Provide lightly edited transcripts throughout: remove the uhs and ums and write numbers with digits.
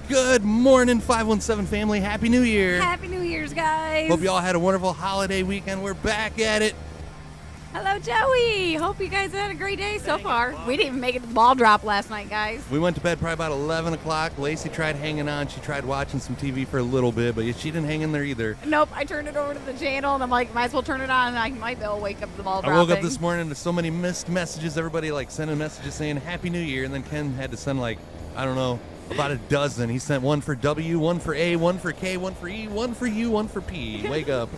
Good morning, 517 family. Happy New Year. Happy New Year's, guys. Hope you all had a wonderful holiday weekend. We're back at it. Hello, Joey. Hope you guys had a great day so far. We didn't even make it to the ball drop last night, guys. We went to bed probably about 11 o'clock. Lacey tried hanging on. She tried watching some TV for a little bit, but she didn't hang in there either. Nope, I turned it over to the channel, and I'm like, might as well turn it on, and I might be able to wake up to the ball dropping. I woke up this morning to so many missed messages. Everybody sending messages saying Happy New Year, and then Ken had to send I don't know, about a dozen. He sent one for W, one for A, one for K, one for E, one for U, one for P. Wake up.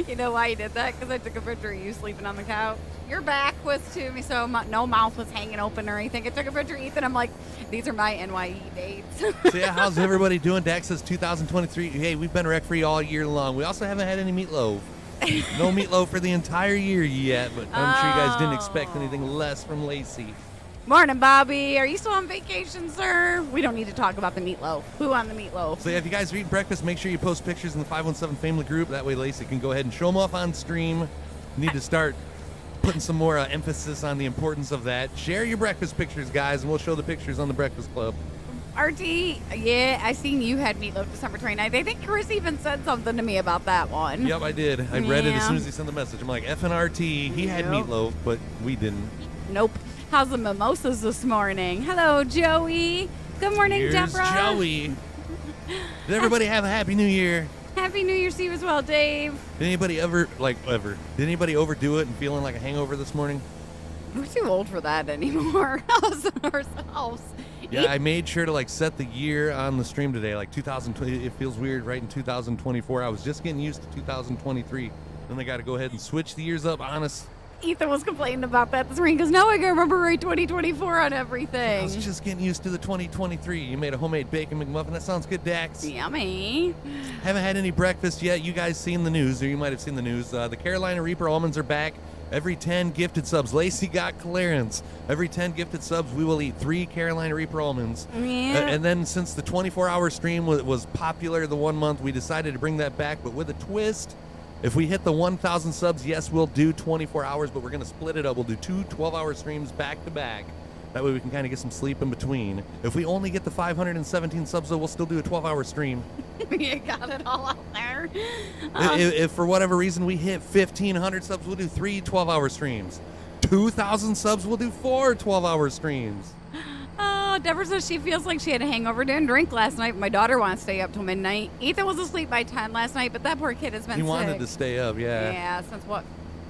You know why he did that? Because I took a picture of you sleeping on the couch. Your back was to me, so no mouth was hanging open or anything. I took a picture of Ethan. I'm like, these are my NYE dates. So yeah, how's everybody doing? Dax says 2023. Hey, we've been wreck-free all year long. We also haven't had any meatloaf. No meatloaf for the entire year yet, but I'm sure you guys didn't expect anything less from Lacey. Morning, Bobby. Are you still on vacation, sir? We don't need to talk about the meatloaf. Who on the meatloaf? So yeah, if you guys are eating breakfast, make sure you post pictures in the 517 family group. That way Lacey can go ahead and show them off on stream. You need to start putting some more emphasis on the importance of that. Share your breakfast pictures, guys, and we'll show the pictures on the Breakfast Club. RT, yeah, I seen you had meatloaf December 29th. I think Chris even said something to me about that one. Yep, I did. I read it as soon as he sent the message. I'm like, FNRT, he had meatloaf, but we didn't. Nope. How's the mimosas this morning? Hello, Joey. Good morning, Here's Deborah. Joey. Did everybody have a Happy New Year? Happy New Year's to you as well, Dave. Did anybody did anybody overdo it and feeling like a hangover this morning? We're too old for that anymore. Ourselves. Yeah, I made sure to set the year on the stream today. 2020, it feels weird right in 2024. I was just getting used to 2023. Then they got to go ahead and switch the years up on us. Ethan was complaining about that this morning because now I can remember right 2024 on everything. I was just getting used to the 2023. You made a homemade bacon McMuffin. That sounds good, Dax. Yummy. Haven't had any breakfast yet. You guys seen the news, or you might have seen the news. The Carolina Reaper almonds are back. Every 10 gifted subs, Lacey got clearance. Every 10 gifted subs, we will eat 3 Carolina Reaper almonds. Yeah. And then since the 24-hour stream was popular the 1 month, we decided to bring that back, but with a twist. If we hit the 1,000 subs, yes, we'll do 24 hours, but we're going to split it up. We'll do 2 12-hour streams back to back. That way we can kind of get some sleep in between. If we only get the 517 subs, though, we'll still do a 12-hour stream. You got it all out there. If for whatever reason we hit 1,500 subs, we'll do 3 12-hour streams. 2,000 subs, we'll do 4 12-hour streams. Oh, Deborah says she feels like she had a hangover, didn't drink last night. My daughter wants to stay up till midnight. Ethan was asleep by 10 last night, but that poor kid has been sick. He wanted to stay up, yeah. Yeah, since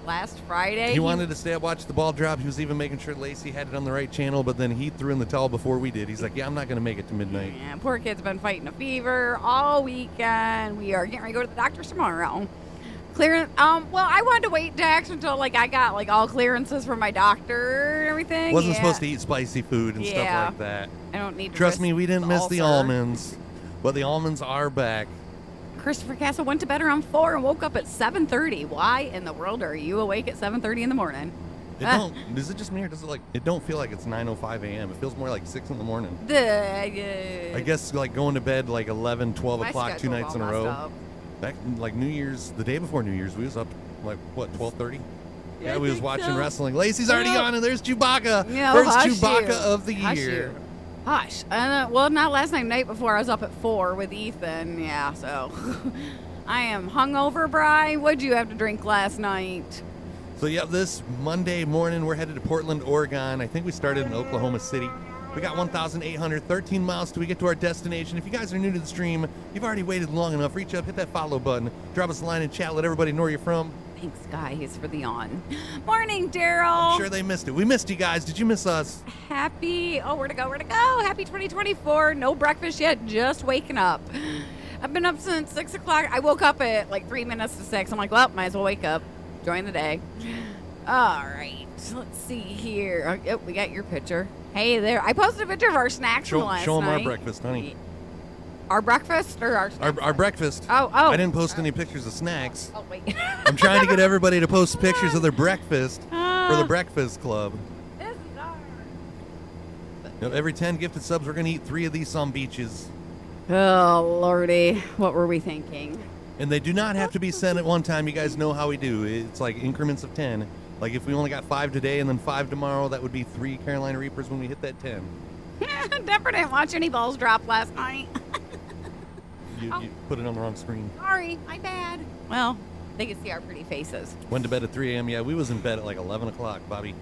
last Friday? He wanted to stay up, watch the ball drop. He was even making sure Lacey had it on the right channel, but then he threw in the towel before we did. He's like, yeah, I'm not going to make it to midnight. Yeah, poor kid's been fighting a fever all weekend. We are getting ready to go to the doctor tomorrow. Clearance. Well, I wanted to wait, Dax, until I got all clearances from my doctor and everything. Wasn't supposed to eat spicy food and stuff like that. I don't need to. Trust me, we didn't miss the almonds, but the almonds are back. Christopher Castle went to bed around 4 and woke up at 7:30. Why in the world are you awake at 7:30 in the morning? Is it just me, or does it don't feel like it's 9:05 a.m.? It feels more like 6 in the morning. I guess going to bed 11, 12 o'clock 2 nights in a row. Back New Year's, the day before New Year's, we was up 12:30. Yeah, we was watching wrestling. Lacey's already on, and there's Chewbacca. First Chewbacca of the year. Hush. Well, not last night before. I was up at 4 with Ethan. Yeah, so I am hungover, Bri. What'd you have to drink last night? So, yeah, this Monday morning, we're headed to Portland, Oregon. I think we started in Oklahoma City. We got 1,813 miles till we get to our destination. If you guys are new to the stream, you've already waited long enough. Reach up, hit that follow button, drop us a line in chat, let everybody know where you're from. Thanks, guys, for the on. Morning, Daryl. I'm sure they missed it. We missed you guys. Did you miss us? Where to go? Happy 2024. No breakfast yet, just waking up. I've been up since 6 o'clock. I woke up at 3 minutes to 6. I'm like, well, might as well wake up. Join the day. All right. Let's see here. Oh, we got your picture. Hey there. I posted a picture of our snacks from last night. Show them our breakfast, honey. Our breakfast or our snacks? Our breakfast. Oh. I didn't post any pictures of snacks. Oh, wait. I'm trying to get everybody to post pictures of their breakfast for the Breakfast Club. This is ours. Every 10 gifted subs, we're going to eat 3 of these some beaches. Oh, Lordy. What were we thinking? And they do not have to be sent at one time. You guys know how we do. It's increments of 10. If we only got 5 today and then 5 tomorrow, that would be 3 Carolina Reapers when we hit that 10. Deborah didn't watch any balls drop last night. You put it on the wrong screen. Sorry, my bad. Well, they can see our pretty faces. Went to bed at 3 a.m. Yeah, we was in bed at like 11 o'clock, Bobby.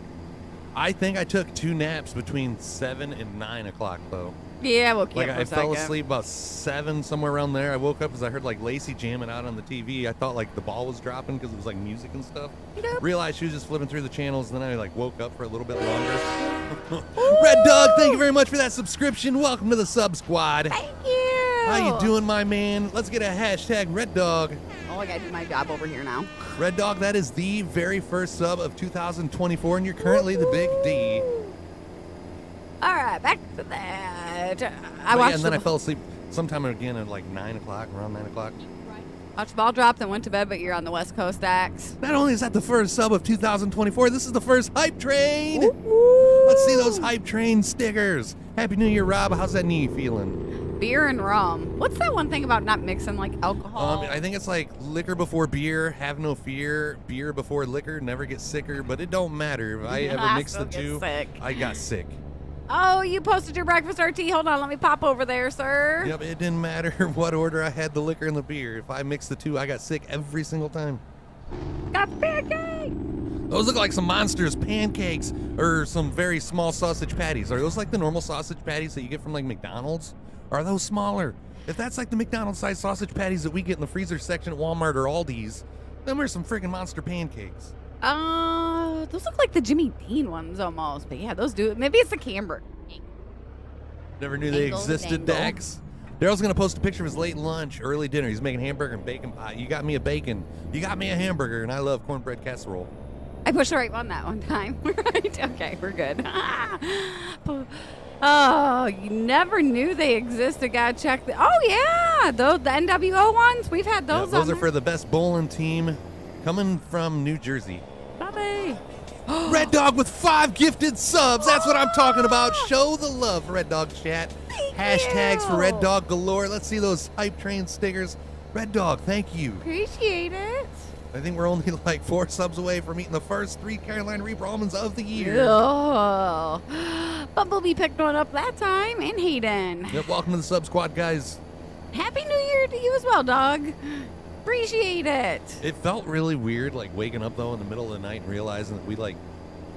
I think I took 2 naps between 7 and 9 o'clock, though. Yeah, we'll keep I fell asleep about 7, somewhere around there. I woke up because I heard like Lacey jamming out on the TV. I thought like the ball was dropping because it was like music and stuff. Yep. Realized she was just flipping through the channels. Then I like woke up for a little bit longer. Red Dog, thank you very much for that subscription. Welcome to the Sub Squad. Thank you. How you doing, my man? Let's get a hashtag Red Dog. Oh, I gotta do my job over here now. Red Dog, that is the very first sub of 2024, and you're currently the Big D. All right, back to that. And then I fell asleep sometime again at like 9 o'clock, around 9 o'clock. Watched the ball drop, then went to bed, but you're on the West Coast, Dax. Not only is that the first sub of 2024, this is the first hype train. Ooh. Let's see those hype train stickers. Happy New Year, Rob. How's that knee feeling? Beer and rum. What's that one thing about not mixing like alcohol? I think it's like liquor before beer, have no fear. Beer before liquor, never get sicker. But it don't matter. If I ever mix the two, I got sick. Oh, you posted your breakfast RT. Hold on, let me pop over there, sir. Yep, it didn't matter what order I had the liquor and the beer. If I mixed the two, I got sick every single time. Got pancakes. Those look like some monsters pancakes or some very small sausage patties. Are those like the normal sausage patties that you get from like McDonald's? Or are those smaller? If that's like the McDonald's sized sausage patties that we get in the freezer section at Walmart or Aldi's, then are some freaking monster pancakes. Those look like the Jimmy Dean ones almost, but yeah, those do. Maybe it's the Camber. Never knew they existed, Dax. Daryl's gonna post a picture of his late lunch, early dinner. He's making hamburger and bacon pie. You got me a bacon. You got me a hamburger, and I love cornbread casserole. I pushed the right one that one time. Right? Okay, we're good. Oh, you never knew they existed. Gotta check the. Oh yeah, those the NWO ones. We've had those. Yeah, those are for the best bowling team, coming from New Jersey. Bobby. Red Dog with 5 gifted subs. That's what I'm talking about. Show the love, Red Dog chat. Hashtags for Red Dog galore. Let's see those hype train stickers. Red Dog, thank you. Appreciate it. I think we're only like 4 subs away from eating the first 3 Carolina Reaper almonds of the year. Oh, Bumblebee picked one up that time, and Hayden. Yep, welcome to the Sub Squad, guys. Happy New Year to you as well, dog. Appreciate it. It felt really weird, like waking up though in the middle of the night and realizing that we like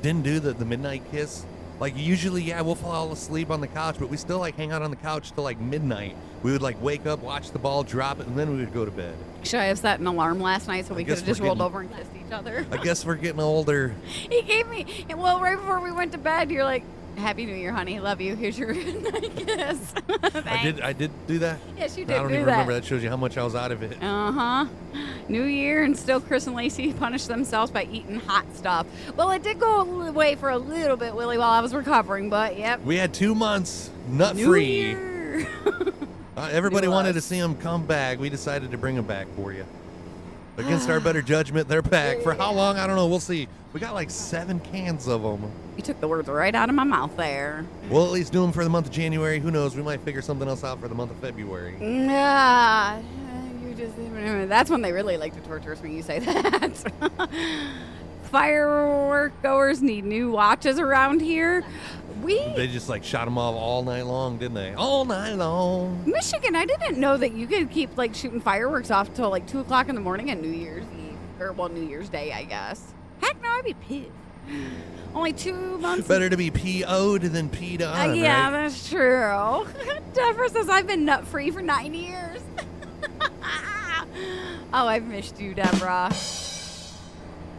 didn't do the midnight kiss. Like usually, yeah, we'll fall asleep on the couch, but we still like hang out on the couch till like midnight. We would like wake up, watch the ball drop it, and then we would go to bed. Should I have set an alarm last night so we could have just rolled over and kissed each other? I guess we're getting older. He gave me, well, right before we went to bed, you're like, Happy New Year, honey. Love you. Here's your night kiss. I did do that? Yes, you did. I don't even remember. That shows you how much I was out of it. Uh-huh. New Year, and still Chris and Lacey punished themselves by eating hot stuff. Well, it did go away for a little bit, Willie, while I was recovering, but yep. We had 2 months nut-free. New Year. Everybody wanted to see them come back. We decided to bring them back for you. Against our better judgment, they're back. For how long? I don't know. We'll see. We got like 7 cans of them. You took the words right out of my mouth there. We'll at least do them for the month of January. Who knows? We might figure something else out for the month of February. Nah, that's when they really like to torture us when you say that. Firework goers need new watches around here. They just like shot them off all night long, didn't they? All night long. Michigan, I didn't know that you could keep like shooting fireworks off till like 2 o'clock in the morning on New Year's Eve. Or, well, New Year's Day, I guess. Heck no, I'd be pissed. Only 2 months. Better to be PO'd than P'd on, yeah, right? That's true. Deborah says I've been nut-free for 9 years. Oh, I've missed you, Deborah.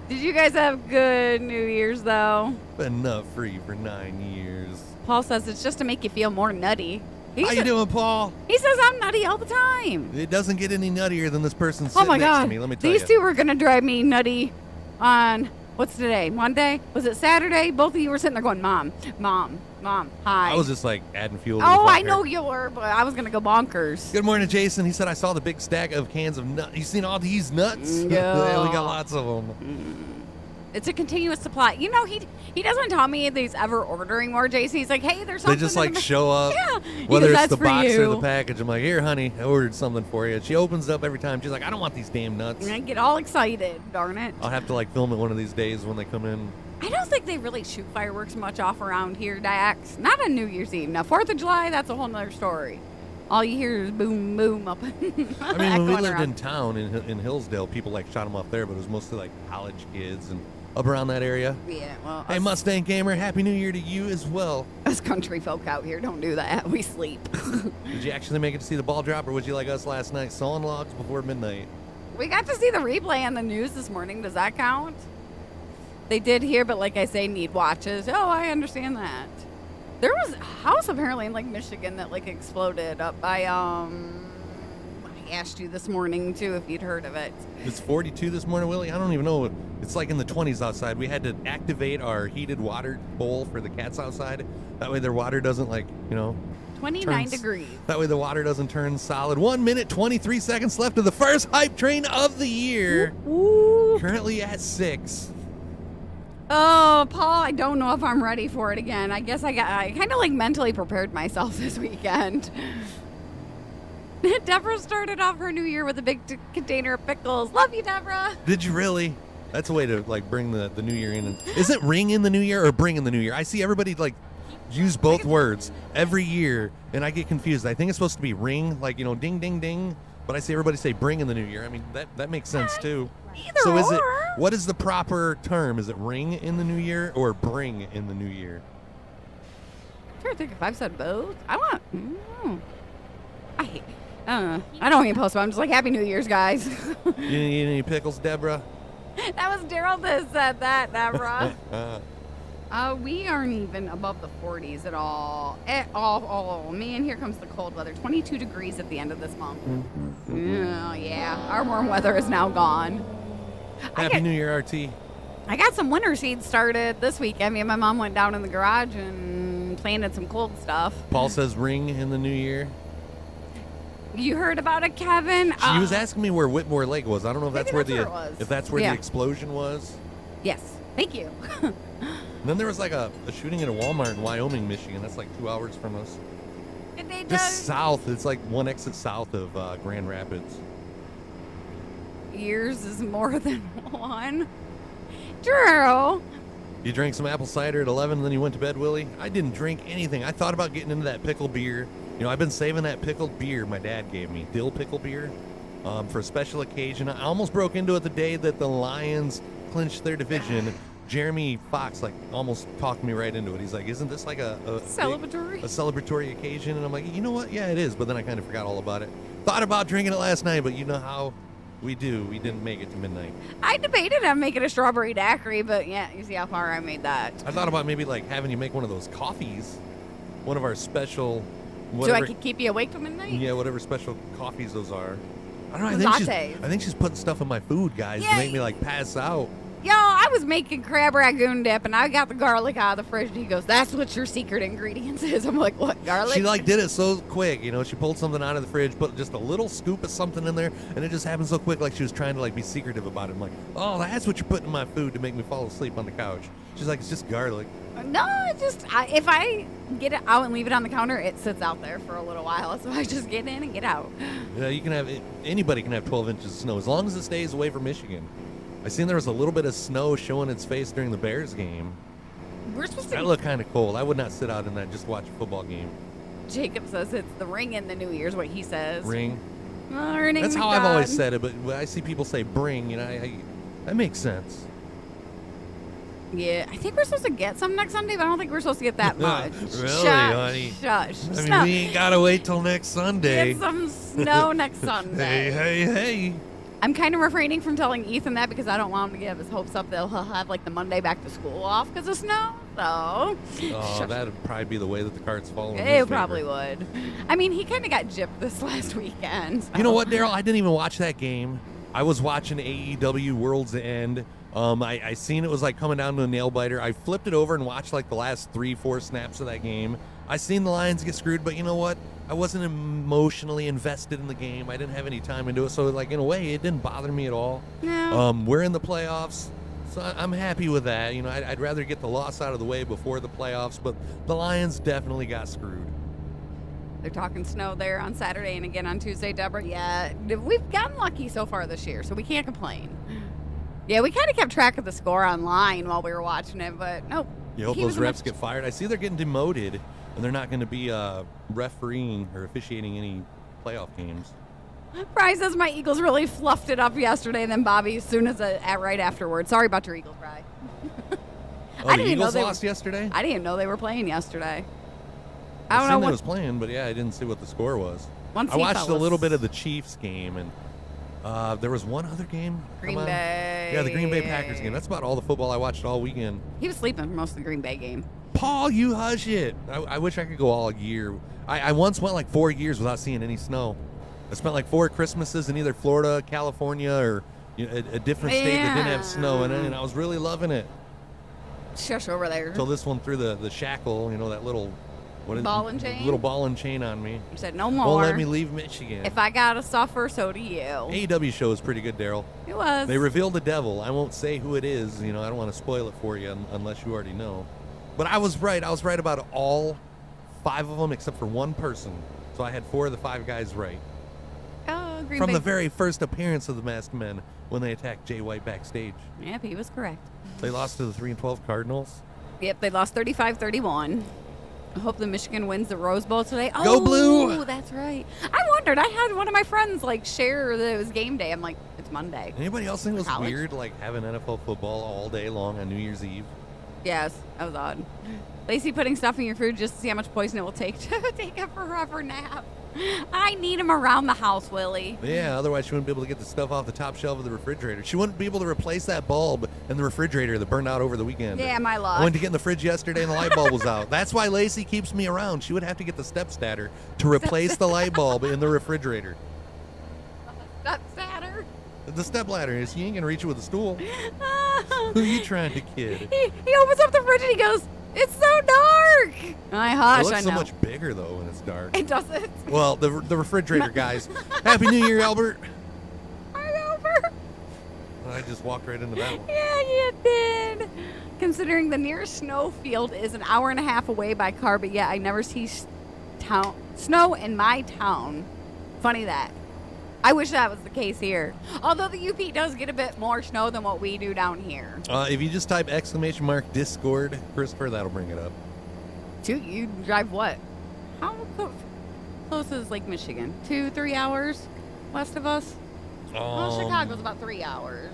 Did you guys have good New Year's, though? Been nut-free for 9 years. Paul says it's just to make you feel more nutty. How you doing, Paul? He says I'm nutty all the time. It doesn't get any nuttier than this person sitting next to me, let me tell you. These two were going to drive me nutty on, what's today, Monday? Was it Saturday? Both of you were sitting there going, Mom, hi. I was just like adding fuel to the fire. I know you were, but I was going to go bonkers. Good morning, Jason. He said, I saw the big stack of cans of nuts. You seen all these nuts? Yeah, we got lots of them. It's a continuous supply. You know, he doesn't tell me that he's ever ordering more, JC. He's like, hey, there's something. They just like show up. Yeah. Whether it's the box or the package. I'm like, here, honey, I ordered something for you. She opens it up every time. She's like, I don't want these damn nuts. And I get all excited, darn it. I'll have to like film it one of these days when they come in. I don't think they really shoot fireworks much off around here, Dax. Not on New Year's Eve. Now, 4th of July, that's a whole nother story. all you hear is boom, boom up. I mean, when we lived in town in Hillsdale, people like shot them off there, but it was mostly like college kids and up around that area. Yeah, well. Hey, Mustang Gamer, Happy New Year to you as well. Us country folk out here don't do that. We sleep. Did you actually make it to see the ball drop, or was you like us last night, sawing logs before midnight? We got to see the replay on the news this morning. Does that count? They did here, but like I say, need watches. Oh, I understand that. There was a house apparently in like Michigan that like exploded up by I asked you this morning too if you'd heard of it. It's 42 this morning, Willie. I don't even know. It's like in the 20s outside. We had to activate our heated water bowl for the cats outside. That way their water doesn't 29 degrees. That way the water doesn't turn solid. 1 minute, 23 seconds left of the first hype train of the year. Ooh. Currently at 6. Oh, Paul, I don't know if I'm ready for it again. I guess I kind of like mentally prepared myself this weekend. Deborah started off her new year with a big container of pickles. Love you, Deborah. Did you really? That's a way to bring the new year in. Is it ring in the new year or bring in the new year? I see everybody use both words every year, and I get confused. I think it's supposed to be ring, ding, ding, ding. But I see everybody say bring in the new year. I mean, that makes sense too. Either What is the proper term? Is it ring in the new year or bring in the new year? I'm trying to think if I've said both. I don't even post, but I'm just like, Happy New Year's, guys. You need any pickles, Deborah? That was Daryl that said that, Deborah. We aren't even above the 40s at all. Man, here comes the cold weather. 22 degrees at the end of this month. Yeah. Our warm weather is now gone. Happy New Year, RT. I got some winter seeds started this weekend. Me and my mom went down in the garage and planted some cold stuff. Paul says ring in the new year. You heard about it, Kevin? She was asking me where Whitmore Lake was. I don't know if that's where the explosion was. Yes. Thank you. And then there was a shooting at a Walmart in Wyoming, Michigan. That's 2 hours from us. Just south. It's one exit south of Grand Rapids. Years is more than one. Drew. You drank some apple cider at 11 and then you went to bed, Willie? I didn't drink anything. I thought about getting into that pickled beer. I've been saving that pickled beer my dad gave me, dill pickle beer, for a special occasion. I almost broke into it the day that the Lions clinched their division. Jeremy Fox almost talked me right into it. He's like, isn't this a celebratory occasion? And I'm like, you know what? Yeah, it is. But then I kind of forgot all about it. Thought about drinking it last night, but you know how we do. We didn't make it to midnight. I debated on making a strawberry daiquiri, but yeah, you see how far I made that. I thought about maybe having you make one of those coffees, one of our special. So I could keep you awake till midnight? Yeah, whatever special coffees those are. I don't know. I think she's putting stuff in my food, guys, to make me pass out. Yo, I was making crab ragoon dip, and I got the garlic out of the fridge, and he goes, "That's what your secret ingredients is." I'm like, "What, garlic?" She did it so quick, She pulled something out of the fridge, put just a little scoop of something in there, and it just happened so quick, she was trying to be secretive about it. I'm like, "Oh, that's what you're putting in my food to make me fall asleep on the couch." She's like, "It's just garlic." No, if I get it out and leave it on the counter, it sits out there for a little while. So I just get in and get out. Yeah, anybody can have 12 inches of snow as long as it stays away from Michigan. I seen there was a little bit of snow showing its face during the Bears game. That looked kind of cold. I would not sit out in that just watch a football game. Jacob says it's the ring in the new year's what he says. Ring. That's how I've always said it, but when I see people say bring, that makes sense. Yeah, I think we're supposed to get some next Sunday, but I don't think we're supposed to get that much. Really, honey? Shush. I mean, we ain't got to wait till next Sunday. Get some snow next Sunday. Hey. I'm kind of refraining from telling Ethan that because I don't want him to get his hopes up that he'll have the Monday back to school off because of snow. So. Oh, that'd probably be the way that the cards fall. It probably would. I mean, he kind of got gypped this last weekend. So. You know what, Daryl? I didn't even watch that game. I was watching AEW World's End. I seen it was coming down to a nail biter. I flipped it over and watched the last 3-4 snaps of that game. I seen the Lions get screwed, but you know what? I wasn't emotionally invested in the game. I didn't have any time into it, so in a way, it didn't bother me at all. No. We're in the playoffs, so I'm happy with that. I'd rather get the loss out of the way before the playoffs, but the Lions definitely got screwed. They're talking snow there on Saturday and again on Tuesday, Deborah. Yeah, we've gotten lucky so far this year, so we can't complain. Yeah, we kind of kept track of the score online while we were watching it, but nope. You hope those refs get fired. I see they're getting demoted. And they're not going to be refereeing or officiating any playoff games. Bry says my Eagles really fluffed it up yesterday, and then Bobby as soon as right afterwards. Sorry about your Eagles, Bry. Oh, the Eagles lost yesterday? I didn't even know they were playing yesterday. I don't know what was playing, but yeah, I didn't see what the score was. I watched a little bit of the Chiefs game, and there was one other game. Green Bay. Yeah, the Green Bay Packers game. That's about all the football I watched all weekend. He was sleeping for most of the Green Bay game. Paul, you hush it. I wish I could go all year. I once went like 4 years without seeing any snow. I spent like 4 Christmases in either Florida, California, or a different state that didn't have snow, and I was really loving it. Shush over there. Until this one threw the shackle, that little ball and chain? Little ball and chain on me. You said no more. Won't let me leave Michigan. If I gotta suffer, so do you. AEW show was pretty good, Daryl. It was. They revealed the devil. I won't say who it is. I don't want to spoil it for you unless you already know. But I was right. I was right about all 5 of them except for one person. So I had 4 of the 5 guys right. Oh, Green From Bay. the very first appearance of the Masked Men when they attacked Jay White backstage. Yep, he was correct. They lost to the 3-12 Cardinals. Yep, they lost 35-31. I hope the Michigan wins the Rose Bowl today. Oh, go Blue! That's right. I wondered. I had one of my friends share that it was game day. I'm like, it's Monday. Anybody else think it was weird, having NFL football all day long on New Year's Eve? Yes, that was odd. Lacey putting stuff in your food just to see how much poison it will take to take a forever nap. I need him around the house, Willie. Yeah, otherwise she wouldn't be able to get the stuff off the top shelf of the refrigerator. She wouldn't be able to replace that bulb in the refrigerator that burned out over the weekend. Yeah, my luck. I went to get in the fridge yesterday and the light bulb was out. That's why Lacey keeps me around. She would have to get the stepladder to replace the light bulb in the refrigerator. Stepladder? The stepladder. You ain't going to reach it with a stool. Who are you trying to kid? He opens up the fridge and he goes, "It's so dark." I hush. It looks I know. so much bigger though when it's dark. It doesn't. Well, the refrigerator guys. Happy New Year, Albert. Hi, Albert. I just walked right into that one. Yeah, you did. Considering the nearest snow field is an hour and a half away by car, but yet I never see snow in my town. Funny that. I wish that was the case here. Although the UP does get a bit more snow than what we do down here. If you just type !Discord, Christopher, that'll bring it up. You drive what? How close is Lake Michigan? 2-3 hours west of us? Well, Chicago's about 3 hours.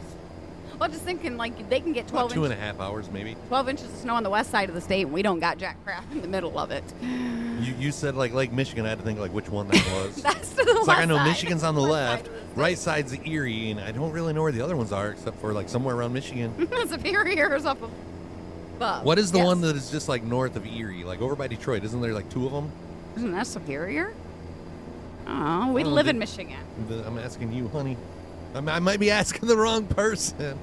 Well, just thinking, they can get 12 inches. 2.5 hours, maybe. 12 inches of snow on the west side of the state, and we don't got jack crap in the middle of it. You said, Lake Michigan. I had to think, which one that was. That's to the left I know side. Michigan's on the left. Right side's the Erie, and I don't really know where the other ones are, except for, somewhere around Michigan. Superior is up above. What is the one that is just, north of Erie? Over by Detroit. Isn't there, 2 of them? Isn't that Superior? Oh, we live in Michigan. I'm asking you, honey. I might be asking the wrong person.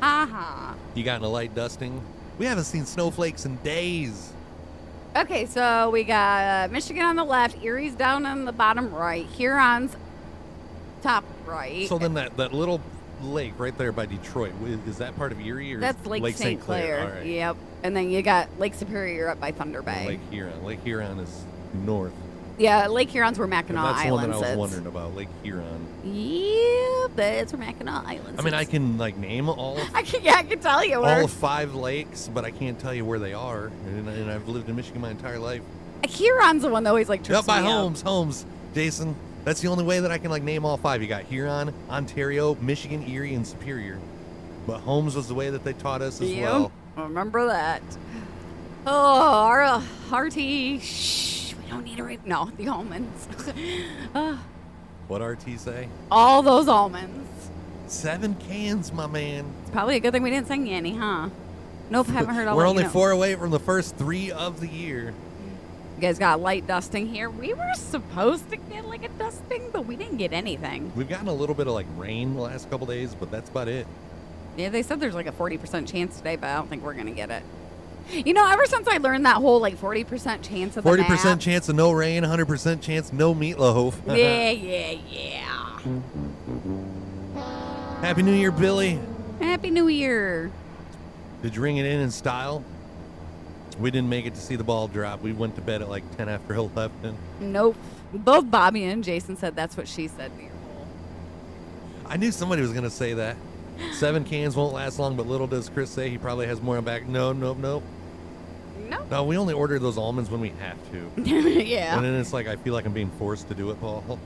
Ha-ha. You gotten a light dusting? We haven't seen snowflakes in days. Okay, so we got Michigan on the left, Erie's down on the bottom right, Huron's top right. So then that little lake right there by Detroit, is that part of Erie? Or that's Lake St. Clair. All right. Yep. And then you got Lake Superior up by Thunder Bay. Lake Huron. Lake Huron is north. Yeah, Lake Huron's where Mackinac Island sits. That's the one that I was wondering about, Lake Huron. Yep, that's where Mackinac Island sits. I mean, I can name all. I can tell you where. All 5 lakes, but I can't tell you where they are. And I've lived in Michigan my entire life. Huron's the one that always trips me up. By Holmes, Jason. That's the only way that I can name all 5. You got Huron, Ontario, Michigan, Erie, and Superior. But Holmes was the way that they taught us as well. Remember that. Oh, RT. Shh. We don't need to no, the almonds. What RT say? All those almonds. 7 cans, my man. It's probably a good thing we didn't sing any, huh? Nope, haven't heard all. We're only 4 away from the first 3 of the year. You guys got light dusting here. We were supposed to get a dusting, but we didn't get anything. We've gotten a little bit of rain the last couple days, but that's about it. Yeah, they said there's a 40% chance today, but I don't think we're going to get it. Ever since I learned that whole 40% chance of the 40% chance of no rain, 100% chance no meatloaf. Yeah. Happy New Year, Billy. Happy New Year. Did you ring it in style? We didn't make it to see the ball drop. We went to bed at 10 after 11. Nope. Both Bobby and Jason said that's what she said. I knew somebody was going to say that. 7 cans won't last long, but little does Chris say he probably has more on back. No. No, we only order those almonds when we have to. Yeah. And then it's like I feel like I'm being forced to do it, Paul.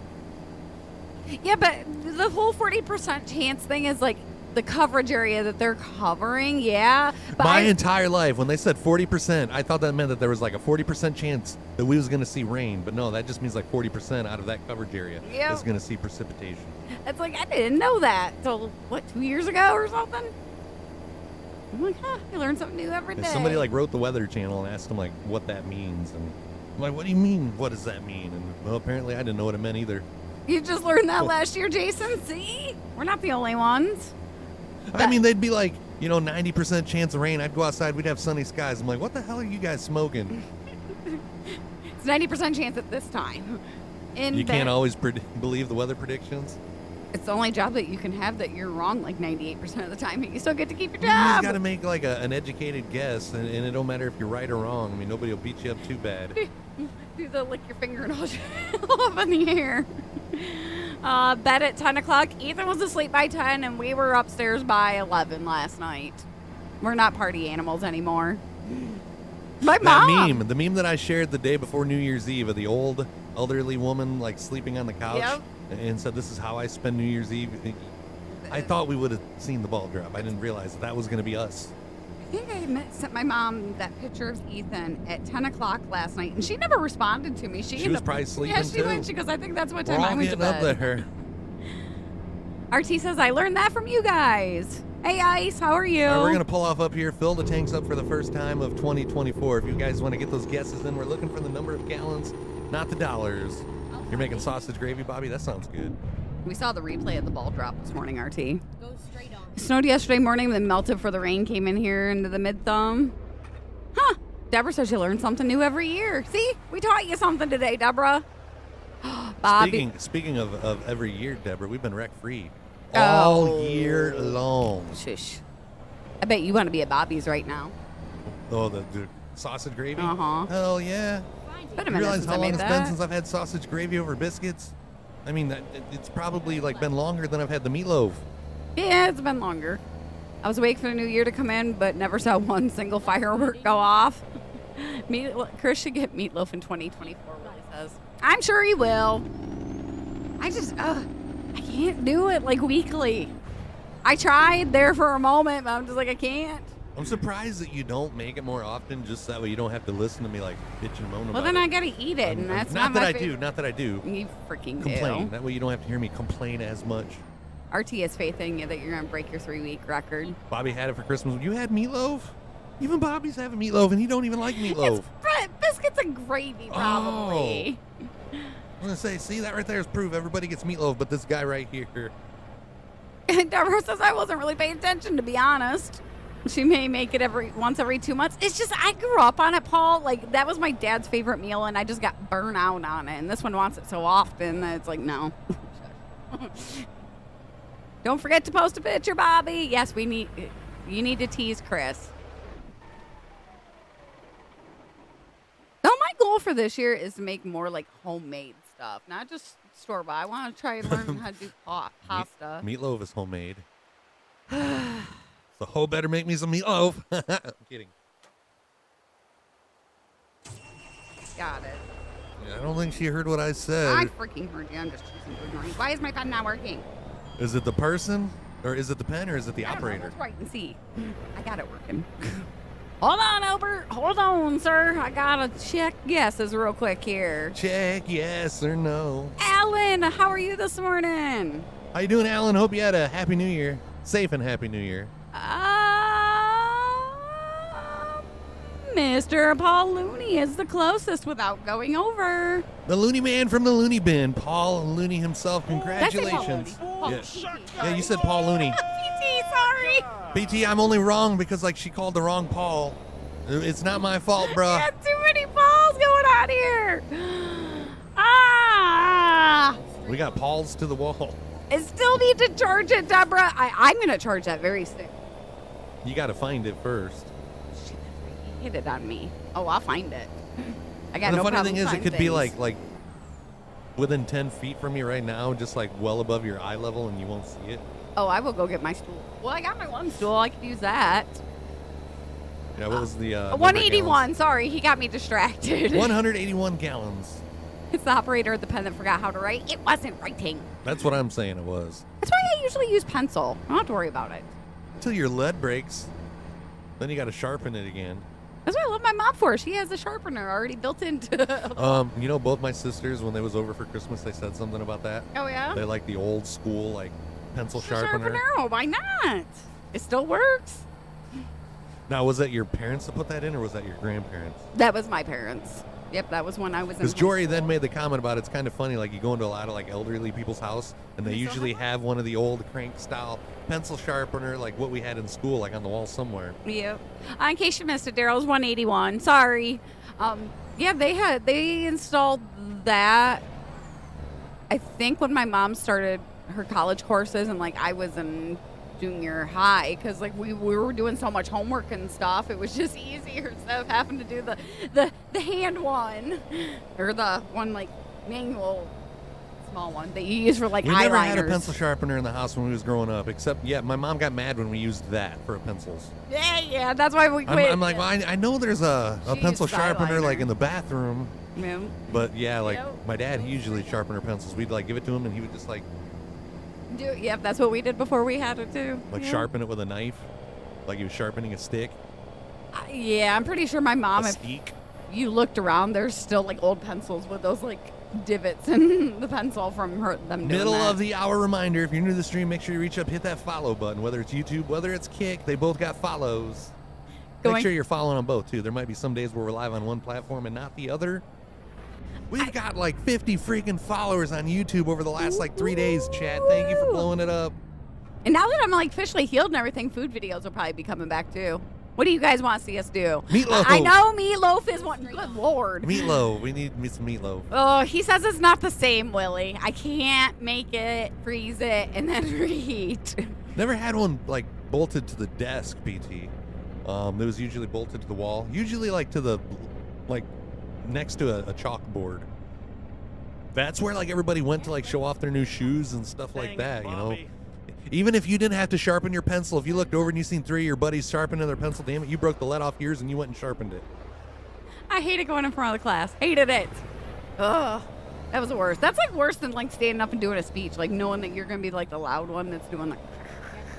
Yeah, but the whole 40% chance thing is like the coverage area that they're covering, yeah. But My entire life, when they said 40%, I thought that meant that there was like a 40% chance that we was going to see rain. But no, that just means like 40% out of that coverage area is going to see precipitation. It's like, I didn't know that till, 2 years ago or something? I'm like, you learn something new every day. Somebody like wrote the Weather Channel and asked them like what that means. And I'm like, what do you mean? What does that mean? And well, apparently I didn't know what it meant either. You just learned that last year, Jason. See? We're not the only ones. I mean, they'd be like, 90% chance of rain. I'd go outside. We'd have sunny skies. I'm like, what the hell are you guys smoking? It's 90% chance at this time. You can't always believe the weather predictions? It's the only job that you can have that you're wrong like 98% of the time, and you still get to keep your job. You just got to make like an educated guess, and it don't matter if you're right or wrong. I mean, nobody will beat you up too bad. Do the lick your finger and hold up in the air. Bed at 10 o'clock. Ethan was asleep by 10, and we were upstairs by 11 last night. We're not party animals anymore. The meme that I shared the day before New Year's Eve of the old elderly woman like sleeping on the couch and said, this is how I spend New Year's Eve. I thought we would have seen the ball drop. I didn't realize that was going to be us. I think I sent my mom that picture of Ethan at 10 o'clock last night, and she never responded to me. She was probably sleeping, too. Yeah, she goes, I think that's what time I went to bed. Up there. RT says, I learned that from you guys. Hey, Ice, how are you? All right, we're going to pull off up here, fill the tanks up for the first time of 2024. If you guys want to get those guesses in, we're looking for the number of gallons, not the dollars. You're making sausage gravy, Bobby? That sounds good. We saw the replay of the ball drop this morning, RT. Go straight on. It snowed yesterday morning, then melted for the rain came in here into the mid-thumb. Huh. Deborah says you learn something new every year. See? We taught you something today, Deborah. Bobby. Speaking of every year, Deborah, we've been wreck-free all year long. Shush. I bet you want to be at Bobby's right now. Oh, the sausage gravy? Uh-huh. Hell yeah. Been a You minute realize since how I long made it's that. been since I've had sausage gravy over biscuits? I mean, it's probably like been longer than I've had the meatloaf. Yeah, it's been longer. I was awake for the new year to come in, but never saw one single firework go off. Chris should get meatloaf in 2024, Willie says. I'm sure he will. I can't do it like weekly. I tried there for a moment, but I'm just like, I can't. I'm surprised that you don't make it more often, just that way you don't have to listen to me like bitch and moan about it. Well, then I gotta eat it, and that's not that my I do. Not that I do. You freaking complain. do. That way you don't have to hear me complain as much. RT has faith in you that you're gonna break your 3-week record. Bobby had it for Christmas. You had meatloaf? Even Bobby's having meatloaf, and he don't even like meatloaf. It's biscuits and gravy, probably. I'm gonna say, see, that right there is proof everybody gets meatloaf, but this guy right here. Deborah says I wasn't really paying attention, to be honest. She may make it once every 2 months. It's just I grew up on it, Paul. Like, that was my dad's favorite meal, and I just got burnt out on it. And this one wants it so often that it's like, no. Don't forget to post a picture, Bobby. Yes, you need to tease Chris. No, my goal for this year is to make more like homemade stuff, not just store bought. I want to try and learn how to do pasta. Meatloaf is homemade. So Ho better make me some meatloaf. I'm kidding. Got it. Yeah, I don't think she heard what I said. I freaking heard you. I'm just choosing to ignore you. Why is my pen not working? Is it the person? Or is it the pen? Or is it the operator? Let's wait and see. I got it working. Hold on, Albert. Hold on, sir. I got to check guesses real quick here. Check yes or no. Alan, how are you this morning? How you doing, Alan? Hope you had a happy new year. Safe and happy new year. Mr. Paul Looney is the closest without going over. The Looney Man from the Looney Bin. Paul Looney himself. Congratulations. Yeah, you said Paul Looney. PT, sorry. PT, I'm only wrong because like she called the wrong Paul. It's not my fault, bruh. We got too many Pauls going on here. We got Pauls to the wall. I still need to charge it, Deborah. I'm going to charge that very soon. You got to find it first. Shit, he hit it on me. Oh, I'll find it. I got and no the funny problem thing is, it finding could be things. like within 10 feet from me right now, just like well above your eye level, and you won't see it. Oh, I will go get my stool. Well, I got my one stool. I could use that. Yeah, what was the 181. Sorry, he got me distracted. 181 gallons. It's the operator at the pen that forgot how to write. It wasn't writing. That's what I'm saying it was. That's why I usually use pencil. I don't have to worry about it. Until your lead breaks. Then you got to sharpen it again. That's what I love my mom for. She has a sharpener already built into. You know, both my sisters, when they was over for Christmas, they said something about that. Oh, yeah? They like the old school, like, pencil sharpener. Oh, why not? It still works. Now, was that your parents that put that in, or was that your grandparents? That was my parents. Yep, that was when I was in. Because Jory then made the comment about it's kind of funny, like you go into a lot of like elderly people's house, and they usually have one of the old crank style pencil sharpener, like what we had in school, like on the wall somewhere. Yep. In case you missed it, Daryl's 181. Sorry. Yeah, they installed that. I think when my mom started her college courses, and like I was in junior high, because like we were doing so much homework and stuff, it was just easier instead of having to do the hand one, or the one like manual small one that you use for like eyeliners. We never had a pencil sharpener in the house when we was growing up, except my mom got mad when we used that for pencils. Yeah, that's why we quit. I'm like, well, I know there's a pencil sharpener like in the bathroom. Yeah. But yeah, like my dad, he usually sharpened our pencils. We'd like give it to him, and he would just like Yep, that's what we did before we had it too. Like sharpen it with a knife, like he was sharpening a stick. Yeah, I'm pretty sure my mom. If you looked around, there's still like old pencils with those like divots in the pencil from them doing Middle that. of the hour reminder: if you're new to the stream, make sure you reach up, hit that follow button. Whether it's YouTube, whether it's Kick, they both got follows. Make sure you're following on both too. There might be some days where we're live on one platform and not the other. We've got like 50 freaking followers on YouTube over the last like 3 days, Chad. Thank you for blowing it up. And now that I'm like officially healed and everything, food videos will probably be coming back too. What do you guys want to see us do? Meatloaf. I know Meatloaf is one. Good Lord. Meatloaf. We need some meatloaf. Oh, he says it's not the same, Willie. I can't make it, freeze it, and then reheat. Never had one like bolted to the desk, PT. It was usually bolted to the wall. Usually like to the, like, next to a chalkboard. That's where like everybody went to like show off their new shoes and stuff like that, you know. Even if you didn't have to sharpen your pencil, if you looked over and you seen 3 of your buddies sharpening their pencil, damn it, you broke the lead off yours and you went and sharpened it. I hated going in front of the class. Hated it. Ugh. That was the worst. That's like worse than like standing up and doing a speech, like knowing that you're gonna be like the loud one that's doing like.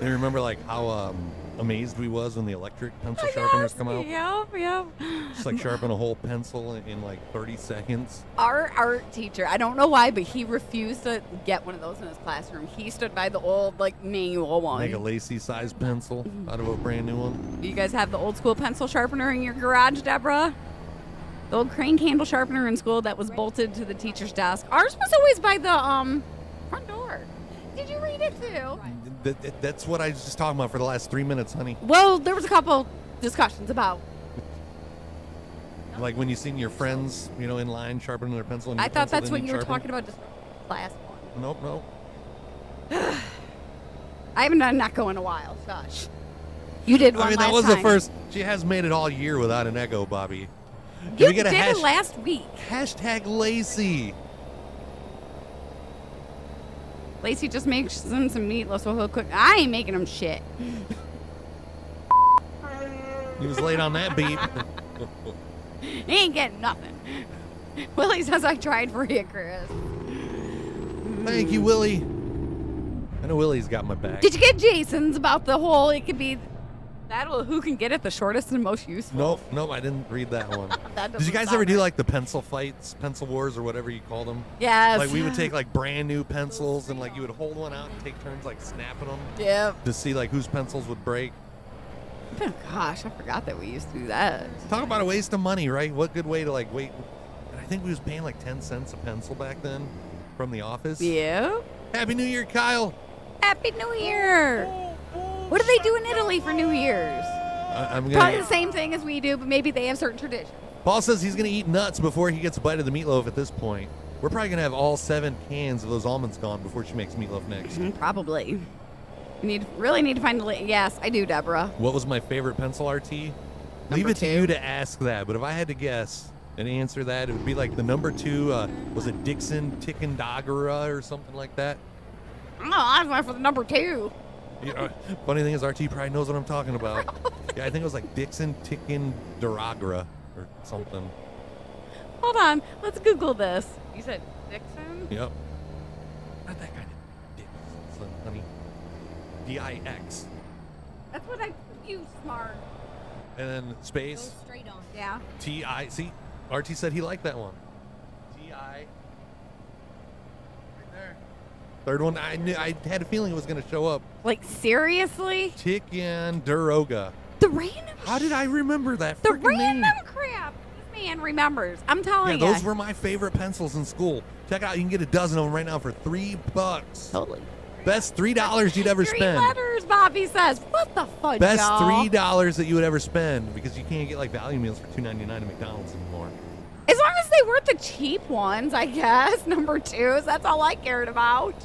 I remember like how amazed we was when the electric pencil sharpeners come out. Yep. Just like sharpen a whole pencil in like 30 seconds. Our art teacher, I don't know why, but he refused to get one of those in his classroom. He stood by the old like manual one. Like a Lacey sized pencil out of a brand new one. You guys have the old school pencil sharpener in your garage, Deborah? The old crane handle sharpener in school that was bolted to the teacher's desk. Ours was always by the front door. Did you read it too? That's what I was just talking about for the last 3 minutes, honey. Well, there was a couple discussions about. Like when you seen your friends, you know, in line sharpening their pencil. And I thought that's what you were talking about, just last one. Nope. I haven't done Echo in a while. Gosh. You did one last time. I mean, that was the first. She has made it all year without an Echo, Bobby. You did it last week. Hashtag Lacey. Lacey just makes him some meatloaf so he'll cook. I ain't making him shit. He was late on that beat. He ain't getting nothing. Willie says I tried for you, Chris. Thank you, Willie. I know Willie's got my back. Did you get Jason's about the whole, it could be who can get it the shortest and most useful? Nope, I didn't read that one. That Did you guys ever do like the pencil fights, pencil wars, or whatever you call them? Yes. Like we would take like brand new pencils and like you would hold one out and take turns like snapping them. Yep. To see like whose pencils would break. Oh, gosh, I forgot that we used to do that. Talk about a waste of money, right? What good way to like wait. I think we was paying like 10 cents a pencil back then from the office. Yeah. Happy New Year, Kyle. Happy New Year. What do they do in Italy for New Year's? Probably the same thing as we do, but maybe they have certain traditions. Paul says he's going to eat nuts before he gets a bite of the meatloaf at this point. We're probably going to have all 7 cans of those almonds gone before she makes meatloaf next. Probably. Really need to find the yes, I do, Deborah. What was my favorite pencil RT? Leave it to you to ask that, but if I had to guess and answer that, it would be like the number 2, was it Dixon Ticonderoga or something like that? Oh, I went for the number 2. Funny thing is, RT probably knows what I'm talking about. Yeah, I think it was like Dixon Ticonderoga or something. Hold on. Let's Google this. You said Dixon? Yep. Not that kind of Dixon, honey. D-I-X. That's what I... You smart. And then space. Go straight on. Yeah. T-I... See, RT said he liked that one. T-I... Right there. Third one, I had a feeling it was going to show up. Like, seriously? Ticonderoga. The random... How did I remember that The freaking random name? crap. This man remembers. I'm telling you. Yeah, those were my favorite pencils in school. Check out, you can get a dozen of them right now for $3. Totally. Best $3 you'd ever Three spend. letters, Bobby says. What the fudge, Best y'all? $3 that you would ever spend, because you can't get like value meals for $2.99 at McDonald's anymore. As long as they weren't the cheap ones, I guess. Number twos. That's all I cared about.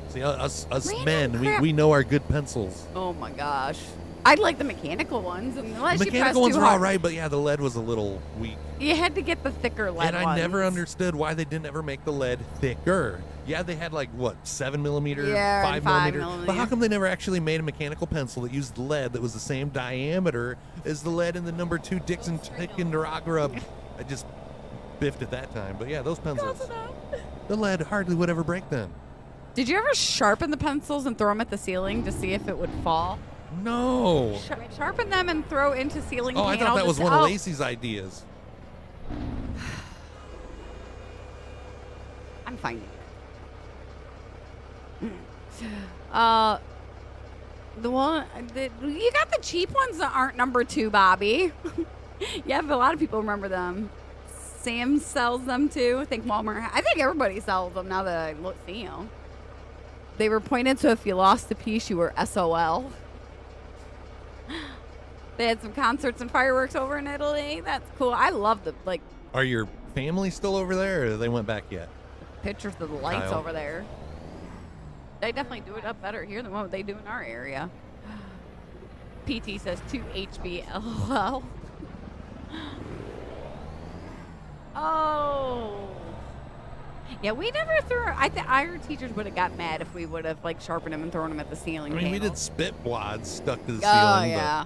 See, us Random men, crap. we know our good pencils. Oh my gosh. I'd like the mechanical ones. Unless The you press mechanical ones too were all hard. right, but yeah, the lead was a little weak. You had to get the thicker lead And I ones. never understood why they didn't ever make the lead thicker. Yeah, they had like, what, 7 millimeter, Yeah, 5 and 5 millimeter? But millimeter. how come they never actually made a mechanical pencil that used lead that was the same diameter as the lead in the number 2 Dixon Ticonderoga? I just biffed at that time. But yeah, those pencils, Close enough. the lead hardly would ever break them. Did you ever sharpen the pencils and throw them at the ceiling to see if it would fall? No. Sharpen them and throw into ceiling Oh, I panel thought that was to one see- of Lacey's ideas. I'm finding it. You got the cheap ones that aren't number 2, Bobby. Yeah, but a lot of people remember them. Sam sells them too. I think Walmart. I think everybody sells them now that I see them. They were pointed, so if you lost a piece, you were SOL. They had some concerts and fireworks over in Italy. That's cool. I love the Are your family still over there, or they went back yet? pictures of the lights Kyle. over there. They definitely do it up better here than what they do in our area. PT says 2 HB LOL. Oh. Yeah, we never threw. I think our teachers would have got mad if we would have sharpened them and thrown them at the ceiling. I mean, we did panels. spit wads stuck to the Oh ceiling. yeah.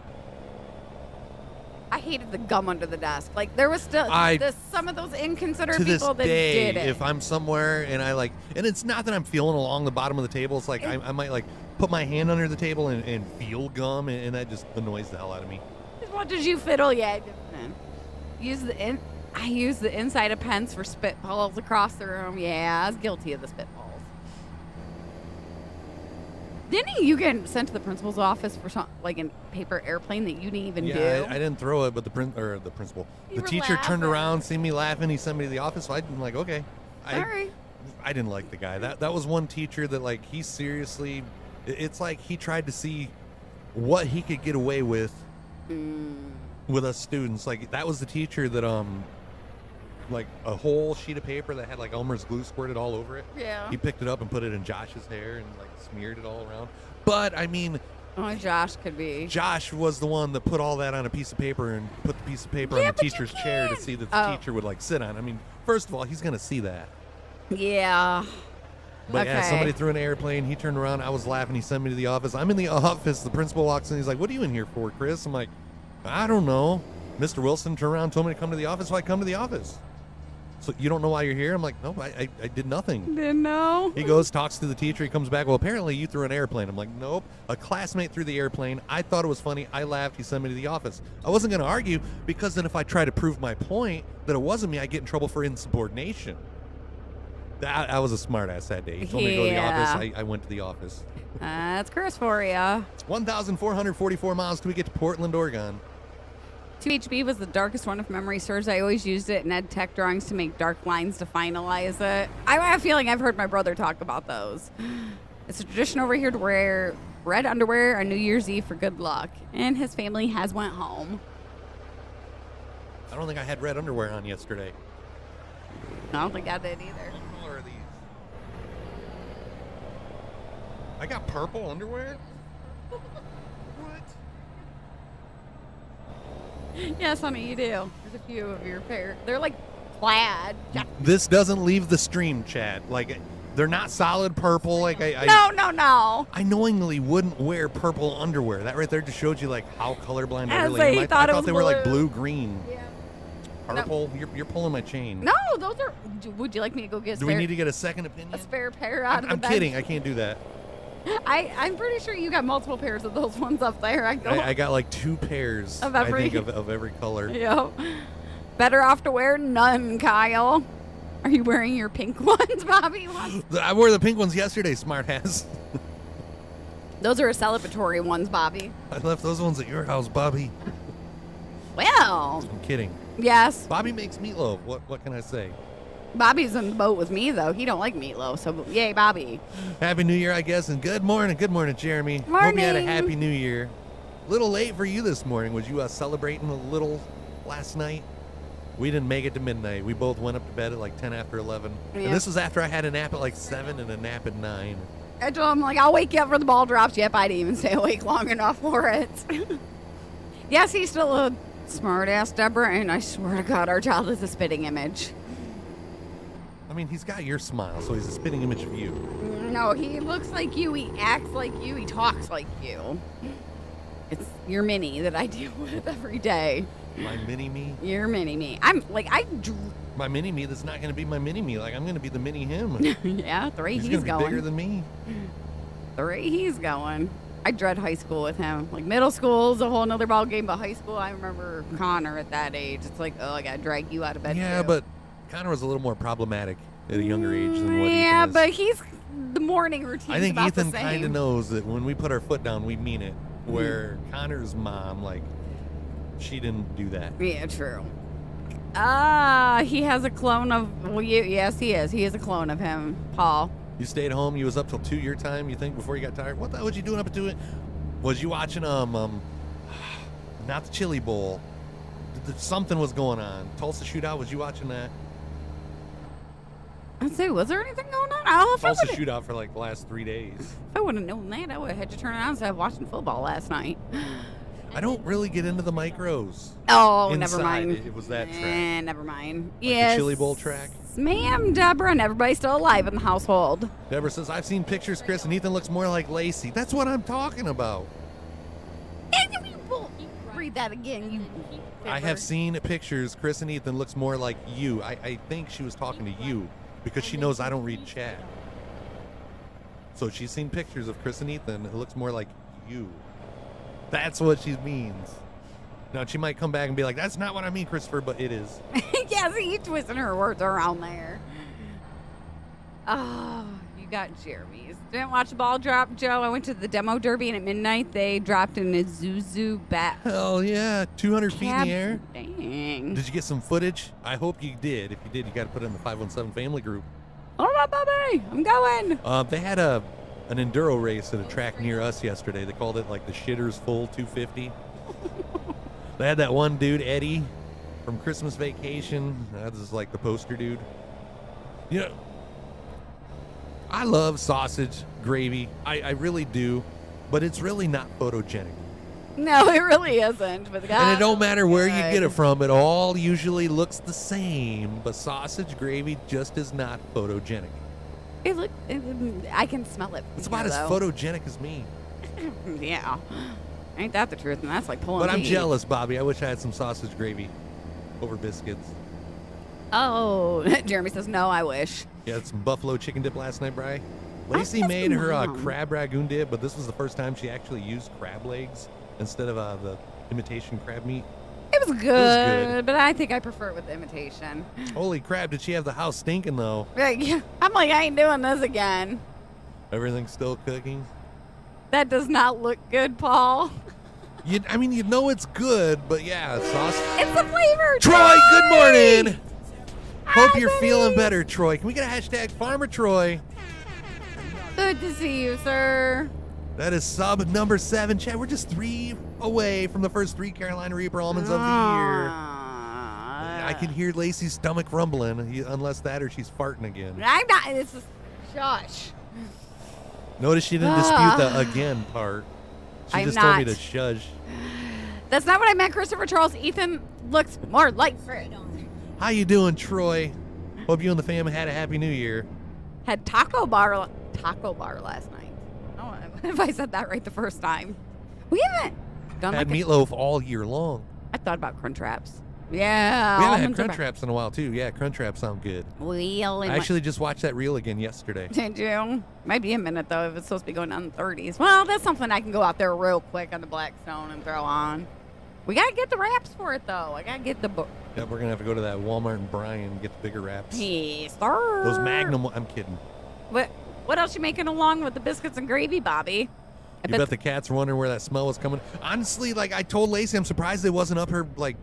I hated the gum under the desk. There was still some of those But inconsiderate to this people that day, did it. if I'm somewhere and and it's not that I'm feeling along the bottom of the table. It's I might put my hand under the table and feel gum, and that just annoys the hell out of me. As much as you fiddle, yeah. I use the inside of pens for spitballs across the room. Yeah, I was guilty of the spitballs. Didn't you get sent to the principal's office for some a paper airplane that you didn't even do? Yeah, I didn't throw it, but the principal, You the were teacher turned laughing. around, seen me laughing. He sent me to the office. So I'm like, okay. Sorry. I didn't like the guy. That was one teacher that he seriously. It's like he tried to see what he could get away with us students. That was the teacher that a whole sheet of paper that had Elmer's glue squirted all over it. Yeah. He picked it up and put it in Josh's hair and smeared it all around. But I mean, Oh, Josh could be. Josh was the one that put all that on a piece of paper and put the piece of paper on the but you teacher's chair to can't. see that the teacher would sit on. I mean, first of all, he's gonna see that. Yeah. But yeah, Okay. somebody threw an airplane. He turned around. I was laughing. He sent me to the office. I'm in the office. The principal walks in. He's like, "What are you in here for, Chris?" I'm like, "I don't know." Mr. Wilson turned around, told me to come to the office. So I come to the office. So you don't know why you're here? I'm like, "No, I did nothing." Didn't know. He goes, talks to the teacher. He comes back. Well, apparently you threw an airplane. I'm like, nope. A classmate threw the airplane. I thought it was funny. I laughed. He sent me to the office. I wasn't going to argue because then if I try to prove my point that it wasn't me, I get in trouble for insubordination. I was a smart ass that day. He told me to go to the Yeah. office. I went to the office. That's Chris for you. 1,444 miles till we get to Portland, Oregon. 2HB was the darkest one if memory serves. I always used it in ed tech drawings to make dark lines to finalize it. I have a feeling I've heard my brother talk about those. It's a tradition over here to wear red underwear on New Year's Eve for good luck. And his family has went home. I don't think I had red underwear on yesterday. I don't think I did either. What color are these? I got purple underwear? What? Yes, honey, you do. There's a few of your pair. They're plaid. This doesn't leave the stream chat. They're not solid purple. Like No. I knowingly wouldn't wear purple underwear. That right there just showed you like how colorblind I really am. I thought they were like blue-green. Yeah. Purple? No. You're pulling my chain. No, those are... Would you like me to go get Do we need to get a second opinion? A spare pair out of the bed? I'm kidding. I can't do that. I'm pretty sure you got multiple pairs of those ones up there. I got like 2 pairs, of every color. Yep. Better off to wear none, Kyle. Are you wearing your pink ones, Bobby? I wore the pink ones yesterday, smartass. Those are celebratory ones, Bobby. I left those ones at your house, Bobby. Well. I'm kidding. Yes. Bobby makes meatloaf. What can I say? Bobby's in the boat with me, though. He don't like meatloaf, so yay, Bobby. Happy New Year, I guess, and good morning, Jeremy. Morning. Hope you had a happy New Year. A little late for you this morning. Was you celebrating a little last night? We didn't make it to midnight. We both went up to bed at like 10 after 11. Yeah. And this was after I had a nap at like 7 and a nap at 9. I told him, I'll wake you up for the ball drops. Yep, I didn't even stay awake long enough for it. Yes, he's still a smart-ass, Deborah, and I swear to God, our child is a spitting image. I mean, he's got your smile, so he's a spitting image of you. No, he looks like you, he acts like you, he talks like you. It's your mini that I deal with every day. My mini-me? Your mini-me. My mini-me that's not going to be my mini-me. Like, I'm going to be the mini-him. Yeah, 3 he's going. He's going. bigger than me. 3 he's going. I dread high school with him. Like, middle school is a whole nother ball game, but high school, I remember Connor at that age. It's like, I got to drag you out of bed, Yeah, too. But Connor was a little more problematic at a younger age than what Ethan is. Yeah, but he's the morning routine. I think Ethan kind of knows that when we put our foot down, we mean it. Where Connor's mom, like, she didn't do that. Yeah, true. He has a clone of... yes, he is. He is a clone of him, Paul. You stayed home. You was up till 2 your time, you think, before you got tired? What the hell was you doing up at 2? Was you watching, not the Chili Bowl. Something was going on. Tulsa Shootout, was you watching that? I'd say, was there anything going on? Tulsa Shootout for like the last 3 days. If I would have known that, I would have had to turn it on instead of watching football last night. I don't really get into the micros. Oh, Inside, never mind. It was that track. Never mind. Like the Chili Bowl track? Ma'am, Deborah, and everybody's still alive in the household. Deborah says, I've seen pictures, Chris, and Ethan looks more like Lacey. That's what I'm talking about. Read that again, I have seen pictures. Chris and Ethan looks more like you. I think she was talking to you because she knows I don't read chat. So she's seen pictures of Chris and Ethan. It looks more like you. That's what she means. Now, she might come back and be like, that's not what I mean, Christopher, but it is. Yeah, see, you twisting her words around there. Oh, you got Jeremy's. Didn't watch the ball drop, Joe. I went to the demo derby, and at midnight, they dropped an Isuzu bat. Hell yeah, 200 feet in the air. Dang. Did you get some footage? I hope you did. If you did, you got to put it in the 517 family group. All right, Bobby, I'm going. They had an enduro race at a track near us yesterday. They called it like the Shitters Full 250. They had that one dude, Eddie, from Christmas Vacation. That is like the poster dude. You know, I love sausage gravy. I really do, but it's really not photogenic. No, it really isn't. But and it don't matter where you get it from. It all usually looks the same, but sausage gravy just is not photogenic. I can smell it. It's about as photogenic as me. Yeah. Ain't that the truth? And that's like pulling But I'm teeth. jealous, Bobby. I wish I had some sausage gravy over biscuits. Oh, Jeremy says, no, I wish. You had some buffalo chicken dip last night, Bri. Lacey made her crab ragoon dip, but this was the first time she actually used crab legs instead of the imitation crab meat. It was good, but I think I prefer it with imitation. Holy crap, did she have the house stinking, though? I'm like, I ain't doing this again. Everything's still cooking? That does not look good, Paul. You know it's good, but yeah, sauce. It's the flavor. Troy, good morning. Hope you're feeling better, Troy. Can we get a hashtag Farmer Troy? Good to see you, sir. That is sub number 7. Chad, we're just 3 away from the first 3 Carolina Reaper almonds of the year. I can hear Lacey's stomach rumbling, unless that or she's farting again. I'm not. It's just shush. Notice she didn't dispute the again part. She just told me to shush. That's not what I meant, Christopher Charles. Ethan looks more like Fred. How you doing, Troy? Hope you and the fam had a happy new year. Had taco bar last night. Oh, if I said that right the first time. We haven't done had meatloaf all year long. I thought about Crunchwraps. Yeah. We haven't had Crunchwraps in a while, too. Yeah, Crunchwraps sound good. I actually just watched that reel again yesterday. Did you? Might be a minute, though, if it's supposed to be going down in the 30s. Well, that's something I can go out there real quick on the Blackstone and throw on. We got to get the wraps for it, though. I got to get the book. Yeah, we're going to have to go to that Walmart and Bryan and get the bigger wraps. Yes, sir. Those Magnum, I'm kidding. What else you making along with the biscuits and gravy, Bobby? I bet the cats were wondering where that smell was coming. Honestly, like I told Lacey, I'm surprised it wasn't up her, like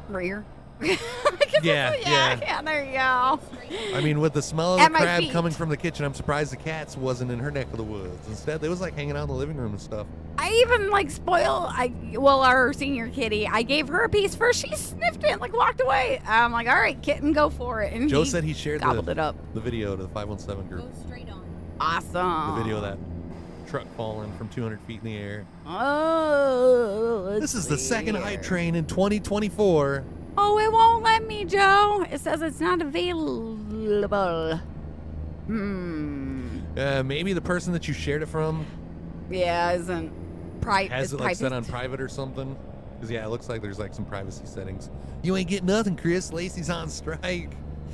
rear. Yeah, there you go. I mean, with the smell of the crab coming from the kitchen, I'm surprised the cats wasn't in her neck of the woods. Instead, they was like hanging out in the living room and stuff. I even our senior kitty, I gave her a piece first. She sniffed it and walked away. I'm like, all right, kitten, go for it. And Joe said he shared the video to the 517 group. Go straight on. Awesome. The video of that truck falling from 200 feet in the air. Oh, this is the second hype train in 2024. Oh, it won't let me, Joe. It says it's not available. Maybe the person that you shared it from. Yeah, isn't private. Has it set on private or something? Because it looks like there's some privacy settings. You ain't getting nothing, Chris. Lacey's on strike.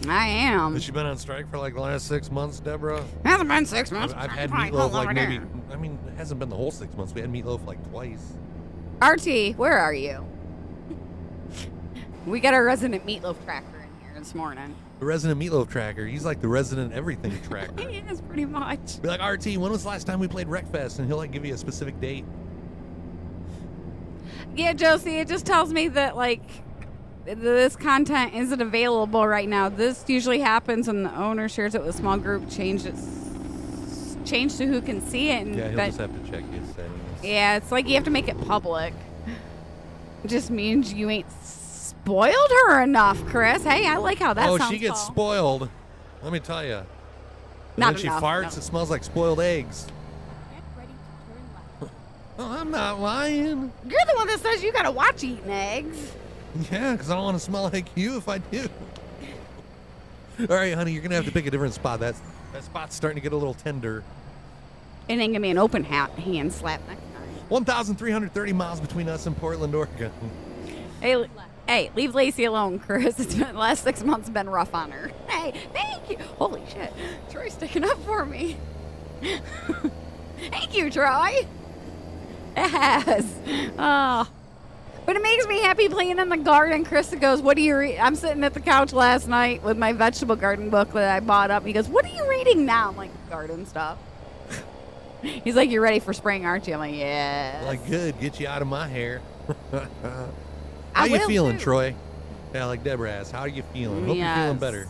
I am. Has she been on strike for the last 6 months, Deborah? Hasn't been 6 months. I've had meatloaf maybe. I mean, it hasn't been the whole 6 months. We had meatloaf twice. RT, where are you? We got our resident meatloaf tracker in here this morning. The resident meatloaf tracker. He's like the resident everything tracker. He is pretty much. Be like, RT, when was the last time we played Wreckfest? And he'll give you a specific date. Yeah, Josie, it just tells me that this content isn't available right now. This usually happens when the owner shares it with a small group, change to who can see it. And he'll just have to check his settings. Yeah, it's you have to make it public. It just means you ain't spoiled her enough, Chris. Hey, I like how that sounds. Oh, she gets spoiled. Let me tell you. Not when she farts, it smells like spoiled eggs. Get ready to turn left. Oh, I'm not lying. You're the one that says you gotta watch eating eggs. Yeah, because I don't want to smell like you if I do. All right, honey, you're going to have to pick a different spot. That spot's starting to get a little tender. It ain't going to be an open hand slap next time. 1,330 miles between us and Portland, Oregon. Hey, leave Lacey alone, Chris. The last 6 months have been rough on her. Hey, thank you. Holy shit. Troy's sticking up for me. Thank you, Troy. Yes. Oh. But it makes me happy playing in the garden. Krista goes, what do you read? I'm sitting at the couch last night with my vegetable garden book that I bought up. He goes, what are you reading now? I'm like, garden stuff. He's like, you're ready for spring, aren't you? I'm like, yeah. Good. Get you out of my hair. How you feeling, too. Troy? Yeah, like Deborah asked, how are you feeling? Hope you're feeling better.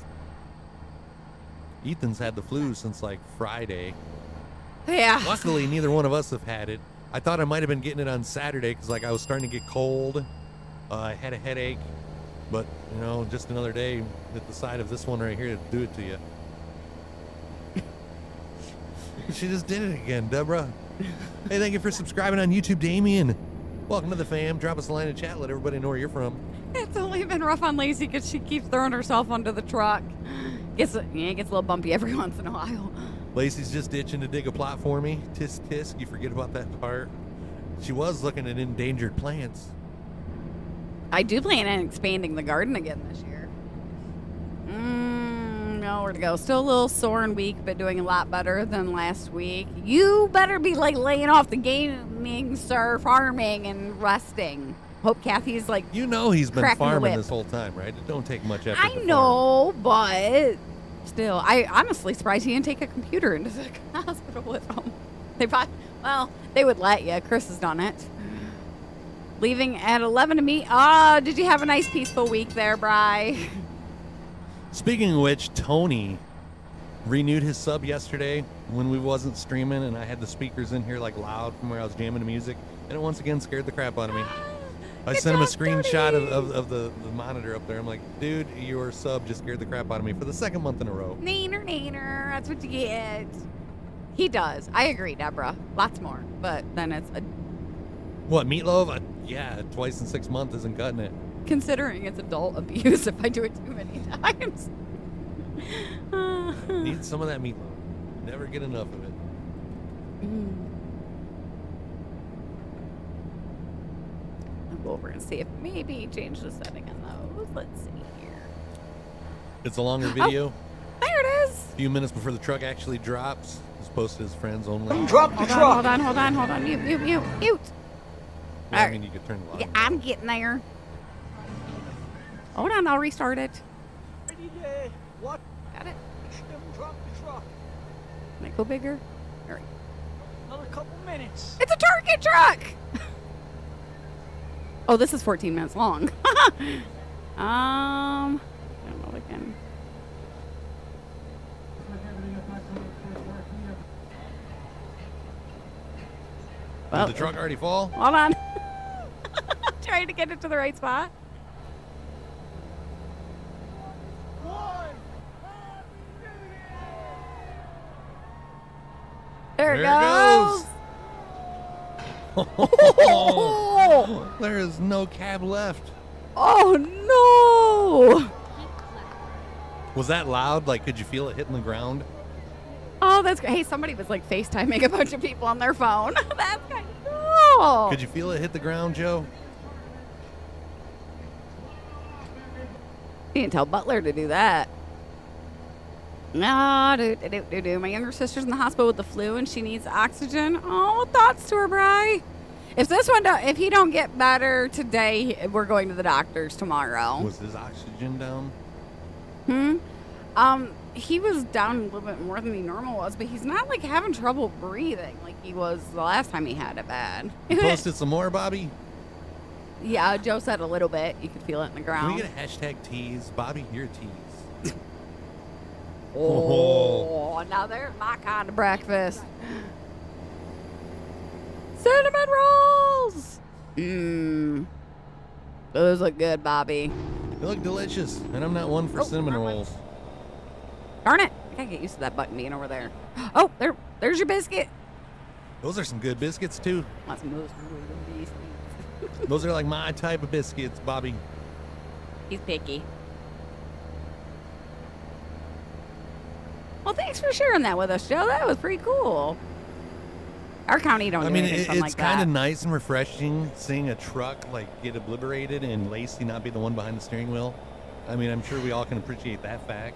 Ethan's had the flu since Friday. Yeah. Luckily, neither one of us have had it. I thought I might have been getting it on Saturday because I was starting to get cold. I had a headache, but just another day at the side of this one right here to do it to you. She just did it again, Deborah. Hey, thank you for subscribing on YouTube, Damien. Welcome to the fam. Drop us a line in chat. Let everybody know where you're from. It's only been rough on Lacey because she keeps throwing herself under the truck. It gets a little bumpy every once in a while. Lacey's just itching to dig a plot for me. Tisk tisk, you forget about that part. She was looking at endangered plants. I do plan on expanding the garden again this year. Nowhere to go. Still a little sore and weak, but doing a lot better than last week. You better be laying off the gaming, sir, farming and resting. Hope Kathy's he's been farming this whole time, right? It don't take much effort. I know, but still, I'm honestly surprised he didn't take a computer into the hospital with him. They would let you. Chris has done it. Leaving at 11 to meet. Oh, did you have a nice peaceful week there, Bri? Speaking of which, Tony renewed his sub yesterday when we wasn't streaming, and I had the speakers in here loud from where I was jamming the music, and it once again scared the crap out of me. I sent him a screenshot of the monitor up there. I'm like, dude, your sub just scared the crap out of me for the second month in a row. Neener. That's what you get. He does. I agree, Deborah. Lots more. But then it's What, meatloaf? Yeah, twice in 6 months isn't cutting it. Considering it's adult abuse if I do it too many times. Need some of that meatloaf. Never get enough of it. I'll go over and see if maybe change the setting on those. Let's see here. It's a longer video. Oh, there it is. A few minutes before the truck actually drops. It's posted as friends only. Drop the truck. Hold on. Mute. Well, I Alright. mean, you could turn the light. Yeah, I'm getting there. Hold on, I'll restart it. What? Got it. Drop the truck. Can I go bigger? All right. Another couple minutes. It's a Target truck. Oh, this is 14 minutes long. I don't know again. Well, Did the truck already fall? hold on. Trying to get it to the right spot. There it goes. Oh, there is no cab left. Oh no! Was that loud? Like, could you feel it hitting the ground? Oh, that's great. Hey, somebody was like FaceTiming a bunch of people on their phone. That's kind of cool. Could you feel it hit the ground, Joe? You didn't tell Butler to do that. No, do. My younger sister's in the hospital with the flu and she needs oxygen. Oh, thoughts to her, Bri. If he don't get better today, we're going to the doctor's tomorrow. Was his oxygen down? He was down a little bit more than he normal was, but he's not like having trouble breathing like he was the last time he had it bad. You posted some more, Bobby? Yeah, Joe said a little bit. You could feel it in the ground. Can we get a hashtag tease? Bobby, you're a tease. Oh, now there's my kind of breakfast. Cinnamon rolls. Those look good, Bobby. They look delicious, and I'm not one for cinnamon rolls. Darn it. I gotta get used to that button being over there. Oh, there's your biscuit. Those are some good biscuits, too. That's most good biscuits. Those are like my type of biscuits, Bobby. He's picky. Well, thanks for sharing that with us, Joe. That was pretty cool. Our county don't do anything fun like it's that. kind of nice and refreshing seeing a truck like get obliterated and Lacey not be the one behind the steering wheel. I mean, I'm sure we all can appreciate that fact.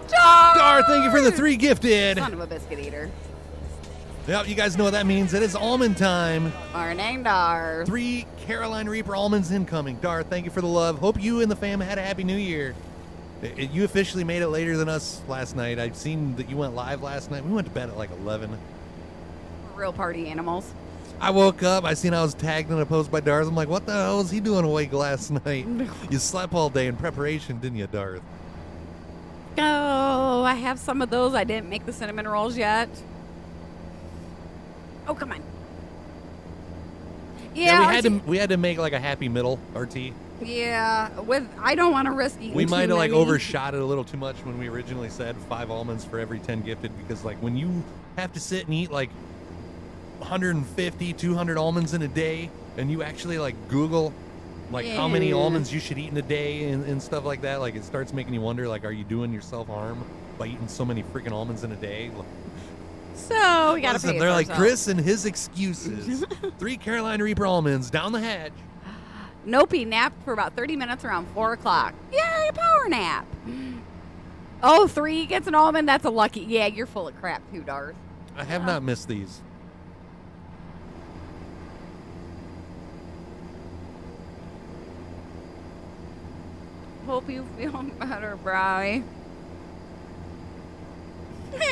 Dar, thank you for the 3 gifted. Son of a biscuit eater. Yep, you guys know what that means. It is almond time. Morning, Dar. 3 Carolina Reaper almonds incoming. Dar, thank you for the love. Hope you and the fam had a happy new year. You officially made it later than us last night. I've seen that you went live last night. We went to bed at like 11. Real party animals. I woke up. I seen I was tagged in a post by Darth. I'm like, what the hell was he doing awake last night? You slept all day in preparation, didn't you, Darth? Oh, I have some of those. I didn't make the cinnamon rolls yet. Oh, come on. Yeah, we had to make like a happy middle, RT. Yeah, I don't want to risk eating We might have like many. overshot it a little too much when we originally said 5 almonds for every 10 gifted, because like when you have to sit and eat like 150, 200 almonds in a day, and you actually like Google like how many almonds you should eat in a day and stuff like that, like it starts making you wonder, like, are you doing yourself harm by eating so many freaking almonds in a day? So we gotta pay They're like ourselves. Chris and his excuses. 3 Carolina Reaper almonds down the hatch. Nope, he napped for about 30 minutes around 4 o'clock. Yay, power nap. Oh, 3 gets an almond. That's a lucky. Yeah, you're full of crap too, Darth. I have not missed these. Hope you feel better, Bri.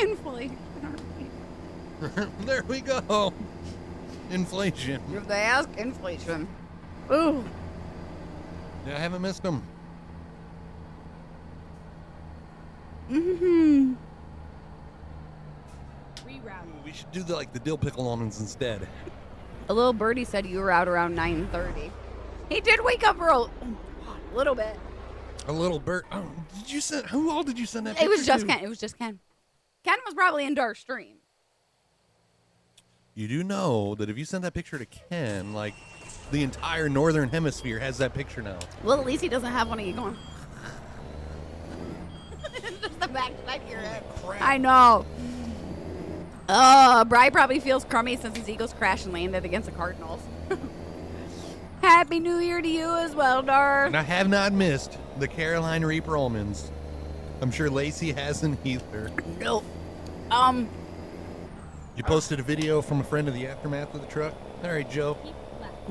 Inflation. There we go. Inflation. If they ask, inflation. Ooh. Yeah, I haven't missed them. Mm-hmm. We should do the dill pickle almonds instead. A little birdie said you were out around 9:30. He did wake up a little bit. A little bird. Oh, did you send? Who all did you send that? It was picture just to? Ken. It was just Ken. Ken was probably in our stream. You do know that if you send that picture to Ken, like the entire northern hemisphere has that picture now. Well, at least he doesn't have one of you going. back to back here. Crap. I know. Bri probably feels crummy since his Eagles crashed and landed against the Cardinals. Happy New Year to you as well, Dar. And I have not missed the Carolina Reaper almonds. I'm sure Lacey hasn't either. Nope. You posted a video from a friend of the aftermath of the truck? All right, Joe.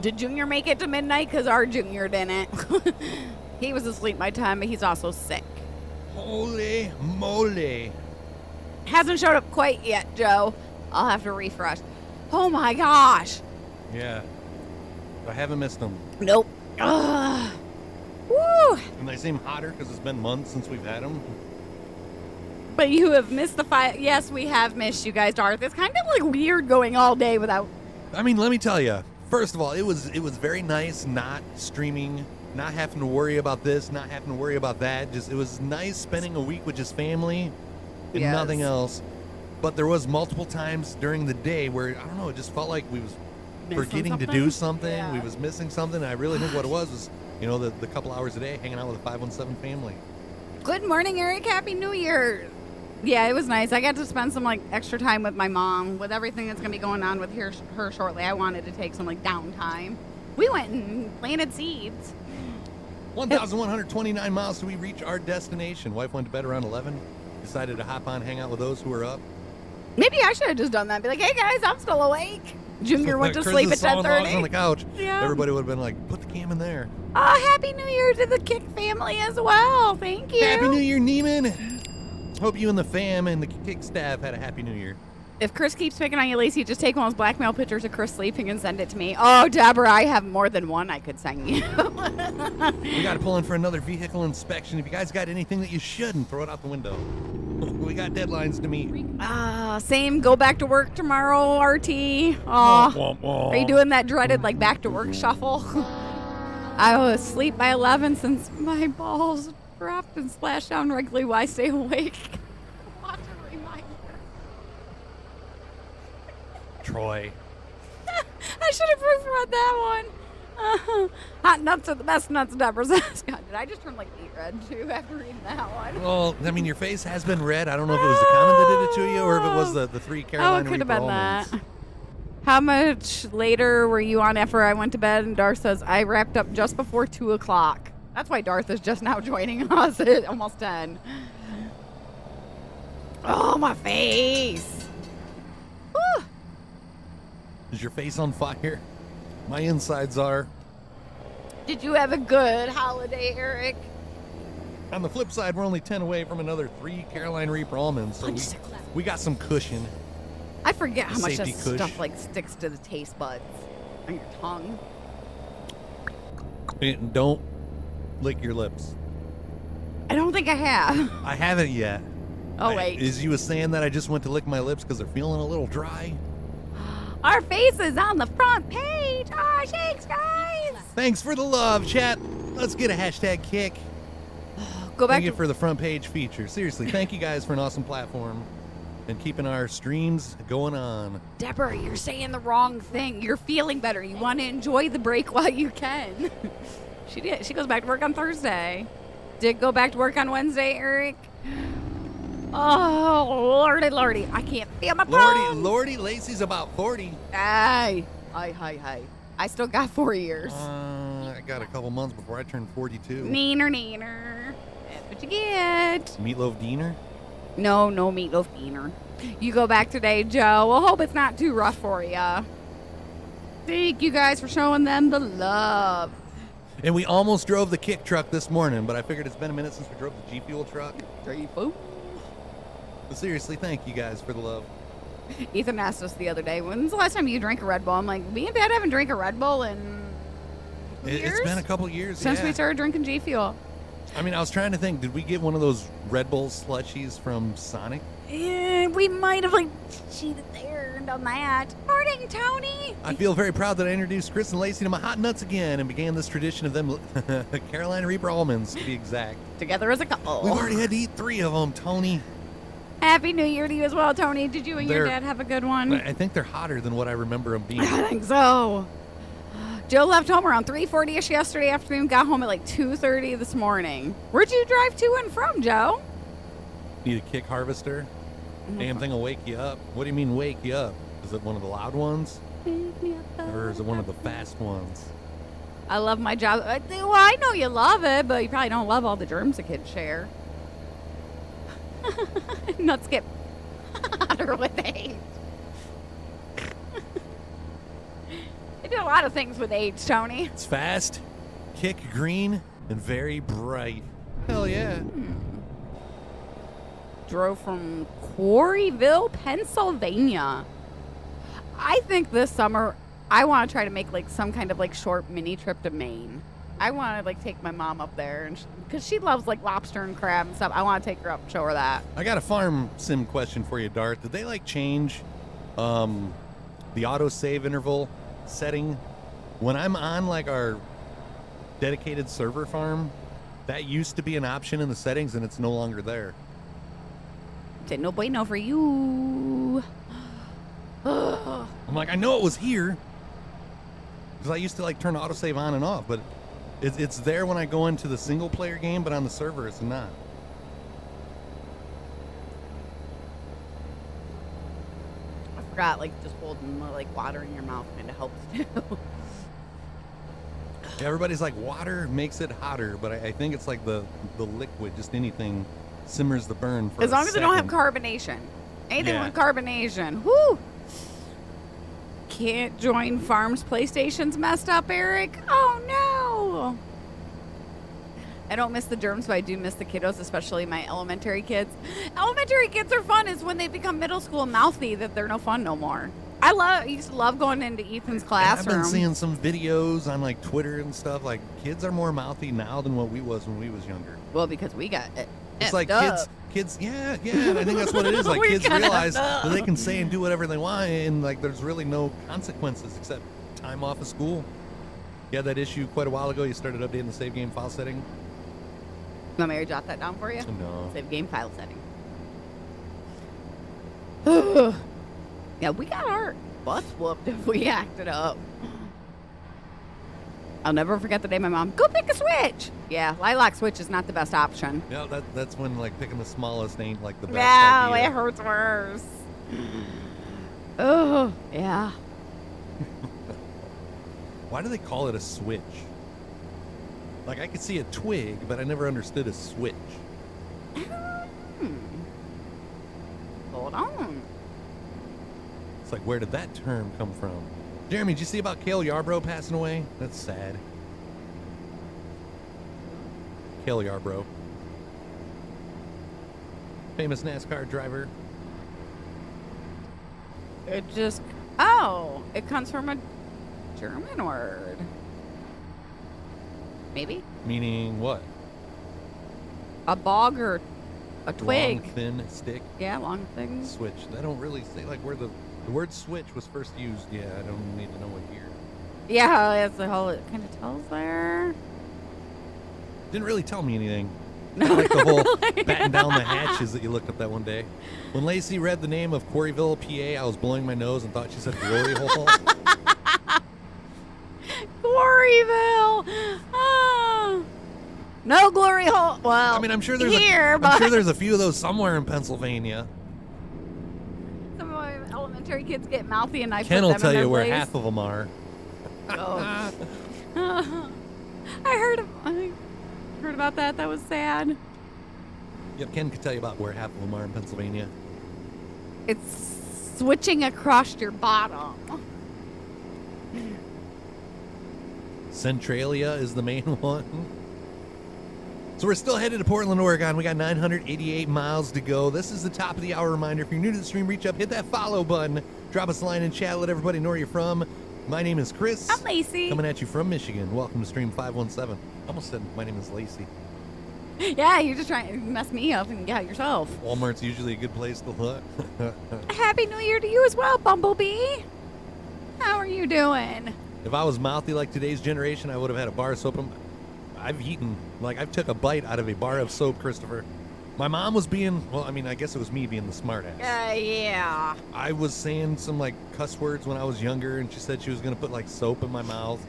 Did Junior make it to midnight? Because our Junior didn't. He was asleep my time, but he's also sick. Holy moly. Hasn't showed up quite yet, Joe. I'll have to refresh. Oh my gosh. Yeah. I haven't missed them. Nope. Ugh. Woo. And they seem hotter because it's been months since we've had them. But you have missed the fight. Yes, we have missed you guys, Darth. It's kind of like weird going all day without. I mean, let me tell you. First of all, it was very nice not streaming, not having to worry about this, not having to worry about that. Just it was nice spending a week with just family and Yes. nothing else. But there was multiple times during the day where I don't know, it just felt like we was Missing forgetting to something? do something. Yeah. We was missing something. I really think what it was the couple hours a day hanging out with the 517 family. Good morning, Eric. Happy New Year. Yeah, it was nice. I got to spend some extra time with my mom. With everything that's gonna be going on with her shortly, I wanted to take some downtime. We went and planted seeds. 1,129 miles till we reach our destination. Wife went to bed around 11. Decided to hop on, hang out with those who were up. Maybe I should have just done that. Be like, hey guys, I'm still awake. Junior went to Chris sleep is at sawing logs 10:30. on the couch. Yeah. Everybody would have been like, put the cam in there. Oh, Happy New Year to the Kick family as well. Thank you. Happy New Year, Neiman. Hope you and the fam and the Kick staff had a Happy New Year. If Chris keeps picking on you, Lacey, just take one of those blackmail pictures of Chris sleeping and send it to me. Oh, Deborah, I have more than one I could send you. We got to pull in for another vehicle inspection. If you guys got anything that you shouldn't, throw it out the window. We got deadlines to meet. Same. Go back to work tomorrow, RT. Are you doing that dreaded back to work shuffle? I was asleep by 11 since my balls dropped and splashed down regularly while I stay awake. Watch a reminder. Troy. I should have proofread that one. Hot nuts are the best nuts, Deborah says. God, did I just turn 8 red too after reading that one? Well, I mean, your face has been red. I don't know if it was the comment that did it to you or if it was the 3 Carolina it could have Reaper been almonds. that. How much later were you on after I went to bed? And Darth says, I wrapped up just before 2 o'clock. That's why Darth is just now joining us at almost 10. Oh, my face. Whew. Is your face on fire? My insides are. Did you have a good holiday, Eric? On the flip side, we're only 10 away from another 3 Carolina Reaper almonds, so we got some cushion. I forget how much Safety this cush. stuff sticks to the taste buds on your tongue. And don't lick your lips. I don't think I have. I haven't yet. Oh, wait. As you was saying that, I just went to lick my lips because they're feeling a little dry. Our faces on the front page. Oh, thanks, guys. Thanks for the love, chat. Let's get a hashtag kick. Go back Thank you to for the front page feature. Seriously, thank you guys for an awesome platform and keeping our streams going on. Deborah, you're saying the wrong thing. You're feeling better. You want to enjoy the break while you can. She did. She goes back to work on Thursday. Did go back to work on Wednesday, Eric? Oh, lordy, lordy. I can't feel my phone. Lordy, Lacey's about 40. Hi. I still got 4 years. I got a couple months before I turn 42. Neener. That's what you get. Meatloaf Diener? No meatloaf diener. You go back today, Joe. We'll hope it's not too rough for you. Thank you guys for showing them the love. And we almost drove the Kick truck this morning, but I figured it's been a minute since we drove the G Fuel truck. But seriously, thank you guys for the love. Ethan asked us the other day, when's the last time you drank a Red Bull? I'm like, me and Dad haven't drank a Red Bull in years? It's been a couple years, Since yeah. we started drinking G Fuel. I mean, I was trying to think, did we get one of those Red Bull slushies from Sonic? We might have cheated there and done that. Morning, Tony. I feel very proud that I introduced Chris and Lacey to my hot nuts again and began this tradition of them Carolina Reaper almonds, to be exact. Together as a couple. We've already had to eat 3 of them, Tony. Happy New Year to you as well, Tony. Did you and your dad have a good one? I think they're hotter than what I remember them being. I think so. Joe left home around 3:40ish yesterday afternoon. Got home at 2:30 this morning. Where'd you drive to and from, Joe? Need a kick harvester? Damn thing will wake you up. What do you mean wake you up? Is it one of the loud ones? Or is it one of the fast ones? I love my job. Well, I know you love it, but you probably don't love all the germs the kids share. Nuts get hotter with age. They do a lot of things with age, Tony. It's fast, kick green, and very bright. Hell yeah. Drove from Quarryville, Pennsylvania. I think this summer I want to try to make like some kind of like short mini trip to Maine. I want to like take my mom up there, and because she loves like lobster and crab and stuff. I want to take her up and show her that. I got a farm sim question for you, Dart. Did they like change the auto save interval setting when I'm on like our dedicated server farm? That used to be an option in the settings, and it's no longer there. Say no bueno for you. I'm like, I know it was here because I used to like turn autosave on and off, but it's there when I go into the single player game, but on the server it's not. I forgot, like just holding like water in your mouth kind of helps too. Yeah, everybody's like water makes it hotter, but I think it's like the liquid, just anything simmers the burn for as long as it don't have second. carbonation. Anything with carbonation. Whoo! Can't join farms. PlayStation's messed up, Eric. Oh no! I don't miss the germs, but I do miss the kiddos, especially my elementary kids. Elementary kids are fun. It's when they become middle school mouthy that they're no fun no more. I used to love going into Ethan's classroom. I've been seeing some videos on like Twitter and stuff. Like kids are more mouthy now than what we was when we was younger. Well, because we got it. It's like kids, yeah. I think that's what it is. Like kids realize that they can say and do whatever they want, and like there's really no consequences except time off of school. You had that issue quite a while ago. You started updating the save game file setting. Want me to jot that down for you? No. Save game file setting. Yeah, we got our butts whooped if we acted up. I'll never forget the day my mom, go pick a Switch. Yeah, Lilac Switch is not the best option. Yeah, that's when like picking the smallest ain't like the best No, idea. it hurts worse. Oh, yeah. Why do they call it a Switch? Like I could see a twig, but I never understood a Switch. Hold on. It's like, where did that term come from? Jeremy, did you see about Cale Yarbrough passing away? That's sad. Cale Yarbrough. Famous NASCAR driver. It comes from a German word. Maybe? Meaning what? A bog or a twig. Long, thin stick. Yeah, long things. Switch. They don't really say like where the word switch was first used. Yeah, I don't need to know what year. Yeah, that's the whole, it kind of tells there. Didn't really tell me anything. No, Like the whole batten down the hatches that you looked up that one day. When Lacey read the name of Quarryville, PA, I was blowing my nose and thought she said glory hole. Quarryville. Oh. No glory hole. Well, I mean, I'm sure there's a few of those somewhere in Pennsylvania. Some of my elementary kids get mouthy, and I Ken put will them tell in their you where place. half of them are. Oh. I heard about that. That was sad. Yep, Ken could tell you about where half of them are in Pennsylvania. It's switching across your bottom. Centralia is the main one. So we're still headed to Portland, Oregon. We got 988 miles to go. This is the top of the hour reminder. If you're new to the stream, reach up, hit that follow button, drop us a line in chat, let everybody know where you're from. My name is Chris. I'm Lacey. Coming at you from Michigan. Welcome to Stream 517. I almost said my name is Lacey. Yeah, you're just trying to mess me up and get yourself. Walmart's usually a good place to look. Happy New Year to you as well, Bumblebee. How are you doing? If I was mouthy like today's generation, I would have had a bar of soap. I've took a bite out of a bar of soap, Christopher. My mom was being, well, I mean, I guess it was me being the smart ass. Yeah. I was saying some like cuss words when I was younger, and she said she was going to put like soap in my mouth.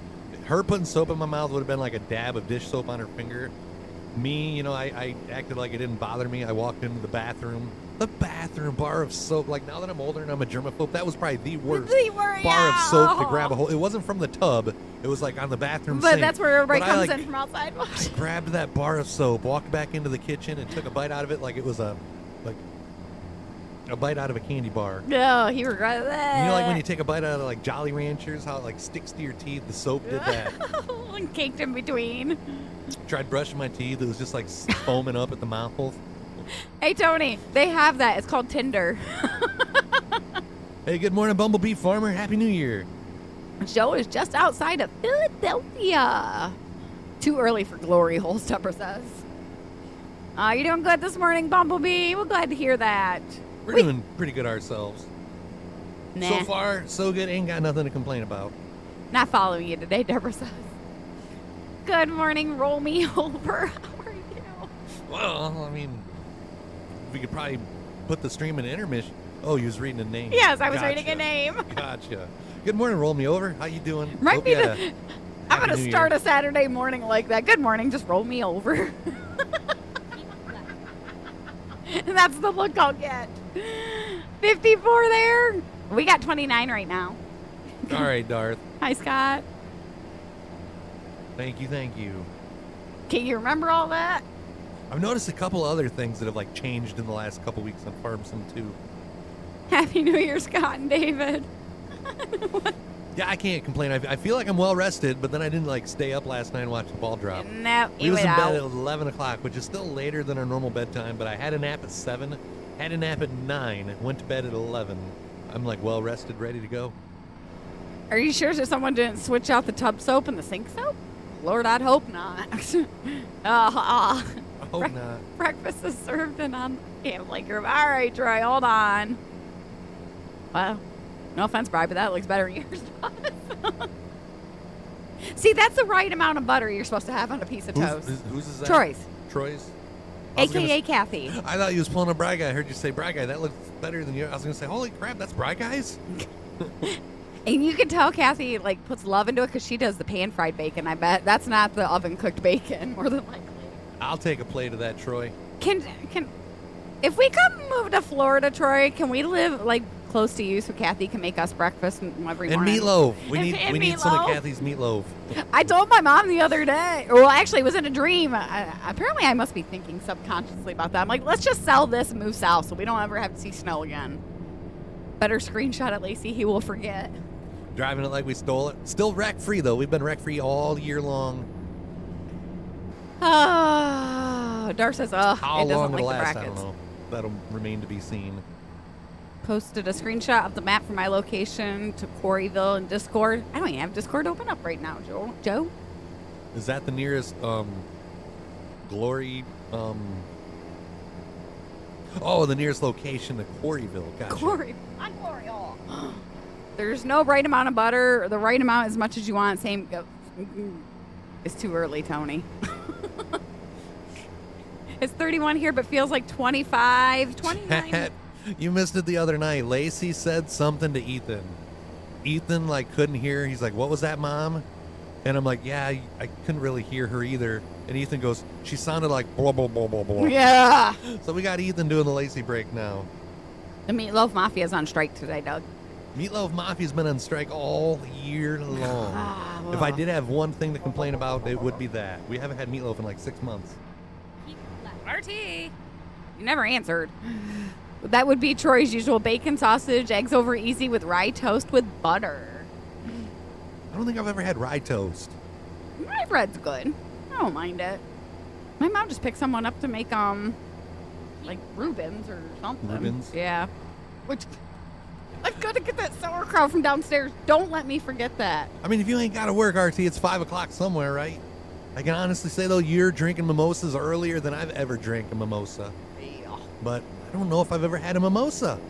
Her putting soap in my mouth would have been like a dab of dish soap on her finger. Me, I acted like it didn't bother me. I walked into the bathroom. The bathroom bar of soap. Like, now that I'm older and I'm a germaphobe, that was probably the worst bar of soap to grab a hold. It wasn't from the tub. It was like on the bathroom But sink. that's where everybody comes in from outside. I grabbed that bar of soap, walked back into the kitchen, and took a bite out of it like it was a bite out of a candy bar. No, he regretted that. You know, like when you take a bite out of like Jolly Ranchers, how it like sticks to your teeth. The soap did that. And caked in between. Tried brushing my teeth. It was just like foaming up at the mouth. Hey, Tony, they have that. It's called Tinder. Hey, good morning, Bumblebee Farmer. Happy New Year. Joe is just outside of Philadelphia. Too early for glory holes, Tupper says. You're doing good this morning, Bumblebee. We're glad to hear that. We're doing pretty good ourselves. Nah. So far, so good. Ain't got nothing to complain about. Not following you today, Deborah says. Good morning, roll me over. How are you? Well, I mean, we could probably put the stream in intermission. Oh, you was reading a name. Yes, I was reading a name. Gotcha. Good morning, roll me over. How you doing? I'm Hope you had going to start a Saturday morning like that. Good morning, just roll me over. And that's the look I'll get. 54 there. We got 29 right now. All right, Darth. Hi, Scott. Thank you, thank you. Can you remember all that? I've noticed a couple other things that have like changed in the last couple weeks on Farmsim too. Happy New Year, Scott and David. Yeah, I can't complain. I feel like I'm well rested, but then I didn't like stay up last night and watch the ball drop. No, we was in bed at 11 o'clock, which is still later than our normal bedtime, but I had a nap at 7, had a nap at 9, went to bed at 11. I'm like well rested, ready to go. Are you sure that someone didn't switch out the tub soap and the sink soap? Lord, I'd hope not. I hope not. Breakfast is served and on the gambling group. All right, Troy, hold on. Wow. No offense, Bri, but that looks better than yours does. See, that's the right amount of butter you're supposed to have on a piece of toast. Whose is that? Troy's. Troy's? A.K.A. Kathy. I thought you was pulling a Bri Guy. I heard you say Bri Guy. That looks better than you. I was going to say, holy crap, that's Bri Guys? And you can tell Kathy, like, puts love into it because she does the pan-fried bacon, I bet. That's not the oven-cooked bacon, more than likely. I'll take a plate of that, Troy. If we come move to Florida, Troy, can we live, like, close to you so Kathy can make us breakfast every morning? And meatloaf. We need some of Kathy's meatloaf. I told my mom the other day. Well, actually, it was in a dream. Apparently, I must be thinking subconsciously about that. I'm like, let's just sell this and move south so we don't ever have to see snow again. Better screenshot it, Lacey. He will forget. Driving it like we stole it. Still wreck-free, though. We've been wreck-free all year long. Oh, Dar says, How it doesn't long like it'll the last, brackets. I don't know. That'll remain to be seen. Posted a screenshot of the map for my location to Quarryville in Discord. I don't even have Discord open up right now, Joe. Is that the nearest Glory? Oh, the nearest location to Quarryville. Gotcha. Quarry. Not Glory Hall. There's no right amount of butter. The right amount as much as you want. Same. It's too early, Tony. It's 31 here, but feels like 25, 29. You missed it the other night. Lacey said something to Ethan. Ethan couldn't hear. He's like, "What was that, Mom?" And I'm like, "Yeah, I couldn't really hear her either." And Ethan goes, "She sounded like blah blah blah blah blah." Yeah. So we got Ethan doing the Lacey break now. The Meatloaf Mafia is on strike today, Doug. Meatloaf Mafia's been on strike all year long. Well. If I did have one thing to complain about, it would be that. We haven't had meatloaf in 6 months. RT. You never answered. That would be Troy's usual bacon, sausage, eggs over easy with rye toast with butter. I don't think I've ever had rye toast. My bread's good. I don't mind it. My mom just picked someone up to make Reubens or something. Reubens? Yeah. Which I've got to get that sauerkraut from downstairs. Don't let me forget that. I mean, if you ain't got to work, RT, it's 5 o'clock somewhere, right? I can honestly say, though, you're drinking mimosas earlier than I've ever drank a mimosa. Yeah. But I don't know if I've ever had a mimosa.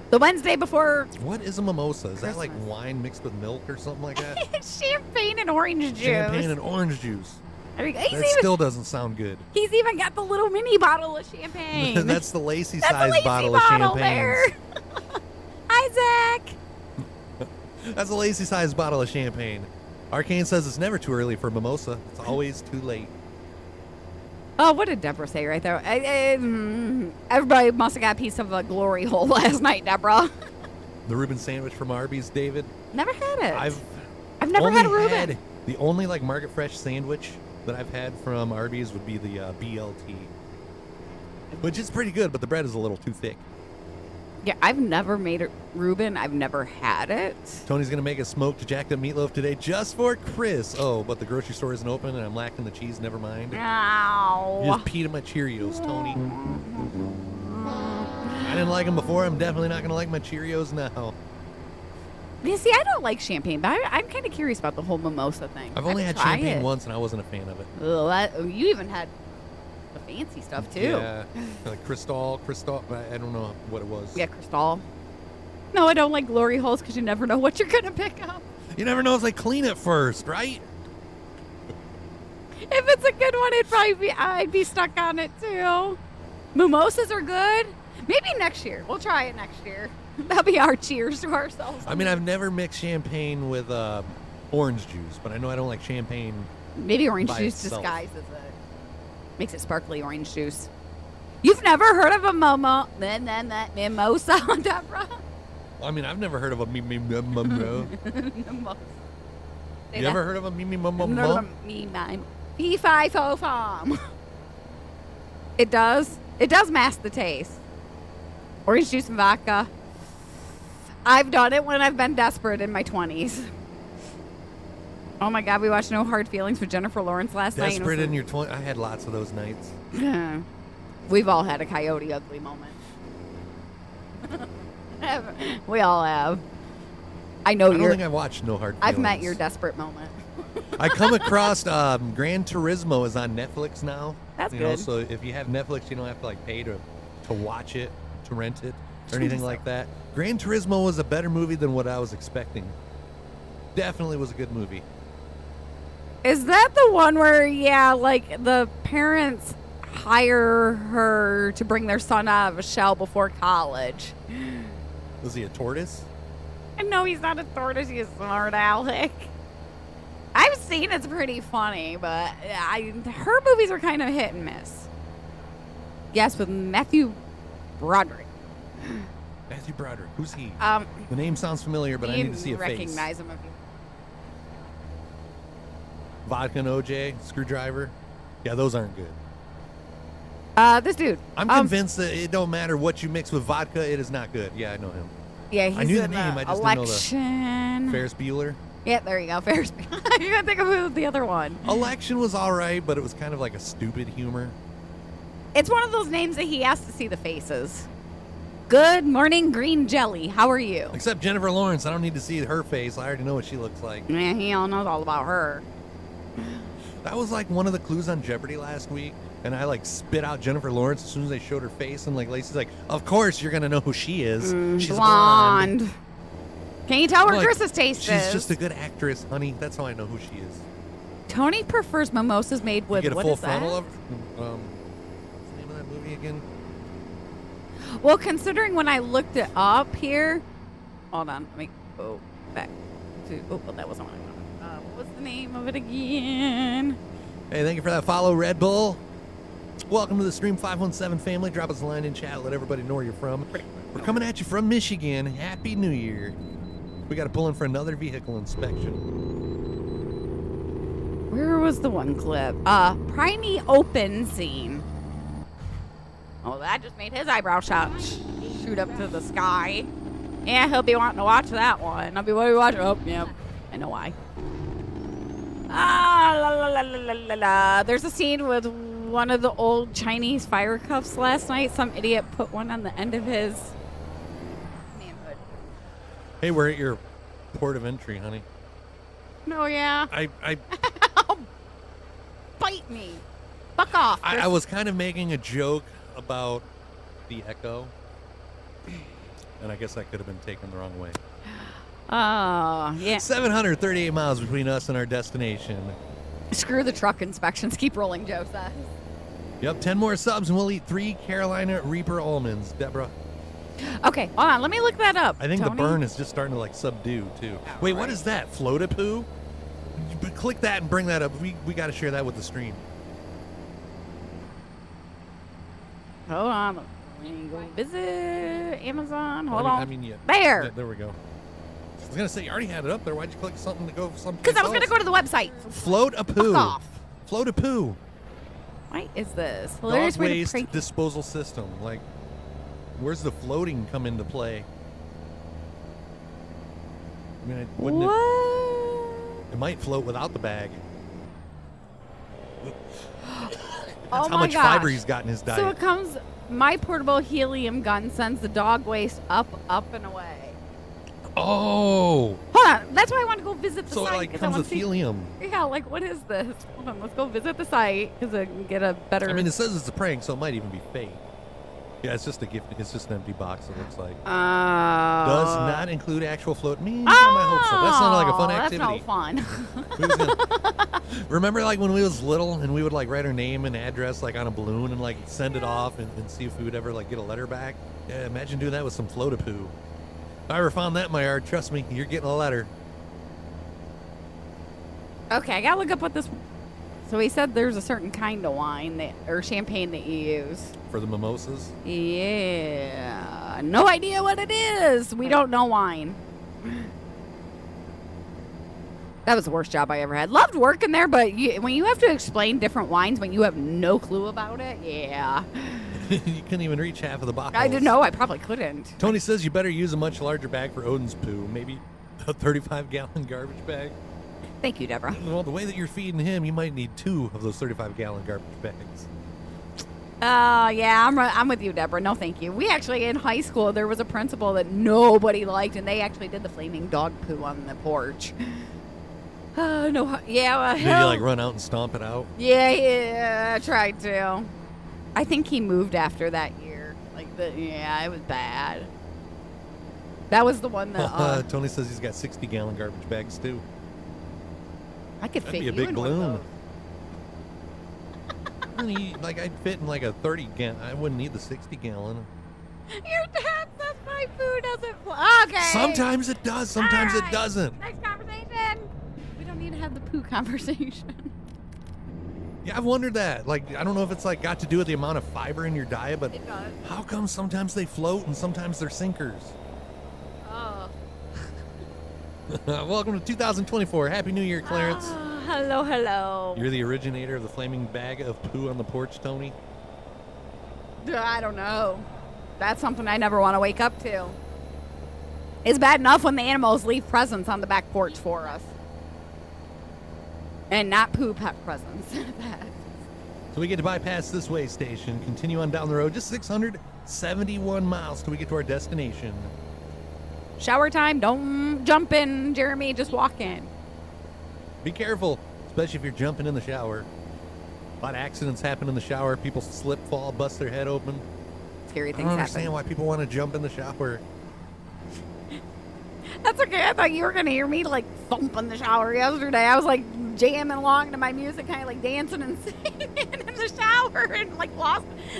The Wednesday before. What is a mimosa? Is Christmas. that like wine mixed with milk or something like that? Champagne and orange juice. Champagne and orange juice. That Still doesn't sound good. He's even got the little mini bottle of champagne. That's the Lacey That's size a Lacey bottle of champagne. There. Hi, Zach. That's a Lacey size bottle of champagne. Arcane says it's never too early for mimosa. It's always too late. Oh, what did Deborah say right there? Everybody must have got a piece of a glory hole last night, Deborah. The Reuben sandwich from Arby's, David. Never had it. I've never had a Reuben. The only like market fresh sandwich that I've had from Arby's would be the BLT, which is pretty good, but the bread is a little too thick. Yeah, I've never made a Reuben. I've never had it. Tony's going to make a smoked jacked up meatloaf today just for Chris. Oh, but the grocery store isn't open and I'm lacking the cheese. Never mind. Ow. You just peed in my Cheerios, Tony. I didn't like them before. I'm definitely not going to like my Cheerios now. Yeah, see, I don't like champagne, but I'm kind of curious about the whole mimosa thing. I've only had champagne once and I wasn't a fan of it. Ugh, you even had the fancy stuff, too. Yeah, like Cristal. I don't know what it was. Yeah, Cristal. No, I don't like glory holes because you never know what you're going to pick up. You never know if they clean it first, right? If it's a good one, I'd be stuck on it, too. Mimosas are good. Maybe next year. We'll try it next year. That'll be our cheers to ourselves. I mean, I've never mixed champagne with orange juice, but I know I don't like champagne. Maybe orange by juice itself. disguises it. Makes it sparkly orange juice. You've never heard of a mimosa, Deborah? I mean, I've never heard of a mimosa. Mimosa. You ever heard of a mimosa? P505. It does. It does mask the taste. Orange juice and vodka. I've done it when I've been desperate in my 20s. Oh my God, we watched No Hard Feelings with Jennifer Lawrence last night. Desperate in your 20s? I had lots of those nights. We've all had a Coyote Ugly moment. We all have. I don't think I've watched No Hard Feelings. I've met your desperate moment. I come across Gran Turismo is on Netflix now. That's you good. Know, so if you have Netflix, you don't have to like pay to watch it, to rent it, or anything like that. Gran Turismo was a better movie than what I was expecting. Definitely was a good movie. Is that the one where, like the parents hire her to bring their son out of a shell before college? Was he a tortoise? No, he's not a tortoise. He's a smart aleck. I've seen it's pretty funny, but her movies are kind of hit and miss. Yes, with Matthew Broderick. Matthew Broderick. Who's he? The name sounds familiar, but I need to see a face. Recognize him if you. Vodka and OJ, Screwdriver. Yeah, those aren't good. This dude. I'm convinced that it don't matter what you mix with vodka, it is not good. Yeah, I know him. Yeah, he's I knew the in name. I just Election. didn't know the Ferris Bueller. Yeah, there you go, Ferris Bueller. I can't think of who the other one. Election was all right, but it was kind of like a stupid humor. It's one of those names that he has to see the faces. Good morning, green jelly. How are you? Except Jennifer Lawrence. I don't need to see her face. I already know what she looks like. Yeah, he all knows all about her. That was like one of the clues on Jeopardy last week. And I like spit out Jennifer Lawrence as soon as they showed her face. And like Lacey's like, of course you're going to know who she is. She's blonde. Can you tell where Chris's taste is? She's just a good actress, honey. That's how I know who she is. Tony prefers mimosas made with, you get a what full is frontal that? of what's the name of that movie again? Well, considering when I looked it up here, hold on, let me go back to, well, that wasn't what I wanted. What was the name of it again? Hey, thank you for that follow, Red Bull. Welcome to the Stream 517 family. Drop us a line in chat. Let everybody know where you're from. We're coming at you from Michigan. Happy New Year. We got to pull in for another vehicle inspection. Where was the one clip? Primey open scene. Oh, that just made his eyebrow shot shoot up to the sky. Yeah, he'll be wanting to watch that one. I'll be, what are you watching? Oh, yeah, I know why. There's a scene with one of the old Chinese fire cuffs last night. Some idiot put one on the end of his manhood. Hey, we're at your port of entry, honey. No, yeah. I Bite me. Fuck off. I was kind of making a joke about the echo. And I guess that could have been taken the wrong way. Oh, yeah. 738 miles between us and our destination. Screw the truck inspections. Keep rolling, Joe says. Yep, 10 more subs and we'll eat 3 Carolina Reaper almonds. Deborah. Okay, hold on. Let me look that up. I think Tony? the burn is just starting to like subdue too. Wait, what is that? Float-a-poo? Click that and bring that up. We got to share that with the stream. Hold on. Let me go visit Amazon. Hold on. I mean, yeah. There. Yeah, there we go. I was going to say, you already had it up there. Why'd you click something to go something? Because I was going to go to the website. Float a poo. Fuck off. Float a poo. What is this? Dog Hilarious way to waste prank. disposal system. Like, where's the floating come into play? I mean, wouldn't What? it might float without the bag. Oh That's how my much gosh. fiber he's got in his diet. So it comes, my portable helium gun sends the dog waste up, and away. Oh. Hold on. That's why I want to go visit the So it site. like 'cause I comes wanna with see- helium. Yeah, like what is this? Hold on. Let's go visit the site because I can get a better. I mean, it says it's a prank, so it might even be fake. Yeah, it's just a gift. It's just an empty box, it looks like. Does not include actual float. Me, I might hope so. That sounded like a fun activity. That's no fun. Remember, like, when we was little and we would, like, write our name and address, like, on a balloon and, like, send it off and see if we would ever, like, get a letter back? Yeah, imagine doing that with some float-a-poo. If I ever found that in my yard, trust me, you're getting a letter. Okay, I gotta look up what this. So he said there's a certain kind of wine or champagne that you use. For the mimosas? Yeah, no idea what it is. We don't know wine. That was the worst job I ever had. Loved working there, but when you have to explain different wines when you have no clue about it, yeah. You couldn't even reach half of the bottles. I didn't know. I probably couldn't. Tony says you better use a much larger bag for Odin's poo. Maybe a 35-gallon garbage bag. Thank you, Deborah. Well, the way that you're feeding him, you might need 2 of those 35-gallon garbage bags. Yeah, I'm with you, Deborah. No, thank you. We actually, in high school, there was a principal that nobody liked, and they actually did the flaming dog poo on the porch. No, yeah. Did you, like, run out and stomp it out? Yeah, I tried to. I think he moved after that year. Yeah, it was bad. That was the one that. Tony says he's got 60-gallon garbage bags, too. I could That'd fit be a you big in balloon. one of those. Like, I'd fit in like a 30-gallon. I wouldn't need the 60-gallon. Your dad says my food doesn't fly. Okay. Sometimes it does. Sometimes All it right. doesn't. Next conversation. We don't need to have the poo conversation. Yeah, I've wondered that. Like, I don't know if it's like got to do with the amount of fiber in your diet, but It does. how come sometimes they float and sometimes they're sinkers? Oh. Welcome to 2024. Happy New Year, Clarence. Hello, hello. You're the originator of the flaming bag of poo on the porch, Tony. I don't know. That's something I never want to wake up to. It's bad enough when the animals leave presents on the back porch for us. And not poo pet presents. So we get to bypass this way station, continue on down the road, just 671 miles till we get to our destination. Shower time. Don't jump in, Jeremy. Just walk in. Be careful, especially if you're jumping in the shower. A lot of accidents happen in the shower. People slip, fall, bust their head open. Scary I things don't happen. understand why people want to jump in the shower. That's okay. I thought you were going to hear me like thump in the shower yesterday. I was like jamming along to my music, kind of like dancing and singing in the shower and like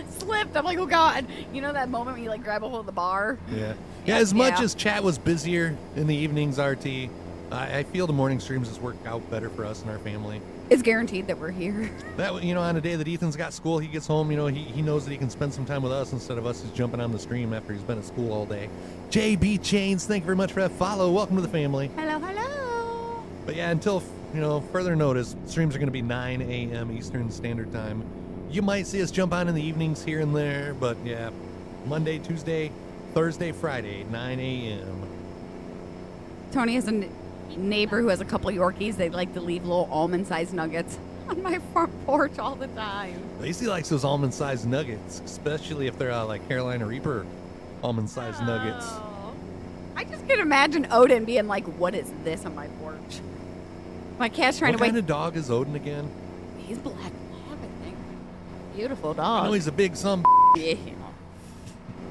slipped. I'm like, oh God. You know that moment when you like grab a hold of the bar? Yeah. Yeah, as much Yeah. as chat was busier in the evenings, RT, I feel the morning streams has worked out better for us and our family. It's guaranteed that we're here. That, you know, on a day that Ethan's got school, he gets home, you know, he knows that he can spend some time with us instead of us just jumping on the stream after he's been at school all day. JB Chains, thank you very much for that follow. Welcome to the family. Hello, hello. But yeah, until, you know, further notice, streams are going to be 9 a.m. Eastern Standard Time. You might see us jump on in the evenings here and there, but yeah, Monday, Tuesday, Thursday, Friday, 9 a.m. Tony has a neighbor who has a couple Yorkies. They like to leave little almond-sized nuggets on my front porch all the time. Lacey likes those almond-sized nuggets, especially if they're like Carolina Reaper almond-sized nuggets. Oh. I just can imagine Odin being like, what is this on my porch? My cat's trying What to wake. kind of dog is Odin again? He's black lab, I think. Beautiful I dog. know he's a big son. Yeah.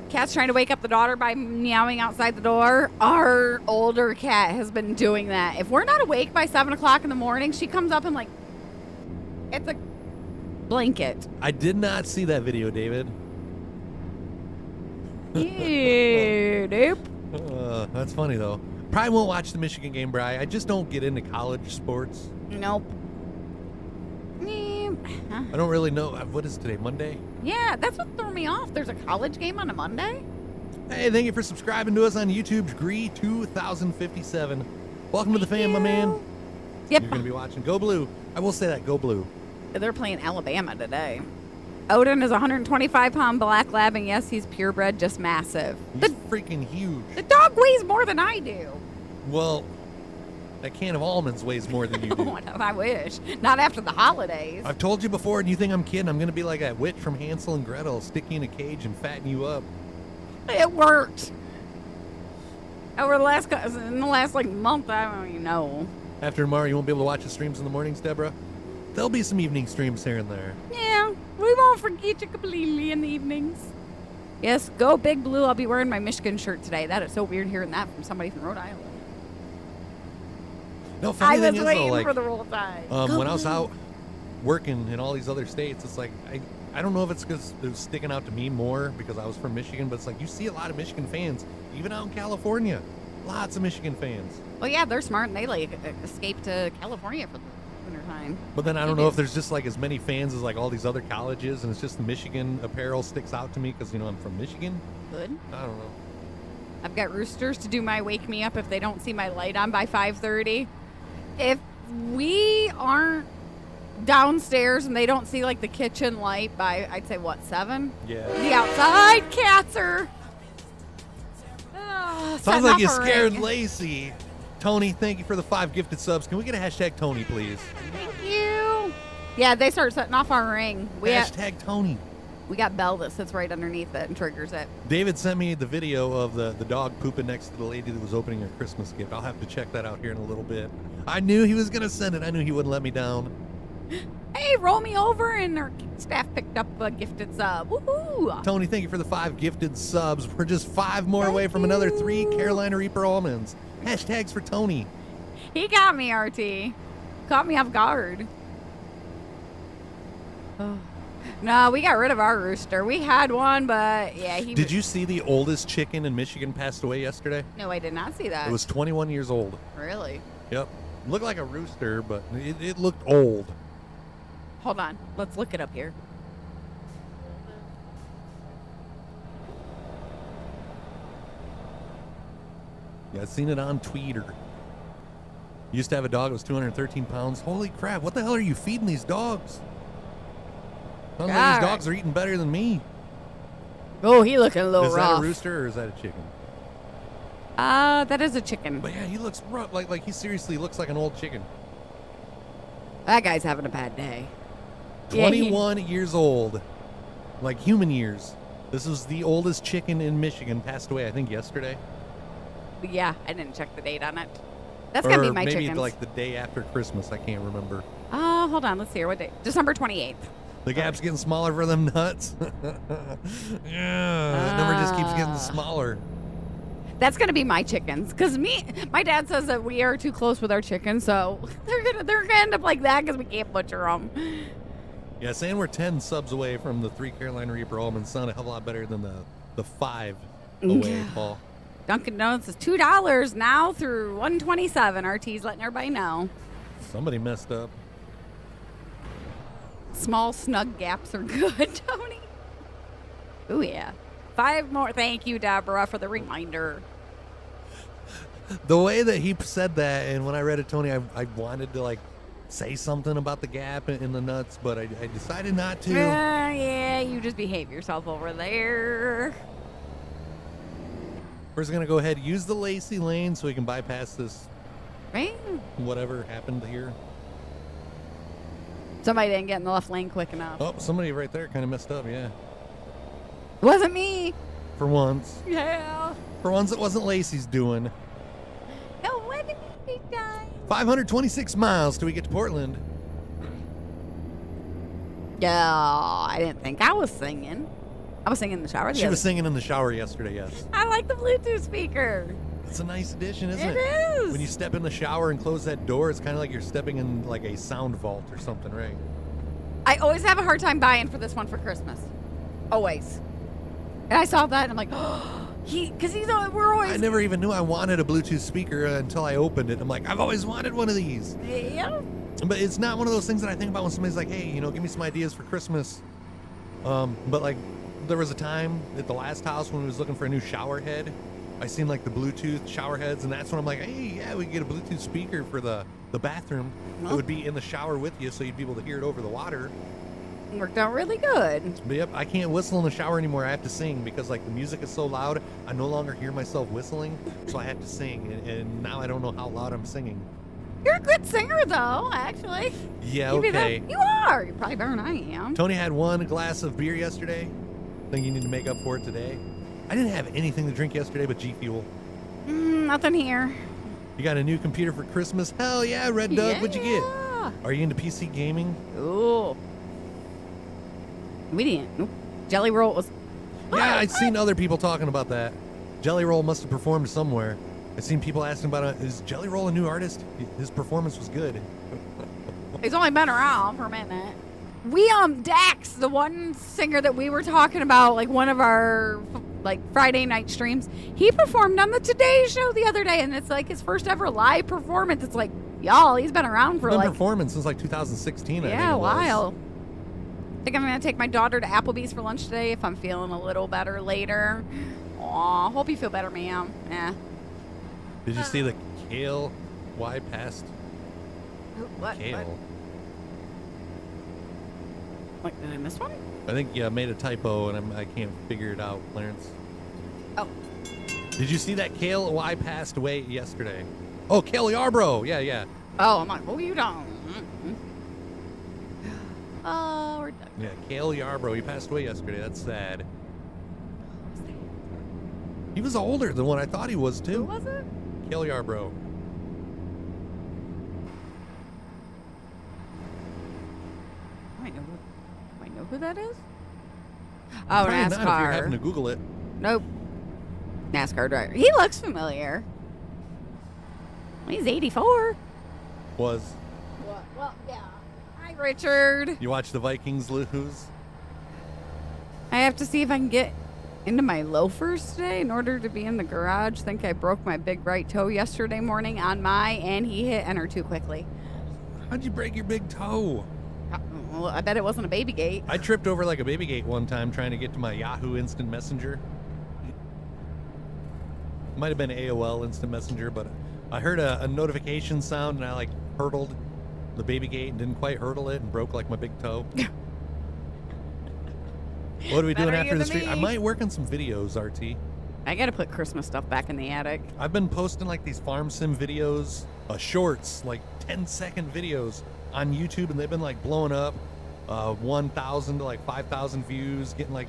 Cat's trying to wake up the daughter by meowing outside the door. Our older cat has been doing that. If we're not awake by 7 o'clock in the morning, she comes up and like, it's a blanket. I did not see that video, David. Ew, nope. That's funny, though. Probably won't watch the Michigan game, Bri. I just don't get into college sports. Nope. Nope. I don't really know. What is today, Monday? Yeah, that's what threw me off. There's a college game on a Monday? Hey, thank you for subscribing to us on YouTube's GREE 2057. Welcome to the fam, my man. Yep. You're going to be watching Go Blue. I will say that, Go Blue. They're playing Alabama today. Odin is a 125-pound black lab, and yes, he's purebred, just massive. He's freaking huge. The dog weighs more than I do. Well, that can of almonds weighs more than you do. I wish. Not after the holidays. I've told you before, and you think I'm kidding. I'm going to be like that witch from Hansel and Gretel, stick you in a cage and fatten you up. It worked. Over the last like month, I don't even know. After tomorrow, you won't be able to watch the streams in the mornings, Deborah? There'll be some evening streams here and there. Yeah, we won't forget you completely in the evenings. Yes, go Big Blue. I'll be wearing my Michigan shirt today. That is so weird hearing that from somebody from Rhode Island. No, funny I thing was is, waiting though, like, for the roll tide. when I was out working in all these other states, it's like, I don't know if it's because it was sticking out to me more because I was from Michigan, but it's like you see a lot of Michigan fans, even out in California. Lots of Michigan fans. Well, yeah, they're smart, and they like escape to California for the winter time. But then I don't know if there's just like as many fans as like all these other colleges, and it's just the Michigan apparel sticks out to me because, you know, I'm from Michigan. Good. I don't know. I've got roosters to do my wake me up if they don't see my light on by 5:30. If we aren't downstairs and they don't see like the kitchen light by, I'd say, what, 7? Yeah. The outside cats are sounds like you scared Lacey. Tony, thank you for the 5 gifted subs. Can we get a hashtag Tony, please? Thank you. Yeah, they start setting off our ring. Hashtag Tony. We got Belle that sits right underneath it and triggers it. David sent me the video of the dog pooping next to the lady that was opening her Christmas gift. I'll have to check that out here in a little bit. I knew he was going to send it. I knew he wouldn't let me down. Hey, roll me over, and our staff picked up a gifted sub. Woohoo! Tony, thank you for the 5 gifted subs. We're just 5 more away from another 3 Carolina Reaper almonds. Hashtags for Tony. He got me, RT. Caught me off guard. Oh. No, we got rid of our rooster. We had one, but yeah, he. Did you see the oldest chicken in Michigan passed away yesterday? No, I did not see that. It was 21 years old. Really? Yep. Looked like a rooster, but it looked old. Hold on. Let's look it up here. Yeah, I've seen it on Twitter. Used to have a dog that was 213 pounds. Holy crap, what the hell are you feeding these dogs? Sounds like these dogs are eating better than me. Oh, he looking a little rough. Is that a rooster or is that a chicken? That is a chicken. But yeah, he looks rough. Like he seriously looks like an old chicken. That guy's having a bad day. 21 years old. Like human years. This was the oldest chicken in Michigan. Passed away, I think, yesterday. Yeah, I didn't check the date on it. That's going to be my chickens. Maybe like the day after Christmas. I can't remember. Hold on. Let's see here. What day? December 28th. The gap's getting smaller for them nuts. Yeah, the number just keeps getting smaller. That's gonna be my chickens, cause my dad says that we are too close with our chickens, so they're gonna end up like that because we can't butcher them. Yeah, saying we're 10 subs away from the 3 Carolina Reaper almonds sound a hell of a lot better than the 5 away, Paul. Dunkin' Donuts is $2 now through 127. RT's letting everybody know. Somebody messed up. Small, snug gaps are good, Tony. Oh, yeah. 5 more. Thank you, Deborah, for the reminder. The way that he said that, and when I read it, Tony, I wanted to, like, say something about the gap in the nuts, but I decided not to. Yeah, you just behave yourself over there. We're just going to go ahead and use the Lacey lane so we can bypass this. Right? Whatever happened here. Somebody didn't get in the left lane quick enough. Oh, somebody right there kind of messed up, yeah. It wasn't me. For once. Yeah. For once, it wasn't Lacey's doing. No, what did we die? 526 miles till we get to Portland. Yeah, I didn't think I was singing. I was singing in the shower. She was singing in the shower yesterday, yes. I like the Bluetooth speaker. It's a nice addition, isn't it? It is. When you step in the shower and close that door, it's kind of like you're stepping in like a sound vault or something, right? I always have a hard time buying for this one for Christmas. Always. And I saw that and I'm like, oh, we're always. I never even knew I wanted a Bluetooth speaker until I opened it. I'm like, I've always wanted one of these. Yeah. But it's not one of those things that I think about when somebody's like, hey, give me some ideas for Christmas. But like, there was a time at the last house when we was looking for a new shower head. I seen like the Bluetooth shower heads, and that's when I'm like, hey, yeah, we can get a Bluetooth speaker for the bathroom. It would be in the shower with you, so you'd be able to hear it over the water. Worked out really good. But yep, I can't whistle in the shower anymore. I have to sing because like the music is so loud. I no longer hear myself whistling, so I have to sing. And now I don't know how loud I'm singing. You're a good singer, though, actually. Yeah, Give me okay. that. You are. You're probably better than I am. Tony had one glass of beer yesterday. Think you need to make up for it today. I didn't have anything to drink yesterday but G Fuel. Nothing here. You got a new computer for Christmas? Hell yeah, Red Dove. Yeah. What'd you get? Are you into PC gaming? Ooh. We didn't. Nope. Jelly Roll was... Yeah, I'd seen other people talking about that. Jelly Roll must have performed somewhere. I've seen people asking about it. Is Jelly Roll a new artist? His performance was good. He's only been around for a minute. We, Dax, the one singer that we were talking about, like one of our, like, Friday night streams, he performed on the Today Show the other day, and it's like his first ever live performance. It's like, y'all, he's been around for, like... performing since, like, 2016, I think Yeah, it a was. while. I think I'm going to take my daughter to Applebee's for lunch today if I'm feeling a little better later. Aw, hope you feel better, ma'am. Yeah. Did you see the Kale Y past What? Kale? What, did I miss one? I think I made a typo and I can't figure it out, Clarence. Oh. Did you see that Kale Y passed away yesterday? Oh, Kale Yarbrough. Yeah. Oh, I'm like, oh, you don't. Oh, we're done. Yeah, Kale Yarbrough. He passed away yesterday. That's sad. He was older than what I thought he was, too. Who was it? Kale Yarbrough. I know who that is? Oh, Probably NASCAR. not if you're having to Google it. Nope. NASCAR driver. He looks familiar. He's 84. Was. What? Well, yeah. Hi, Richard. You watch the Vikings lose? I have to see if I can get into my loafers today in order to be in the garage. Think I broke my big right toe yesterday morning on and he hit enter too quickly. How'd you break your big toe? Well, I bet it wasn't a baby gate. I tripped over like a baby gate one time trying to get to my Yahoo Instant Messenger. Might have been AOL Instant Messenger, but I heard a notification sound and I like hurdled the baby gate and didn't quite hurdle it and broke like my big toe. What are we doing after the stream? I might work on some videos, RT. I gotta put Christmas stuff back in the attic. I've been posting like these farm sim videos, shorts, like 10-second videos on YouTube, and they've been like blowing up, 1,000 to like 5,000 views, getting like,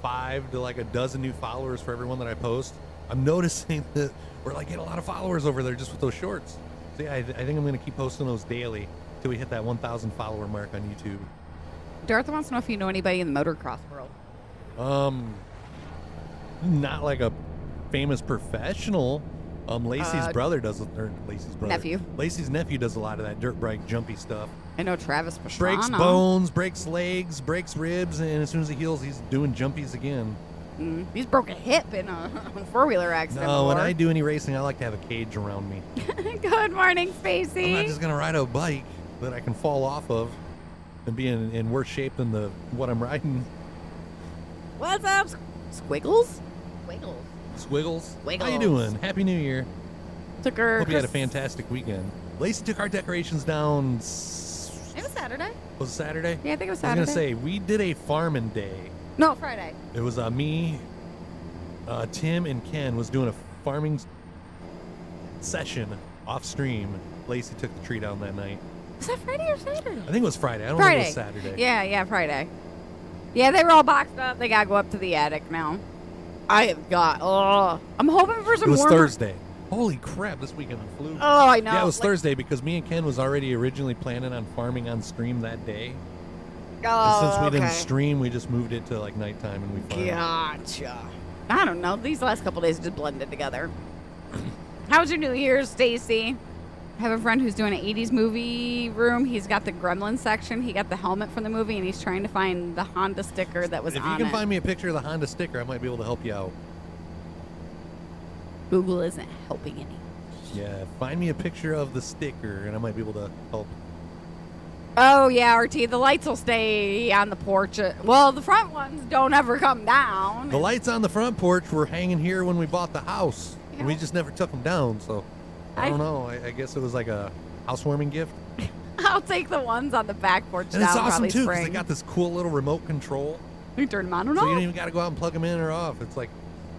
5 to like a dozen new followers for everyone that I post. I'm noticing that we're like getting a lot of followers over there just with those shorts. So yeah, I think I'm gonna keep posting those daily till we hit that 1,000 follower mark on YouTube. Darth wants to know if you know anybody in the motocross world. Not like a famous professional. Lacey's brother does, or Lacey's brother. Nephew. Lacey's nephew does a lot of that dirt bike jumpy stuff. I know Travis Pastrana. Breaks bones, breaks legs, breaks ribs, and as soon as he heals, he's doing jumpies again. He's broke a hip in a four-wheeler accident. No, when I do any racing, I like to have a cage around me. Good morning, Spacey. I'm not just going to ride a bike that I can fall off of and be in worse shape than what I'm riding. What's up, Squiggles? Squiggles. Wiggles. How you doing? Happy New Year. Took her. Hope you had a fantastic weekend. Lacey took our decorations down. It was Saturday. Was it Saturday? Yeah, I think it was I Saturday. was going to say, we did a farming day. No, Friday. It was me, Tim, and Ken was doing a farming session off stream. Lacey took the tree down that night. Was that Friday or Saturday? I think it was Friday. I don't Friday. think it was Saturday. Yeah, Friday. Yeah, they were all boxed up. They got to go up to the attic now. I have got, I'm hoping for some It was warmer. Thursday. Holy crap, this weekend flew. Oh, I know. Yeah, it was Thursday because me and Ken was already originally planning on farming on stream that day. Oh, and since we didn't okay. stream, we just moved it to like nighttime and we farmed. Gotcha. I don't know. These last couple days just blended together. How was your New Year's, Stacy? I have a friend who's doing an 80s movie room. He's got the Gremlin section. He got the helmet from the movie, and he's trying to find the Honda sticker that was on it. If you can find me a picture of the Honda sticker, I might be able to help you out. Google isn't helping any. Yeah, find me a picture of the sticker, and I might be able to help. Oh, yeah, RT. The lights will stay on the porch. Well, the front ones don't ever come down. The lights on the front porch were hanging here when we bought the house. Yeah. And we just never took them down, so I don't know. I guess it was like a housewarming gift. I'll take the ones on the back porch and down. It's awesome, too, because they got this cool little remote control. You turn them on and off. So you don't even got to go out and plug them in or off. It's like,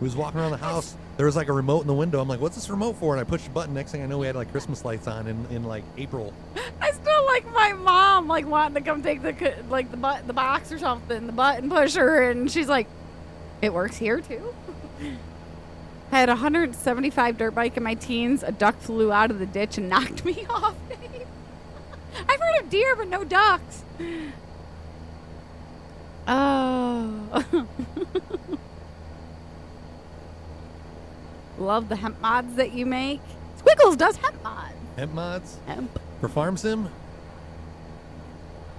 we was walking around the house. There was like a remote in the window. I'm like, what's this remote for? And I pushed the button. Next thing I know, we had like Christmas lights on in like April. I still like my mom like wanting to come take the box or something, the button pusher, and she's like, it works here too. I had a 175 dirt bike in my teens. A duck flew out of the ditch and knocked me off. I've heard of deer, but no ducks. Oh. Love the hemp mods that you make. Squiggles does hemp mods. Hemp mods? Hemp. For Farm Sim?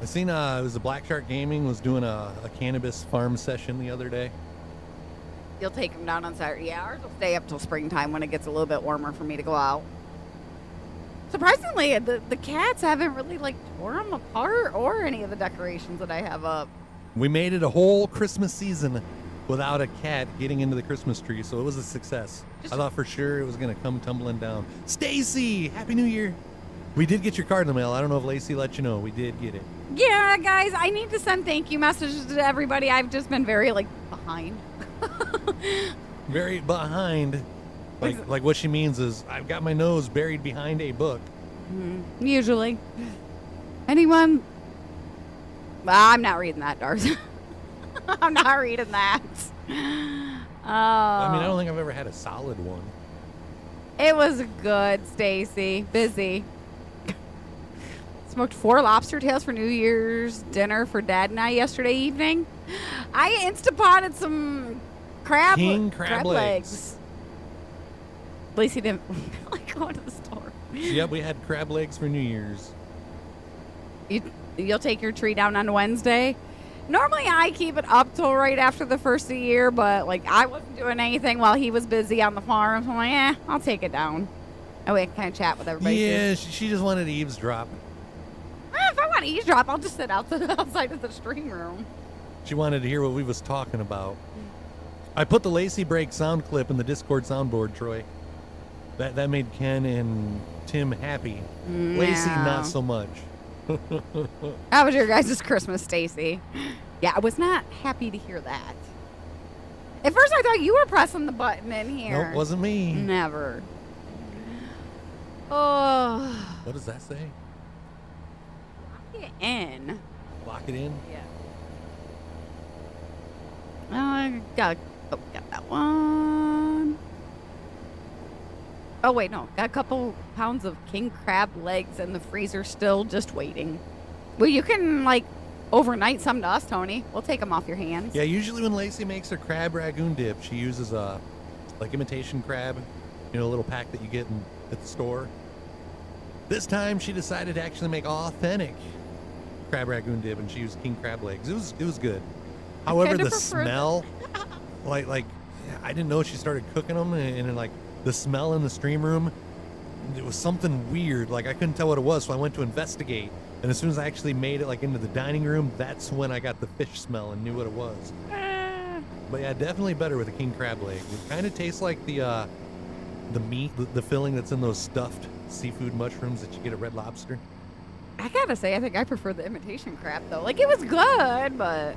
I seen it was the Black Shark Gaming was doing a cannabis farm session the other day. You'll take them down on Saturday. Yeah, ours will stay up till springtime when it gets a little bit warmer for me to go out. Surprisingly, the cats haven't really like tore them apart or any of the decorations that I have up. We made it a whole Christmas season without a cat getting into the Christmas tree, so it was a success. I thought for sure it was going to come tumbling down. Stacy, Happy New Year. We did get your card in the mail. I don't know if Lacey let you know. We did get it. Yeah, guys, I need to send thank you messages to everybody. I've just been very, behind. Very behind. Like what she means is I've got my nose buried behind a book. Mm-hmm. Usually. Anyone? Well, I'm not reading that, Darcy. I'm not reading that. I don't think I've ever had a solid one. It was good, Stacy. Busy. Smoked 4 lobster tails for New Year's dinner for Dad and I yesterday evening. I Instapotted some crab legs. Lacey didn't like going to the store. Yep, we had crab legs for New Year's. You'll take your tree down on Wednesday. Normally, I keep it up till right after the first of the year, but I wasn't doing anything while he was busy on the farm. So I'm like, I'll take it down. And we can kind of chat with everybody. Yeah, she just wanted to eavesdrop. If I want to eavesdrop, I'll just sit outside of the stream room. She wanted to hear what we was talking about. I put the Lacey Break sound clip in the Discord soundboard, Troy. That made Ken and Tim happy. No. Lacey, not so much. How was your guys' Christmas, Stacy? Yeah, I was not happy to hear that. At first, I thought you were pressing the button in here. No, it wasn't me. Never. Oh. What does that say? Lock it in. Lock it in? Yeah. I got that one. Oh, wait, no. Got a couple pounds of king crab legs in the freezer still, just waiting. Well, you can, overnight some to us, Tony. We'll take them off your hands. Yeah, usually when Lacey makes her crab ragoon dip, she uses imitation crab, a little pack that you get at the store. This time, she decided to actually make authentic crab ragoon dip, and she used king crab legs. It was good. However, the smell, I didn't know she started cooking them, and the smell in the stream room, it was something weird. I couldn't tell what it was, so I went to investigate. And as soon as I actually made it into the dining room, that's when I got the fish smell and knew what it was. But yeah, definitely better with a king crab leg. It kind of tastes like the meat, the filling that's in those stuffed seafood mushrooms that you get at Red Lobster. I gotta say, I think I prefer the imitation crab, though. It was good, but...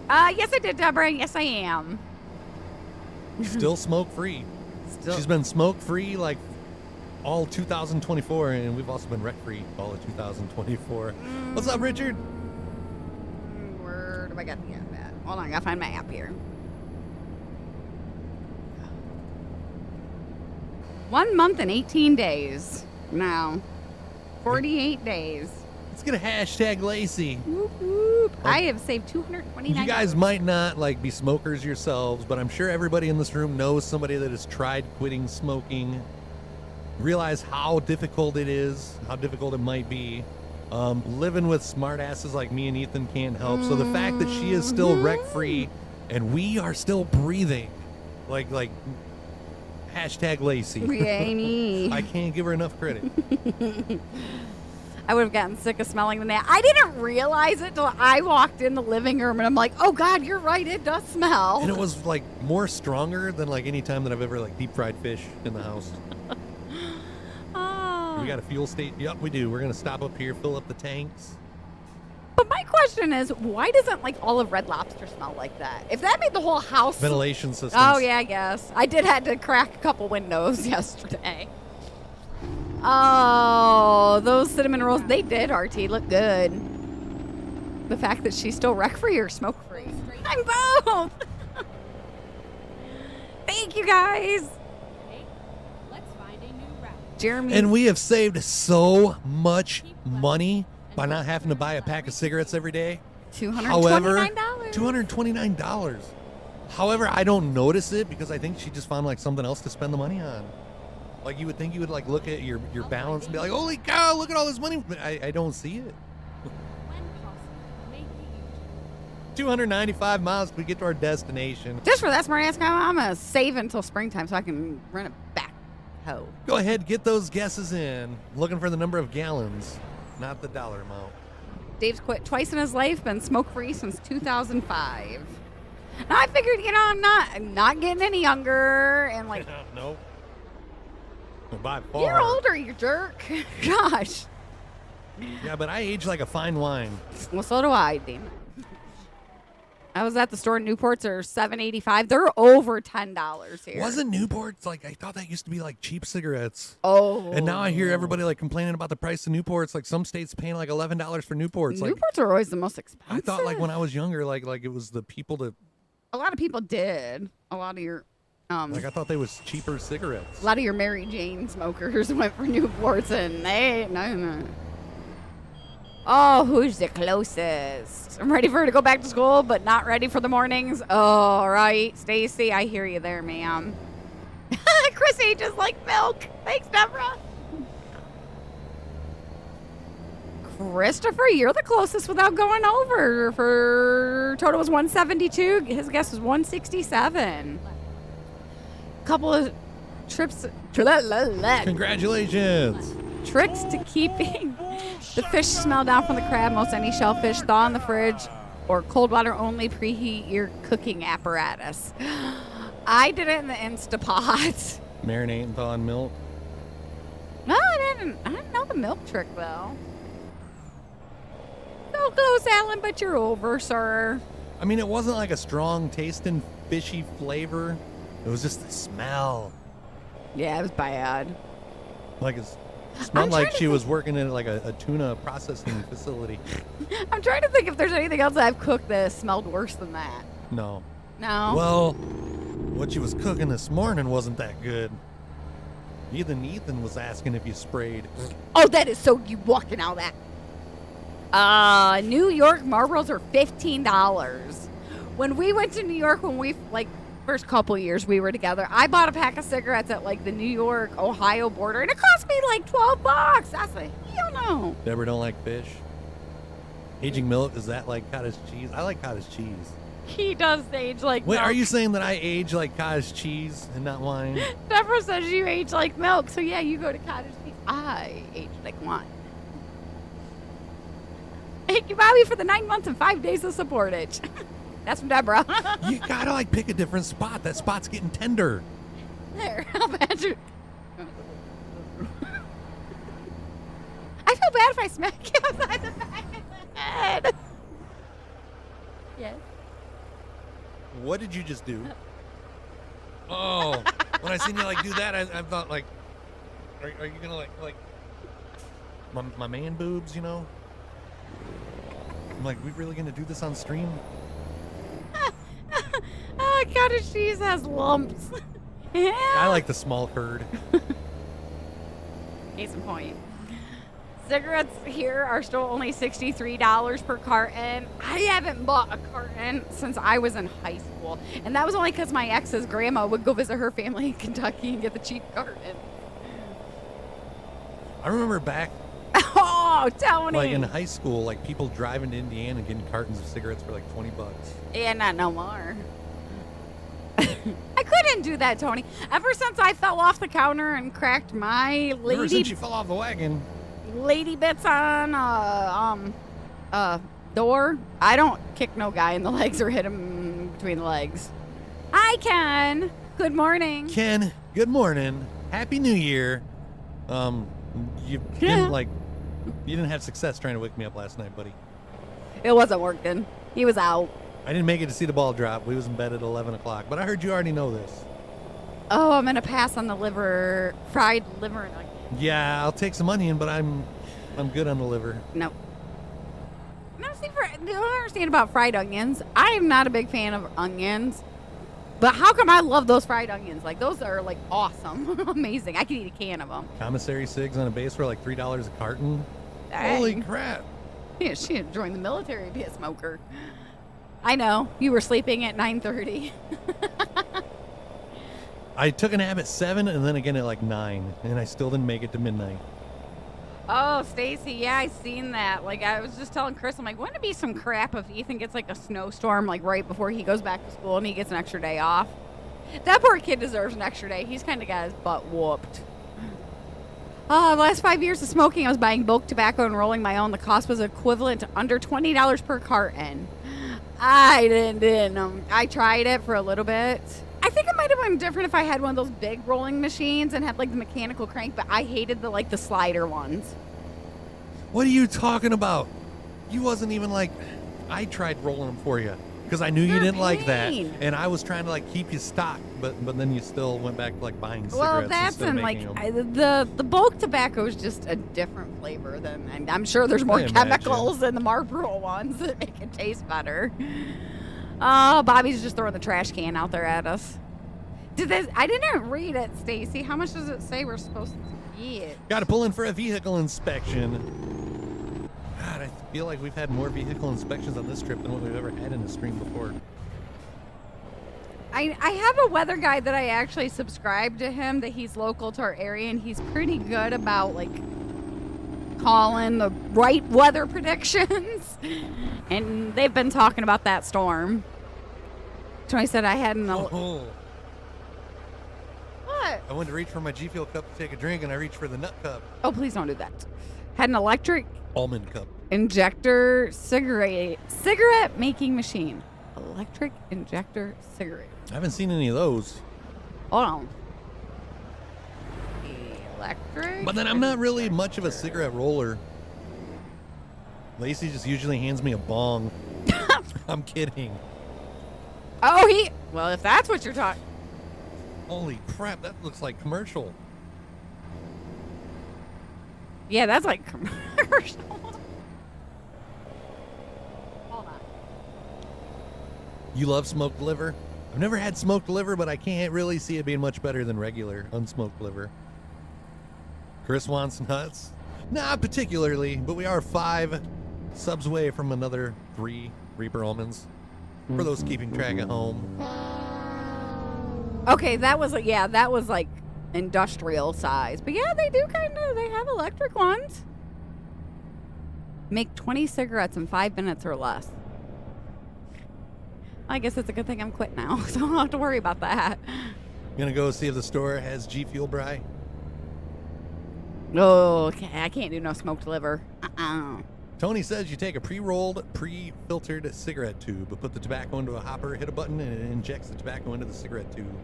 yes, I did, Deborah. Yes, I am. Still smoke-free. She's been smoke-free, all 2024, and we've also been wreck-free all of 2024. What's up, Richard? Where do I got the app at? Hold on, I gotta find my app here. 1 month and 18 days. No. 48 days. Let's get a hashtag Lacey. Whoop, whoop. I have saved $229. You guys might not be smokers yourselves, but I'm sure everybody in this room knows somebody that has tried quitting smoking. Realize how difficult it is, how difficult it might be. Living with smart asses like me and Ethan can't help. So the fact that she is still wreck-free and we are still breathing, hashtag Lacey. Yay me. I can't give her enough credit. I would have gotten sick of smelling the I didn't realize it till I walked in the living room, and I'm like, oh, God, you're right. It does smell. And it was, like, more stronger than, like, any time that I've ever, like, deep-fried fish in the house. Oh. We got a fuel station. Yep, we do. We're going to stop up here, fill up the tanks. But my question is, why doesn't, like, all of Red Lobster smell like that? If that made the whole house... Ventilation systems. Oh, yeah, I guess. I did have to crack a couple windows yesterday. Oh, those cinnamon rolls, they did, RT, look good. The fact that she's still wreck-free or smoke-free. I'm both. Thank you, guys. Okay, let's find a new route. Jeremy. And we have saved so much money by not having to buy a pack of cigarettes every day. $229. $229. However, I don't notice it because I think she just found like something else to spend the money on. Like you would think you would like look at your balance and be like, holy cow, look at all this money. But I don't see it. When possible, make the U-turn. 295 miles till we get to our destination. Just for that smart ass guy, I'm going to save until springtime so I can rent a backhoe. Go ahead, get those guesses in. Looking for the number of gallons, not the dollar amount. Dave's quit twice in his life, been smoke-free since 2005. Now I figured, I'm not getting any younger, and like, Nope. By far. you're older, you jerk. Gosh. Yeah, but I age like a fine wine. Well, so do I, damn it. I was at the store. Newports are $7.85. They're over $10 here. Wasn't Newports like I thought that used to be like cheap cigarettes? Oh. And now I hear everybody like complaining about the price of Newports. Like some states paying like $11 for Newports. Like Newports are always the most expensive. I thought like when I was younger, like it was the people that a lot of people did. A lot of your like I thought they was cheaper cigarettes. a lot of your Mary Jane smokers went for Newports, and they no. Oh, who's the closest? I'm ready for her to go back to school, but not ready for the mornings. Oh, right. Stacy, I hear you there, ma'am. Chris ages like milk. Thanks, Deborah. Christopher, you're the closest without going over. For total was 172. His guess was 167. Couple of trips. Congratulations. Tricks to keeping the fish smell down from the crab. Most any shellfish thaw in the fridge or cold water only. Preheat your cooking apparatus. I did it in the Instapot. Marinate and thaw in milk. No, I didn't know the milk trick though. So close, Alan, but you're over, sir. I mean, it wasn't like a strong tasting fishy flavor. It was just the smell. Yeah, it was bad. Like it smelled like she was working in like a tuna processing facility. I'm trying to think if there's anything else I've cooked that smelled worse than that. No. No. Well, what she was cooking this morning wasn't that good. Even Ethan was asking if you sprayed. Oh, that is so you walking out that. New York Marlboros are $15. When we went to New York, when we first couple years we were together, I bought a pack of cigarettes at like the New York Ohio border, and it cost me like $12. I said, hell no. Deborah don't like fish. Aging milk, is that like cottage cheese? I like cottage cheese. He does age like Wait, milk. are you saying that I age like cottage cheese and not wine? Deborah says you age like milk, so yeah, you go to cottage cheese. I age like wine. Thank you, Bobby, for the 9 months and 5 days of supportage. That's from Deborah. You gotta like pick a different spot. That spot's getting tender. There, I'll bet you. I feel bad if I smack you upside the back of the head. Yes. What did you just do? Oh, when I seen you like do that, I thought like, are you gonna like my man boobs? You know? I'm like, we really gonna do this on stream? Oh, cottage cheese has lumps. Yeah. I like the small curd. Case in point. Cigarettes here are still only $63 per carton. I haven't bought a carton since I was in high school. And that was only because my ex's grandma would go visit her family in Kentucky and get the cheap carton. I remember back Oh, Tony. like in high school, like people driving to Indiana and getting cartons of cigarettes for like $20. Yeah, not no more. I couldn't do that, Tony. Ever since I fell off the counter and cracked my Ever lady... since you fell off the wagon. lady bits on door. I don't kick no guy in the legs or hit him between the legs. Hi, Ken. Good morning. Ken, good morning. Happy New Year. You didn't you didn't have success trying to wake me up last night, buddy. It wasn't working. He was out. I didn't make it to see the ball drop. We was in bed at 11 o'clock, but I heard you already know this. Oh, I'm gonna pass on the fried liver and onions. Yeah, I'll take some onion, but I'm good on the liver. No. No, see, you don't understand about fried onions. I am not a big fan of onions, but how come I love those fried onions? Like, those are, like, awesome. Amazing. I could eat a can of them. Commissary cigs on a base for like $3 a carton. Dang. Holy crap. Yeah, she had joined the military to be a smoker. I know. You were sleeping at 9:30. I took a nap at 7 and then again at like 9, and I still didn't make it to midnight. Oh, Stacy, yeah, I seen that. Like, I was just telling Chris, I'm like, wouldn't it be some crap if Ethan gets like a snowstorm like right before he goes back to school and he gets an extra day off? That poor kid deserves an extra day. He's kind of got his butt whooped. The last 5 years of smoking, I was buying bulk tobacco and rolling my own. The cost was equivalent to under $20 per carton. I didn't. I tried it for a little bit. I think it might have been different if I had one of those big rolling machines and had like the mechanical crank, but I hated the slider ones. What are you talking about? You wasn't even I tried rolling them for you because I knew you didn't like that, and I was trying to keep you stocked, but then you still went back to buying cigarettes. Well, that's instead of making them. The bulk tobacco is just a different flavor than, and I'm sure there's more chemicals in the Marlboro ones that make it taste better. Oh, Bobby's just throwing the trash can out there at us. I didn't read it, Stacy. How much does it say we're supposed to get? Got to pull in for a vehicle inspection. God, I feel like we've had more vehicle inspections on this trip than what we've ever had in the stream before. I have a weather guy that I actually subscribe to him, that he's local to our area, and he's pretty good about calling the right weather predictions. And they've been talking about that storm. Tony said I had What? What? I went to reach for my G Fuel cup to take a drink, and I reached for the nut cup. Oh, please don't do that. Had an electric Almond cup. Injector cigarette making machine. Electric injector cigarette. I haven't seen any of those. Hold on. Electric. But then I'm not really much of a cigarette roller. Lacey just usually hands me a bong. I'm kidding. Oh, well, if that's what you're talking. Holy crap, that looks like commercial. Yeah, that's like commercial. Hold on. You love smoked liver? I've never had smoked liver, but I can't really see it being much better than regular unsmoked liver. Chris wants nuts? Not particularly, but we are 5 subs away from another 3 Reaper almonds. For those keeping track at home. Okay, that was like industrial size. But yeah, they have electric ones. Make 20 cigarettes in 5 minutes or less. I guess it's a good thing I'm quit now, so I don't have to worry about that. Gonna go see if the store has G Fuel Bry. Oh, okay. I can't do no smoked liver. Tony says you take a pre-rolled, pre-filtered cigarette tube, put the tobacco into a hopper, hit a button, and it injects the tobacco into the cigarette tube.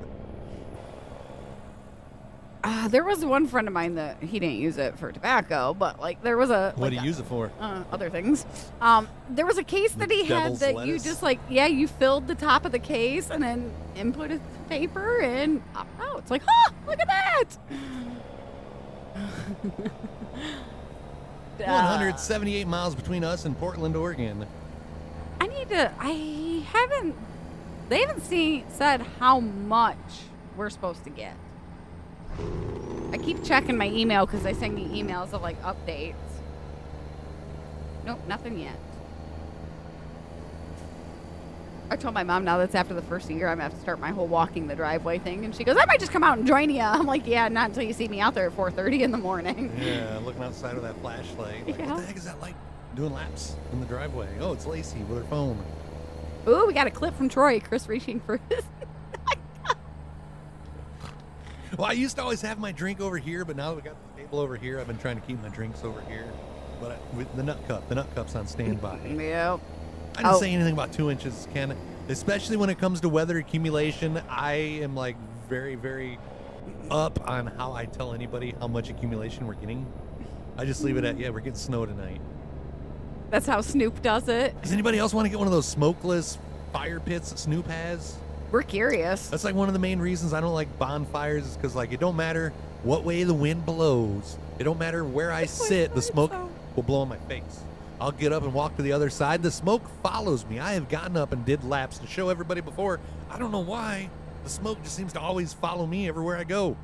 There was one friend of mine that he didn't use it for tobacco, but there was a. What do you use it for? Other things. There was a case that he had that lettuce. You just you filled the top of the case and then inputted the paper and oh, it's like, look at that. 178 miles between us and Portland, Oregon. They haven't said how much we're supposed to get. I keep checking my email because they send me emails of updates. Nope, nothing yet. I told my mom now that's after the first year I'm going to have to start my whole walking the driveway thing. And she goes, I might just come out and join you. I'm like, yeah, not until you see me out there at 4:30 in the morning. Yeah, looking outside with that flashlight. What the heck is that light doing laps in the driveway? Oh, it's Lacey with her phone. Ooh, we got a clip from Troy. Chris reaching for his... Well, I used to always have my drink over here, but now that we got the table couple over here. I've been trying to keep my drinks over here. But with the nut cup's on standby. Yep. I didn't say anything about 2 inches, Ken. Especially when it comes to weather accumulation, I am like very, very up on how I tell anybody how much accumulation we're getting. I just leave it at, yeah, we're getting snow tonight. That's how Snoop does it. Does anybody else want to get one of those smokeless fire pits that Snoop has? We're curious. That's like one of the main reasons I don't like bonfires is because like it don't matter what way the wind blows. It don't matter where I sit, the smoke will blow in my face. I'll get up and walk to the other side. The smoke follows me. I have gotten up and did laps to show everybody before. I don't know why. The smoke just seems to always follow me everywhere I go.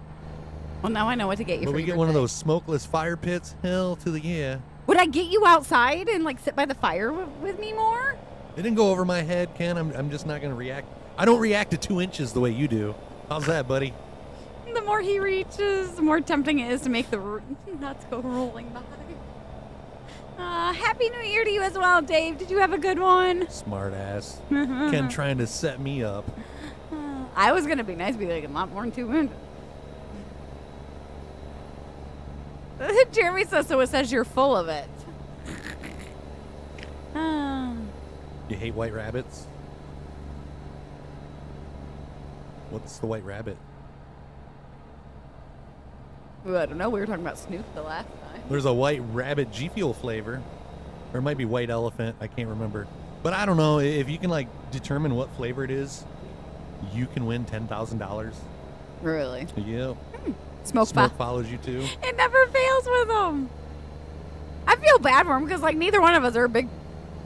Well, now I know what to get you but for we your get birthday. one of those smokeless fire pits. Hell to the yeah. Would I get you outside and like sit by the fire with me more? It didn't go over my head, Ken. I'm just not going to react. I don't react to 2 inches the way you do. How's that, buddy? The more he reaches, the more tempting it is to make the nuts go rolling by. Happy New Year to you as well, Dave. Did you have a good one? Smart ass. Ken trying to set me up. I was going to be nice, be like a lot more than 2 inches. Jeremy says, so it says you're full of it. You hate white rabbits? What's the white rabbit? Ooh, I don't know. We were talking about Snoop the last time. There's a white rabbit G Fuel flavor. Or it might be white elephant. I can't remember. But I don't know. If you can like determine what flavor it is, you can win $10,000. Really? Yeah. Smoke follows you too. It never fails with them. I feel bad for him because like neither one of us are big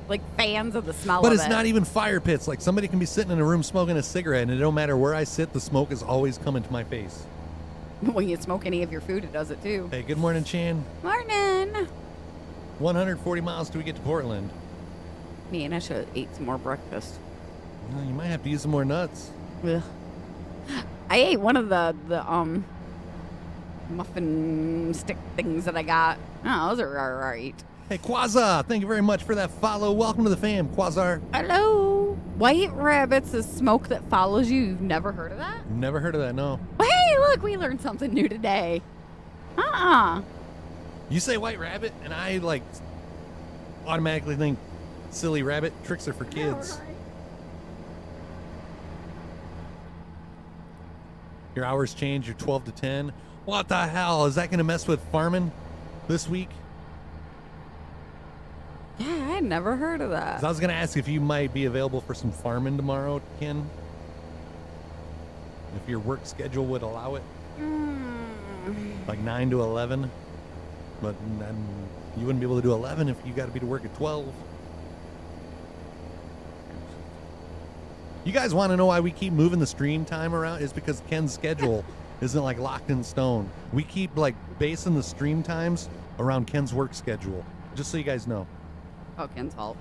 like fans of the smell of it. But it's not even fire pits. Like somebody can be sitting in a room smoking a cigarette, and it don't matter where I sit, the smoke is always coming to my face. When you smoke any of your food, it does it too. Hey, good morning, Chan. Morning. 140 miles till we get to Portland. Man, I should have ate some more breakfast. Well, you might have to use some more nuts. Ugh. I ate one of the muffin stick things that I got. Oh, those are all right. Hey, Quasar, thank you very much for that follow. Welcome to the fam, Quasar. Hello. White rabbits is smoke that follows you. You've never heard of that? Never heard of that, no. Well, hey, look, we learned something new today. You say white rabbit, and I, like, automatically think silly rabbit. Tricks are for kids. Right. Your hours change. You're 12 to 10. What the hell? Is that going to mess with farming this week? Yeah, I had never heard of that. 'Cause I was going to ask if you might be available for some farming tomorrow, Ken. If your work schedule would allow it. Like 9 to 11. But then you wouldn't be able to do 11 if you got to be to work at 12. You guys want to know why we keep moving the stream time around? It's because Ken's schedule isn't like locked in stone. We keep like basing the stream times around Ken's work schedule. Just so you guys know. Oh, Ken's fault.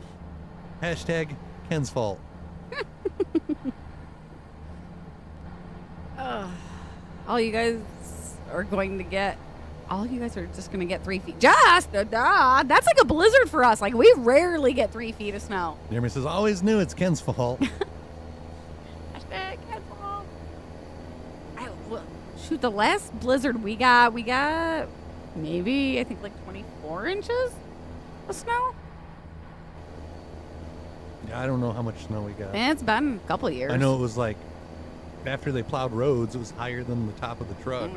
Hashtag Ken's fault. All you guys are going to get. All you guys are just going to get 3 feet. Just that's like a blizzard for us. Like we rarely get 3 feet of snow. Jeremy says, always knew it's Ken's fault. Hashtag Ken's fault. Shoot, the last blizzard we got maybe I think like 24 inches of snow. Yeah, I don't know how much snow we got. And it's been a couple of years. I know it was like after they plowed roads, it was higher than the top of the truck.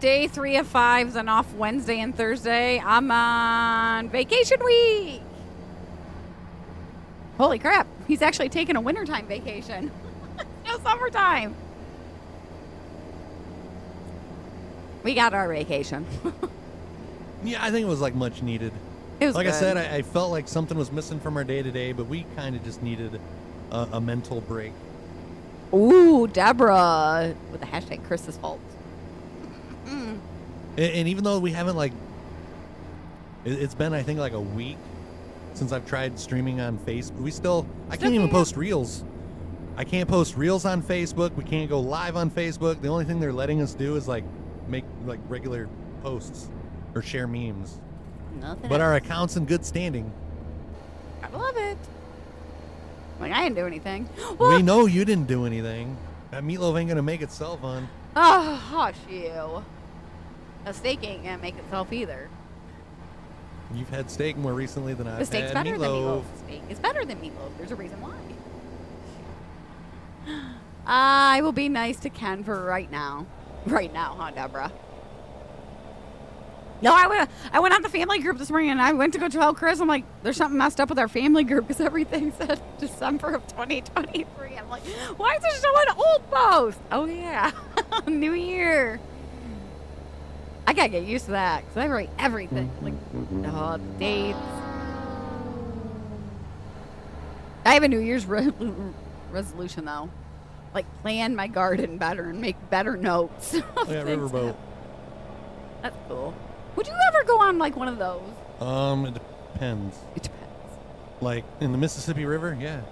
Day 3 of 5 is off Wednesday and Thursday. I'm on vacation week. Holy crap. He's actually taking a wintertime vacation. No summertime. We got our vacation. Yeah, I think it was like much needed. It was like good. I said, I felt like something was missing from our day to day, but we kind of just needed a mental break. Ooh, Deborah with the hashtag Chris's fault. And even though we haven't like, it's been I think like a week since I've tried streaming on Facebook. I can't even post reels. I can't post reels on Facebook. We can't go live on Facebook. The only thing they're letting us do is like make like regular posts or share memes. Nothing But else. our account's in good standing. I love it. Like, I didn't do anything. We know you didn't do anything. That meatloaf ain't gonna make itself on. Oh, hush you. A steak ain't gonna make itself either. You've had steak more recently than I've had The steak's better than meatloaf. meatloaf. Steak is better than meatloaf. There's a reason why. I will be nice to Ken for right now. Right now, huh, Deborah? No, I went on the family group this morning and I went to go tell Chris. I'm like, there's something messed up with our family group because everything said December of 2023. I'm like, why is it showing old post? Oh, yeah. New Year. I got to get used to that because I write everything. Like, dates. I have a New Year's resolution, though. Like, plan my garden better and make better notes. Yeah, riverboat. That's cool. Would you ever go on, like, one of those? It depends. It depends. Like, in the Mississippi River? Yeah.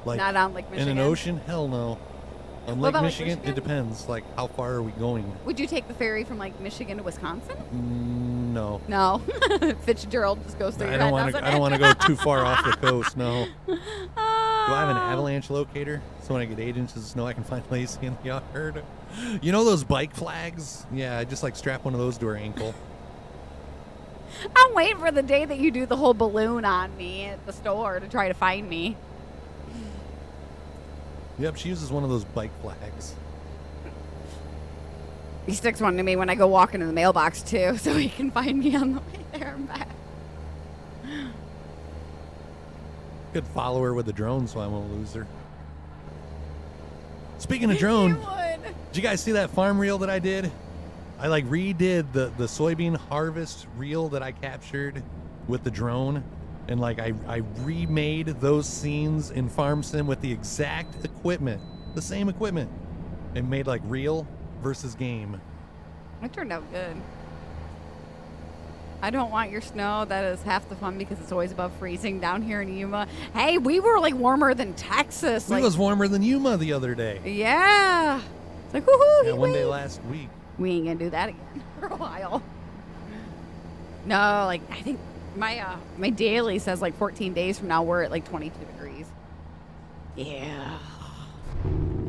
Like, not on Lake Michigan? in an ocean? Hell no. On What Lake about Lake Michigan, Michigan? it depends. Like, how far are we going? Would you take the ferry from, like, Michigan to Wisconsin? No. No. Fitzgerald just goes through your I don't head, want to. doesn't I don't it? want to go too far off the coast. No. Do I have an Oh. avalanche locator so when I get 8 inches of snow, I can find Lacey in the yard? You know those bike flags? Yeah, I just like strap one of those to her ankle. I'm waiting for the day that you do the whole balloon on me at the store to try to find me. Yep, she uses one of those bike flags. He sticks one to me when I go walking in the mailbox, too, so he can find me on the way there and back. Could follow her with a drone so I won't lose her. Speaking of drone, You would. did you guys see that farm reel that I did? I like redid the soybean harvest reel that I captured with the drone. And like I remade those scenes in Farm Sim with the exact equipment, the same equipment. And made like real versus game. It turned out good. I don't want your snow. That is half the fun because it's always above freezing down here in Yuma. Hey, we were like warmer than Texas. It was warmer than Yuma the other day. Yeah. It's like, woohoo. Yeah, heat one day wave. last week. We ain't gonna do that again for a while. No, like I think my daily says like 14 days from now we're at like 22 degrees. Yeah.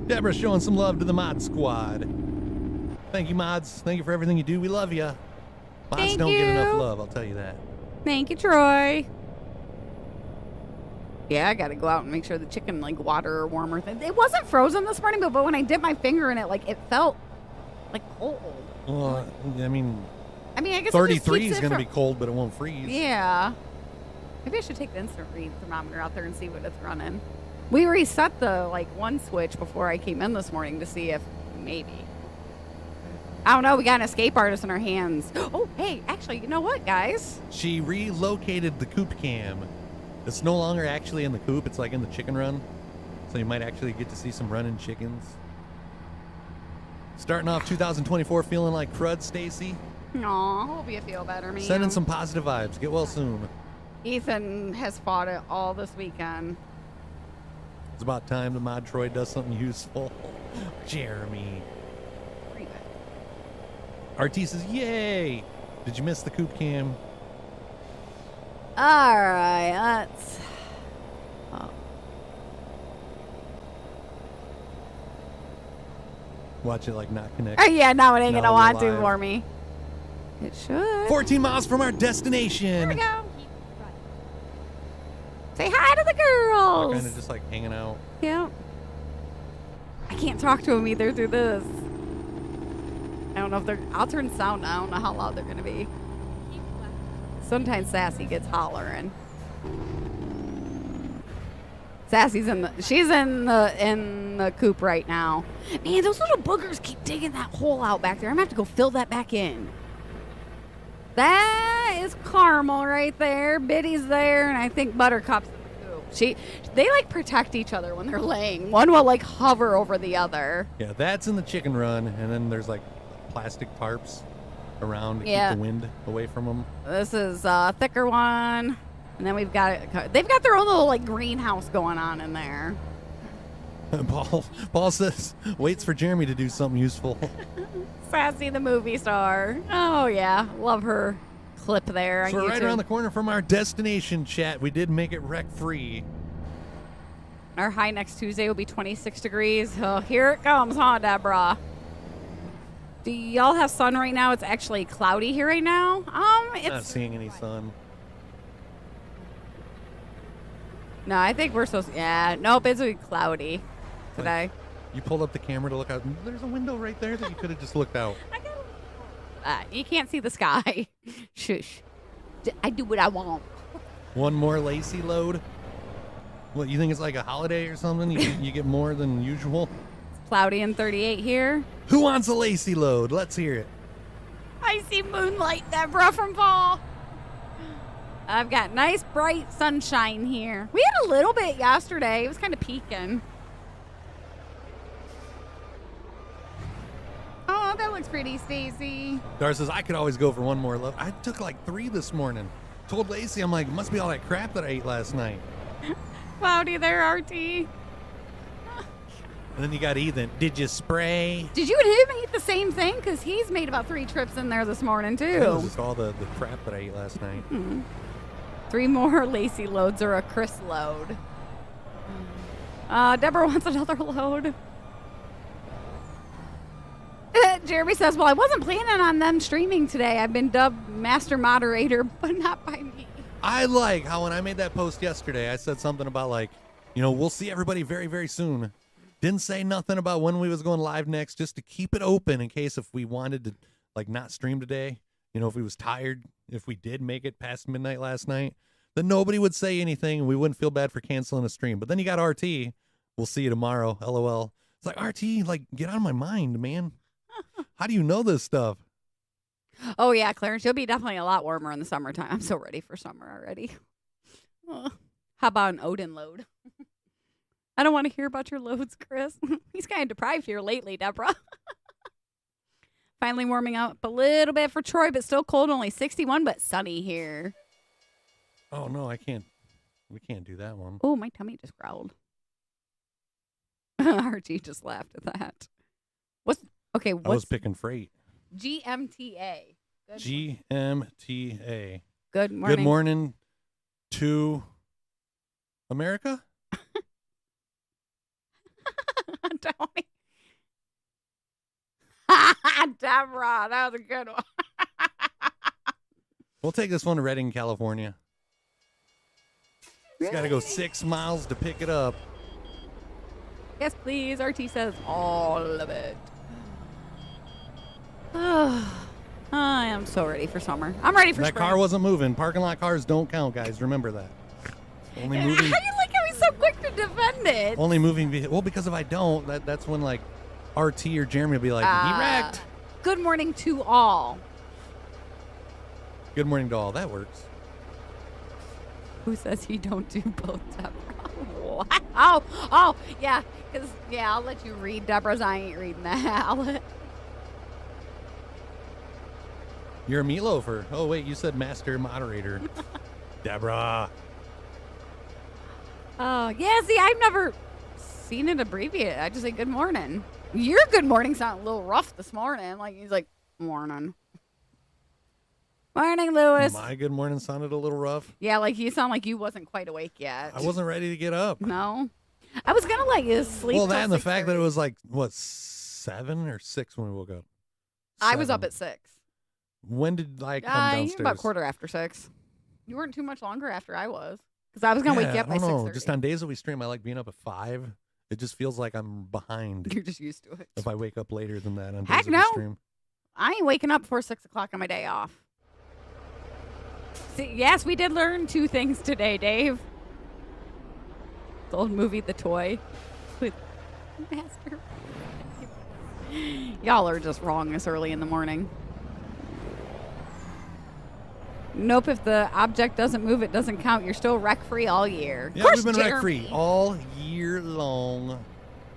Deborah's showing some love to the mod squad. Thank you, mods. Thank you for everything you do. We love you. Mods Thank don't get enough you. love, I'll tell you that. Thank you, Troy. Yeah, I gotta go out and make sure the chicken like water or warmer thing. It wasn't frozen this morning, but when I dipped my finger in it, like it felt like cold. Well, I mean, I mean, I guess 33 is going going to be cold, but it won't freeze. Yeah. Maybe I should take the instant read thermometer out there and see what it's running. We reset the like one switch before I came in this morning to see if maybe. I don't know. We got an escape artist in our hands. Oh, hey, actually, you know what, guys? She relocated the coop cam. It's no longer actually in the coop. It's like in the chicken run. So you might actually get to see some running chickens. Starting off 2024 feeling like crud, Stacy. Aw, hope you feel better, man. Sending some positive vibes. Get well soon. Ethan has fought it all this weekend. It's about time the mod Troy does something useful. Jeremy. RT says, yay! Did you miss the coop cam? All right, let's. Oh. Watch it like not connect. Oh, yeah, now it ain't Now gonna we're want to live. for me. It should. 14 miles from our destination. There we go. Keep running. Say hi to the girls. Kind of just like hanging out. Yeah. I can't talk to them either through this. I don't know if they're. I'll turn sound down. I don't know how loud they're gonna be. Keep left. Sometimes Sassy gets hollering. Sassy's in the. She's in the coop right now. Man, those little boogers keep digging that hole out back there. I'm gonna have to go fill that back in. That is Caramel right there. Biddy's there, and I think Buttercup's in the coop. They like protect each other when they're laying. One will like hover over the other. Yeah, that's in the chicken run, and then there's like plastic tarps around to keep the wind away from them. This is a thicker one. And then they've got their own little like greenhouse going on in there. Paul says, waits for Jeremy to do something useful. Sassy the movie star. Oh yeah, love her clip there. So on we're right YouTube. around the corner from our destination, chat. We did make it wreck free. Our high next Tuesday will be 26 degrees. Oh, here it comes, huh, Deborah? Do y'all have sun right now? It's actually cloudy here right now. It's Not seeing any sun. No, I think we're supposed to. Yeah, nope, it's gonna be cloudy today. You pulled up the camera to look out. There's a window right there that you could have just looked out. You can't see the sky. Shush. I do what I want. One more Lacey load. What, you think it's like a holiday or something? You get more than usual? It's cloudy and 38 here. Who wants a Lacey load? Let's hear it. I see moonlight, Deborah from fall. I've got nice bright sunshine here. We had a little bit yesterday. It was kind of peaking. Oh, that looks pretty, Stacy. Dar says, I could always go for one more load. I took like 3 this morning. Told Lacey, I'm like, must be all that crap that I ate last night. Cloudy there, RT. And then you got Ethan. Did you spray? Did you and him eat the same thing? Because he's made about 3 trips in there this morning, too. It was just all the crap that I ate last night. 3 more Lacey loads or a Chris load. Deborah wants another load. Jeremy says, well, I wasn't planning on them streaming today. I've been dubbed master moderator, but not by me. I like how when I made that post yesterday, I said something about like, we'll see everybody very, very soon. Didn't say nothing about when we was going live next, just to keep it open in case if we wanted to like not stream today, if we was tired, if we did make it past midnight last night, then nobody would say anything and we wouldn't feel bad for canceling a stream. But then you got RT. We'll see you tomorrow. LOL. It's like, RT, like, get out of my mind, man. How do you know this stuff? Oh, yeah, Clarence. You'll be definitely a lot warmer in the summertime. I'm so ready for summer already. How about an Odin load? I don't want to hear about your loads, Chris. He's kind of deprived here lately, Deborah. Finally warming up a little bit for Troy, but still cold. Only 61, but sunny here. Oh, no, I can't. We can't do that one. Oh, my tummy just growled. RG just laughed at that. I was picking freight. GMTA. GMTA. Good morning. Good morning to America? Tony. Deborah, that was a good one. We'll take this one to Redding, California. Just got to go 6 miles to pick it up. Yes, please. RT says all of it. I am so ready for summer. I'm ready for that spring. Car wasn't moving. Parking lot cars don't count, guys. Remember that. Only moving. How do you like how he's so quick to defend it? Only moving vehicles. Well, because if I don't, that's when like RT or Jeremy will be like, he wrecked. Good morning to all. Good morning to all. That works. Who says you don't do both, Deborah? What? Oh, yeah. Because, I'll let you read Deborah's. I ain't reading that. You're a meatloafer. Oh, wait, you said master moderator. Deborah. Oh, yeah, see, I've never seen it abbreviated. I just say good morning. Your good morning sounded a little rough this morning. Like, he's like, morning. Morning, Lewis. My good morning sounded a little rough. Yeah, like you sound like you wasn't quite awake yet. I wasn't ready to get up. No. I was going to let you sleep. Well, that and the fact that it was like, 7 or 6 when we woke up? 7. I was up at 6. When did I come downstairs? About 6:15. You weren't too much longer after I was. Because I was going to wake you up by 6:30. Just on days that we stream, I like being up at 5. It just feels like I'm behind. You're just used to it. If I wake up later than that on days Heck that no. we stream. I ain't waking up before 6 o'clock on my day off. See, yes, we did learn 2 things today, Dave. The old movie, The Toy, with Master. Y'all are just wrong this early in the morning. Nope, if the object doesn't move, it doesn't count. You're still wreck-free all year. Yeah, we've been wreck-free all year long.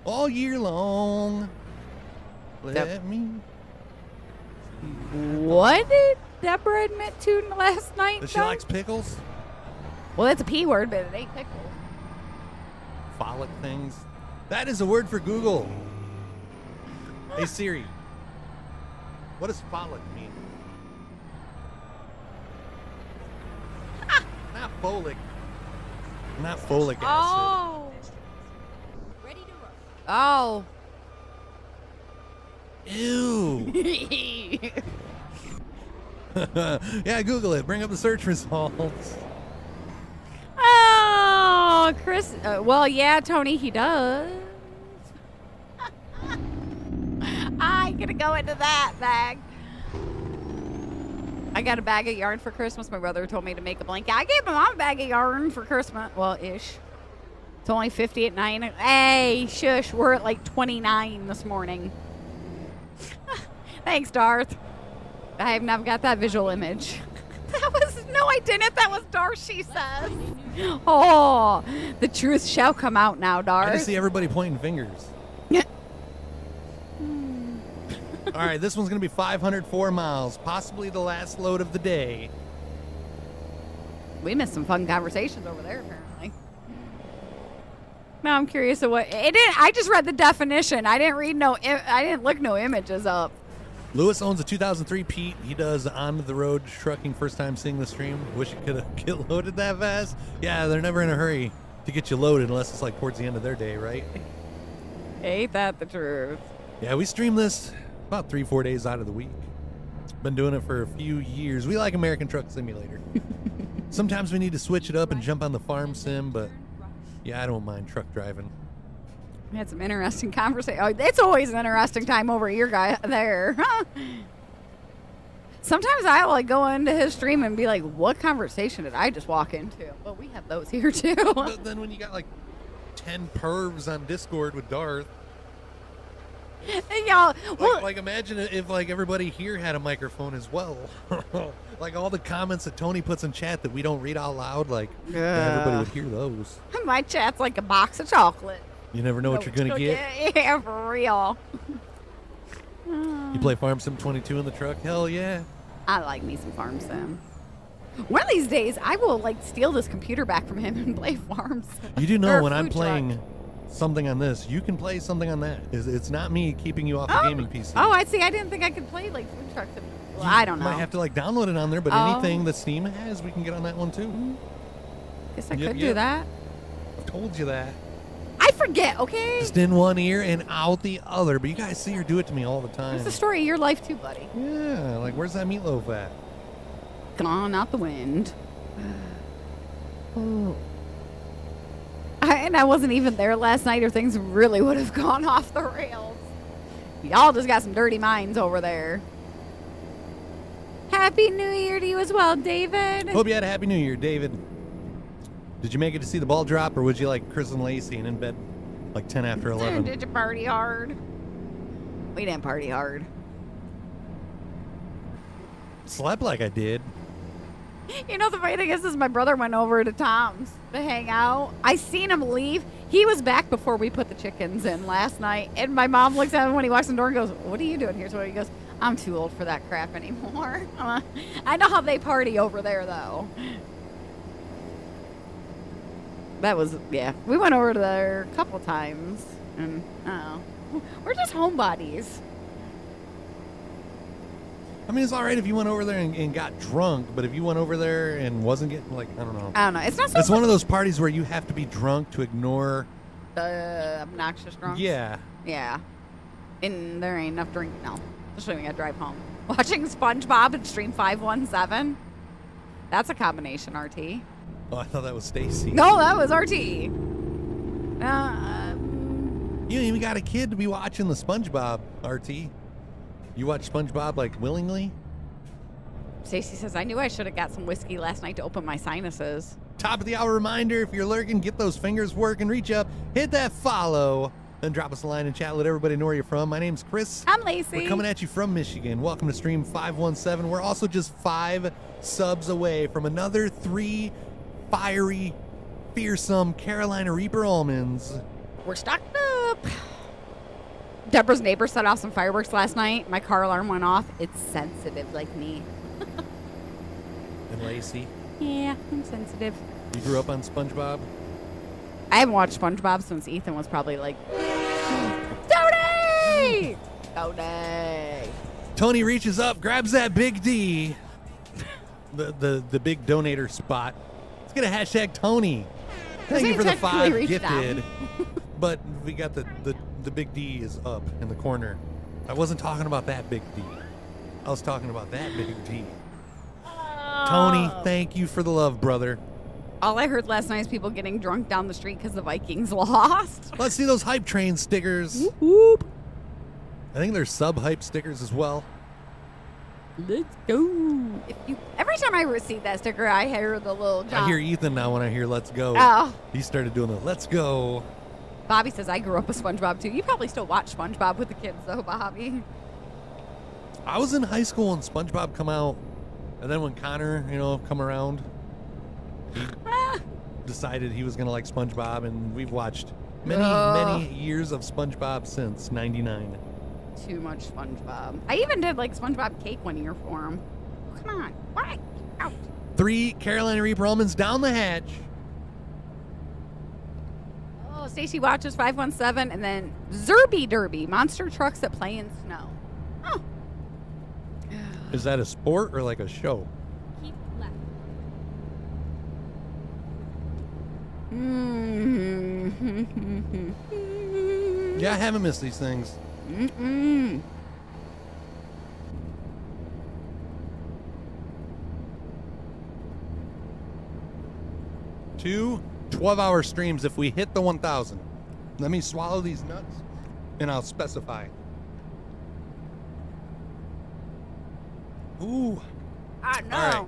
All year long. Let me. What did Deborah admit to last night? That she likes pickles? Well, it's a P word, but it ain't pickle. Phallic things. That is a word for Google. Hey, Siri. What does phallic mean? Not folic. Not folic acid. Oh. Ready to roll. Oh. Ew. Yeah, Google it. Bring up the search results. Oh, Chris. Well, yeah, Tony, he does. I'm going to go into that bag. I got a bag of yarn for Christmas. My brother told me to make a blanket. I gave my mom a bag of yarn for Christmas. Well, ish. It's only 50 at 9. Hey, shush. We're at like 29 this morning. Thanks, Darth. I have not got that visual image. No, I didn't. That was Darth, she says. Oh, the truth shall come out now, Darth. I just see everybody pointing fingers. All right, this one's going to be 504 miles, possibly the last load of the day. We missed some fun conversations over there, apparently. Now I'm curious of what it is. I just read the definition. I didn't look no images up. Lewis owns a 2003 Pete. He does on-the-road trucking. First time seeing the stream. Wish it could have get loaded that fast. Yeah, they're never in a hurry to get you loaded unless it's like towards the end of their day, right? Ain't that the truth? Yeah, we stream this about 3-4 days out of the week. Been doing it for a few years. We like American Truck Simulator. Sometimes we need to switch it up and jump on the farm sim, but yeah, I don't mind truck driving. We had some interesting conversation. Oh, it's always an interesting time over your guy there. Sometimes I like go into his stream and be like, what conversation did I just walk into? Well, we have those here too. But then when you got like 10 pervs on Discord with Darth. And y'all, like imagine if like everybody here had a microphone as well. Like all the comments that Tony puts in chat that we don't read out loud, like everybody would hear those. My chat's like a box of chocolate. You never know what you're gonna get. Yeah, for real. You play Farm Sim 22 in the truck? Hell yeah. I like me some Farm Sim. One of these days, I will like steal this computer back from him and play Farm Sim. You do know when I'm playing something on this, you can play something on that. It's not me keeping you off the gaming PC. Oh, I see. I didn't think I could play like food trucks. Well, I don't know. Might have to like download it on there, but anything that Steam has, we can get on that one too. Guess I could do that. I've told you that. I forget, okay? Just in one ear and out the other. But you guys see her do it to me all the time. It's the story of your life too, buddy. Yeah, like where's that meatloaf at? Gone out the wind. Oh. And I wasn't even there last night or things really would have gone off the rails. Y'all just got some dirty minds over there. Happy New Year to you as well, David. Hope you had a Happy New Year, David. Did you make it to see the ball drop, or would you like Chris and Lacey and in bed like 10 after 11? Did you party hard? We didn't party hard. Slept like I did. You know, the funny thing is my brother went over to Tom's to hang out. I seen him leave. He was back before we put the chickens in last night. And my mom looks at him when he walks in the door and goes, what are you doing here? So he goes, I'm too old for that crap anymore. I know how they party over there, though. That was, yeah. We went over there a couple times. And, we're just homebodies. I mean, it's all right if you went over there and got drunk, but if you went over there and wasn't getting, like, I don't know. I don't know. It's not so It's one of those parties where you have to be drunk to ignore the obnoxious drunk. Yeah. Yeah. And there ain't enough drink. No. Especially when you gotta drive home. Watching SpongeBob and Stream 517. That's a combination, RT. Oh, I thought that was Stacy. No, that was RT. You even got a kid to be watching the SpongeBob, RT. You watch SpongeBob, like, willingly? Stacy says, I knew I should have got some whiskey last night to open my sinuses. Top of the hour reminder, if you're lurking, get those fingers working, reach up, hit that follow, and drop us a line in chat. Let everybody know where you're from. My name's Chris. I'm Lacey. We're coming at you from Michigan. Welcome to Stream 517. We're also just 5 subs away from another 3 fiery, fearsome Carolina Reaper almonds. We're stocked up. Deborah's neighbor set off some fireworks last night. My car alarm went off. It's sensitive like me. And Lacey? Yeah, I'm sensitive. You grew up on SpongeBob? I haven't watched SpongeBob since Ethan was probably like, Tony! Tony! Tony reaches up, grabs that big D. The big donator spot. Let's get a hashtag Tony. Thank you for the 5 gifted. But we got the big D is up in the corner. I wasn't talking about that big D. I was talking about that big D. Tony, thank you for the love, brother. All I heard last night is people getting drunk down the street because the Vikings lost. Let's see those hype train stickers. Whoop, whoop. I think there's sub-hype stickers as well. Let's go. Every time I receive that sticker, I hear the little John. I hear Ethan now when I hear let's go. Oh. He started doing the let's go. Bobby says, I grew up with SpongeBob, too. You probably still watch SpongeBob with the kids, though, Bobby. I was in high school when SpongeBob come out. And then when Connor, come around, he decided he was going to like SpongeBob. And we've watched many years of SpongeBob since 99. Too much SpongeBob. I even did like SpongeBob cake one year for him. Oh, come on. Why? Out. 3 Carolina Reaper almonds down the hatch. Oh, Stacy watches 517 and then Zerby Derby, monster trucks that play in snow. Oh. Is that a sport or like a show? Keep left. Yeah, I haven't missed these things. Mm-mm. Two 12-hour streams if we hit the 1,000. Let me swallow these nuts, and I'll specify. Ooh. I know. All right.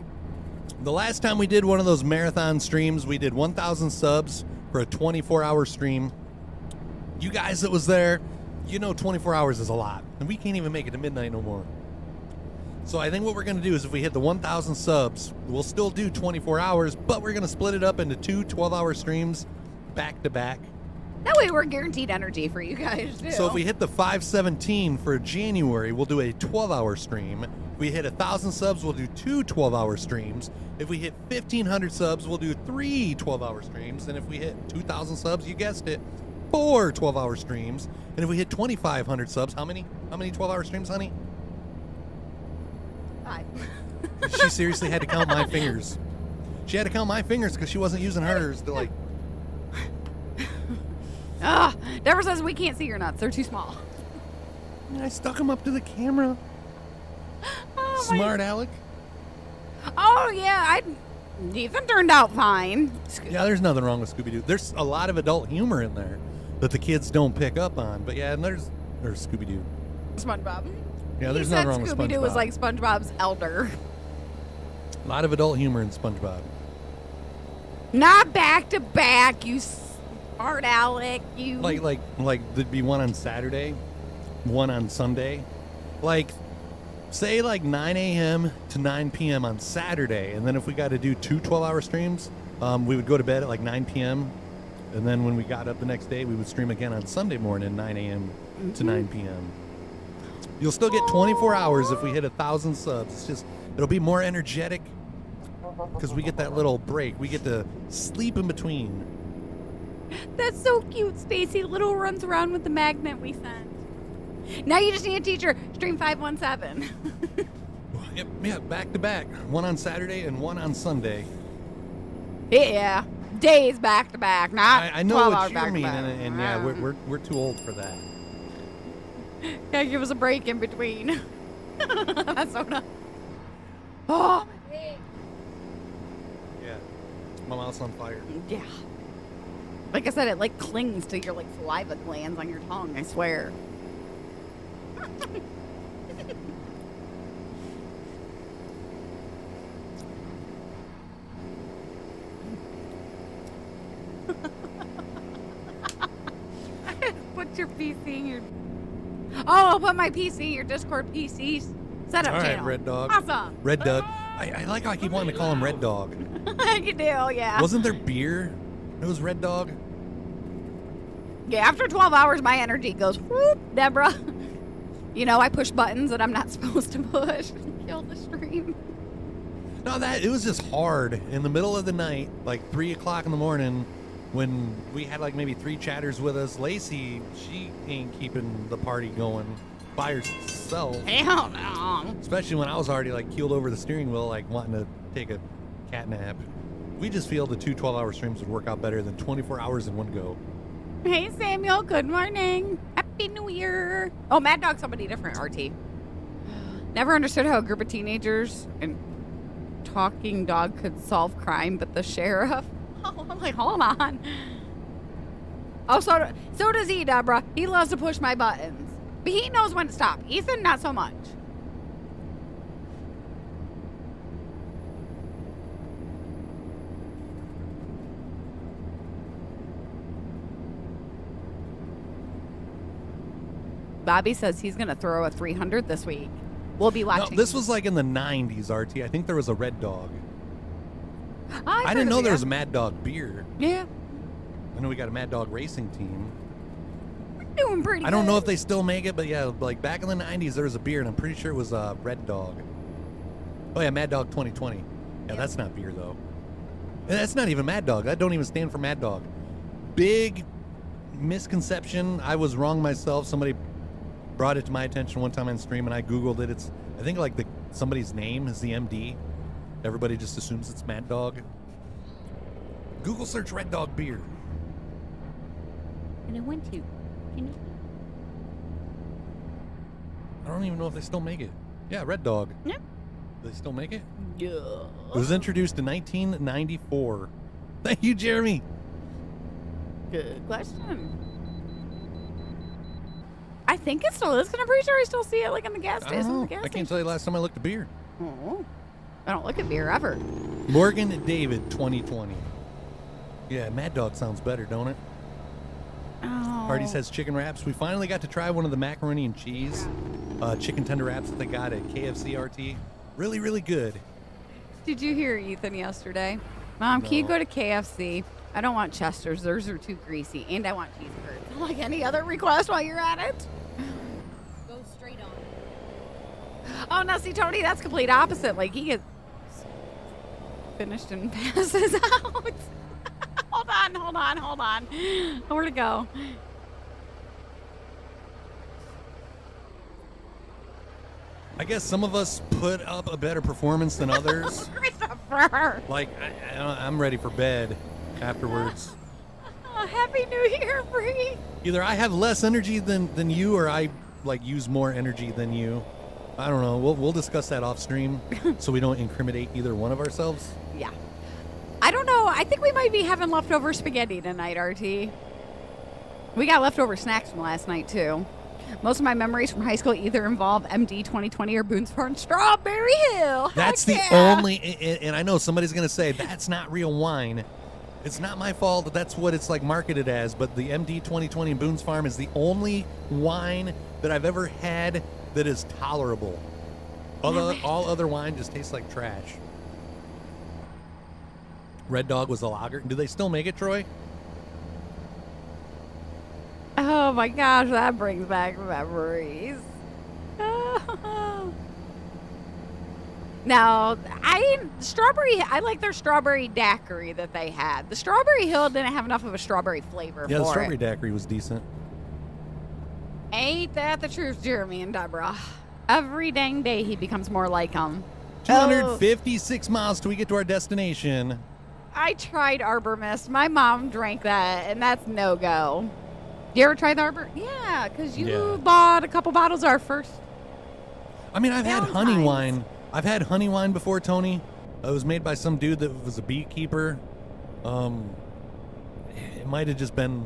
The last time we did one of those marathon streams, we did 1,000 subs for a 24-hour stream. You guys that was there, 24 hours is a lot. And we can't even make it to midnight no more. So I think what we're going to do is if we hit the 1,000 subs, we'll still do 24 hours, but we're going to split it up into 2 12-hour streams back to back. That way we're guaranteed energy for you guys, too. So if we hit the 517 for January, we'll do a 12-hour stream. If we hit 1,000 subs, we'll do 2 12-hour streams. If we hit 1,500 subs, we'll do 3 12-hour streams. And if we hit 2,000 subs, you guessed it, 4 12-hour streams. And if we hit 2,500 subs, how many 12-hour streams, honey? 5. She seriously had to count my fingers. She had to count my fingers because she wasn't using hers to like. Deborah says we can't see your nuts. They're too small. I stuck them up to the camera. Oh, Smart Alec. Oh, yeah. Ethan turned out fine. Yeah, there's nothing wrong with Scooby-Doo. There's a lot of adult humor in there that the kids don't pick up on. But yeah, and there's Scooby-Doo. SpongeBob. Yeah, there's nothing wrong with SpongeBob. Scooby-Doo was like SpongeBob's elder. A lot of adult humor in SpongeBob. Not back to back, you smart Alec. You like there'd be one on Saturday, one on Sunday. Like, say like 9 a.m. to 9 p.m. on Saturday, and then if we got to do 2 12-hour streams, we would go to bed at like 9 p.m. And then when we got up the next day, we would stream again on Sunday morning, 9 a.m. to 9 p.m. You'll still get 24 hours if we hit 1,000 subs. It's just, it'll be more energetic because we get that little break. We get to sleep in between. That's so cute, Stacy. Little runs around with the magnet we sent. Now you just need a teacher. Stream 517. Yeah, back to back. One on Saturday and one on Sunday. Yeah, days back to back, not I know 12 what hours you back mean, to back. and yeah, we're too old for that. Gotta give us a break in between. That's so nice. Oh, my face. Yeah, my mouth's on fire. Yeah. Like I said, it like clings to your like saliva glands on your tongue, I swear. Put your PC in your... Oh, I'll put my PC in your Discord PC setup All right, channel. Red Dog. Awesome. Red Dog. I like how I keep wanting to call him Red Dog. You do, yeah. Wasn't there beer? It was Red Dog. Yeah, after 12 hours, my energy goes, whoop, Deborah. I push buttons that I'm not supposed to push. Kill the stream. No, it was just hard in the middle of the night, like 3 o'clock in the morning, when we had like maybe 3 chatters with us. Lacey, she ain't keeping the party going by herself. Hell no. Especially when I was already like keeled over the steering wheel, like wanting to take a cat nap. We just feel the 2 12-hour streams would work out better than 24 hours in one go. Hey, Samuel. Good morning. Happy New Year. Oh, Mad Dog's somebody different, RT. Never understood how a group of teenagers and talking dog could solve crime, but the sheriff. Oh, I'm like, hold on. Oh, so does he, Deborah. He loves to push my buttons. But he knows when to stop. Ethan, not so much. Bobby says he's going to throw a 300 this week. We'll be watching. No, this was like in the 90s, RT. I think there was a Red Dog. I didn't know there was a Mad Dog beer. Yeah. I know we got a Mad Dog racing team. We're doing pretty good. I don't know if they still make it, but yeah, like back in the 90s, there was a beer, and I'm pretty sure it was Red Dog. Oh, yeah, Mad Dog 2020. Yeah, that's not beer, though. And that's not even Mad Dog. That don't even stand for Mad Dog. Big misconception. I was wrong myself. Somebody brought it to my attention one time on stream, and I Googled it. It's, I think, like somebody's name is the MD. Everybody just assumes it's Mad Dog. Google search Red Dog beer. And I want to. I don't even know if they still make it. Yeah, Red Dog. Yep. Do they still make it? Yeah. It was introduced in 1994. Thank you, Jeremy. Good question. I think it still is, because I'm pretty sure I still see it like in the gas I don't station. know. I can't tell you last time I looked at beer. Oh. I don't look at beer ever. Morgan David 2020. Yeah, Mad Dog sounds better, don't it? Oh. Hardy says chicken wraps. We finally got to try one of the macaroni and cheese chicken tender wraps that they got at KFC RT. Really, really good. Did you hear Ethan yesterday? Mom, can you go to KFC? I don't want Chester's. Theirs are too greasy. And I want cheese curds. Like any other request while you're at it? Go straight on. Oh, now see, Tony, that's complete opposite. Like, he gets finished and passes out. Hold on. Where to go? I guess some of us put up a better performance than others. Christopher. Like, I'm ready for bed afterwards. Oh, Happy New Year, Bree. Either I have less energy than you, or I like use more energy than you. I don't know. We'll discuss that off stream so we don't incriminate either one of ourselves. Yeah. I don't know. I think we might be having leftover spaghetti tonight, RT. We got leftover snacks from last night, too. Most of my memories from high school either involve MD 2020 or Boone's Farm Strawberry Hill. That's the only, and I know somebody's going to say, that's not real wine. It's not my fault that that's what it's like marketed as, but the MD 2020 and Boone's Farm is the only wine that I've ever had that is tolerable. All other wine just tastes like trash. Red Dog was a lager. Do they still make it, Troy? Oh my gosh, that brings back memories. Now, I like their strawberry daiquiri that they had. The Strawberry Hill didn't have enough of a strawberry flavor for it. Yeah, the strawberry daiquiri was decent. Ain't that the truth, Jeremy and Deborah? Every dang day he becomes more like them. 256 miles till we get to our destination. I tried Arbor Mist. My mom drank that, and that's no-go. You ever tried the Arbor? Yeah, because you bought a couple bottles our first. I mean, I've had honey Valentine's. wine. I've had honey wine before, Tony. It was made by some dude that was a beekeeper. It might have just been,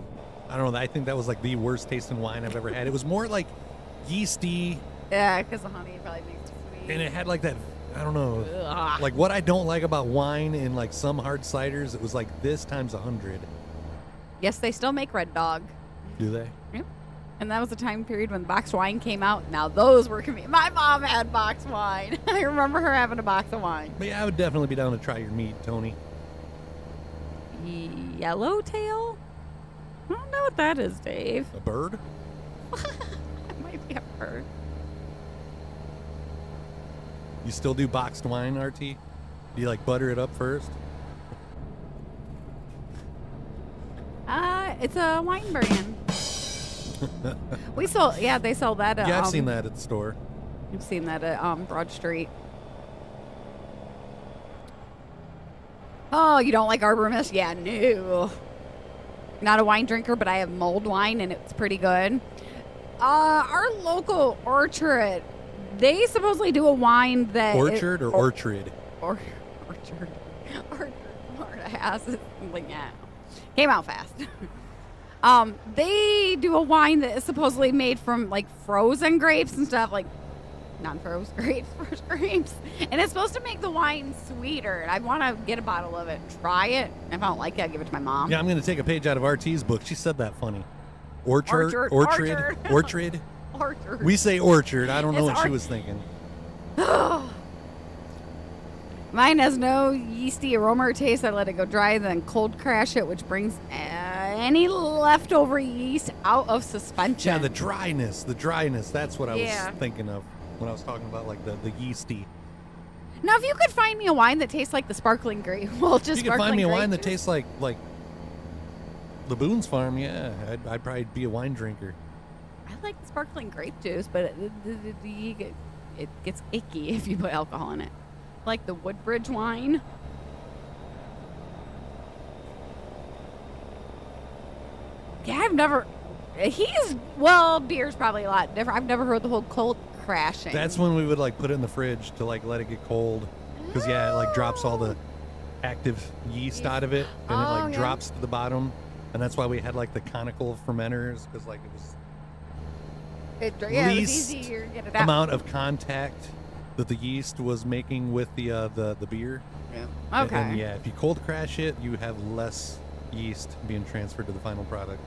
I don't know, I think that was like the worst tasting wine I've ever had. It was more like yeasty. Yeah, because the honey probably makes it sweet. And it had like that, I don't know, Ugh. like what I don't like about wine and like some hard ciders, it was like this times 100. Yes, they still make Red Dog. Do they? Yep. And that was the time period when boxed wine came out. Now those were my mom had boxed wine. I remember her having a box of wine. But yeah, I would definitely be down to try your meat, Tony. Yellowtail? I don't know what that is, Dave. A bird? It might be a bird. You still do boxed wine, RT? Do you like butter it up first? It's a wine brand. They sell that at, Yeah, I've seen that at the store. I've seen that at Broad Street. Oh, you don't like Arbor Mist? Yeah, no. Not a wine drinker, but I have mulled wine, and it's pretty good. Our local orchard, they supposedly do a wine that Orchard or orchard? Orchard, Florida has it. Like, yeah, came out fast. They do a wine that is supposedly made from like frozen grapes and stuff, like non-frozen grapes, fresh grapes, and it's supposed to make the wine sweeter. And I want to get a bottle of it, try it. If I don't like it, I'll give it to my mom. Yeah, I'm going to take a page out of RT's book. She said that funny. Orchard. We say orchard. I don't know what she was thinking. Mine has no yeasty aroma or taste. I let it go dry, then cold crash it, which brings any leftover yeast out of suspension. Yeah, the dryness. That's what I was thinking of when I was talking about like the yeasty. Now, if you could find me a wine that tastes like the sparkling grape, well, just if you could find me a wine that tastes like the Boone's Farm, yeah, I'd probably be a wine drinker. I like the sparkling grape juice, but it gets icky if you put alcohol in it. Like the Woodbridge wine. Yeah, beer's probably a lot different. I've never heard the whole cold crashing. That's when we would like put it in the fridge to like let it get cold. Because it like drops all the active yeast out of it and it like drops to the bottom. And that's why we had like the conical fermenters, because like it was least easier to get it out. Amount of contact that the yeast was making with the beer. Yeah. Okay. And yeah, if you cold crash it, you have less yeast being transferred to the final product.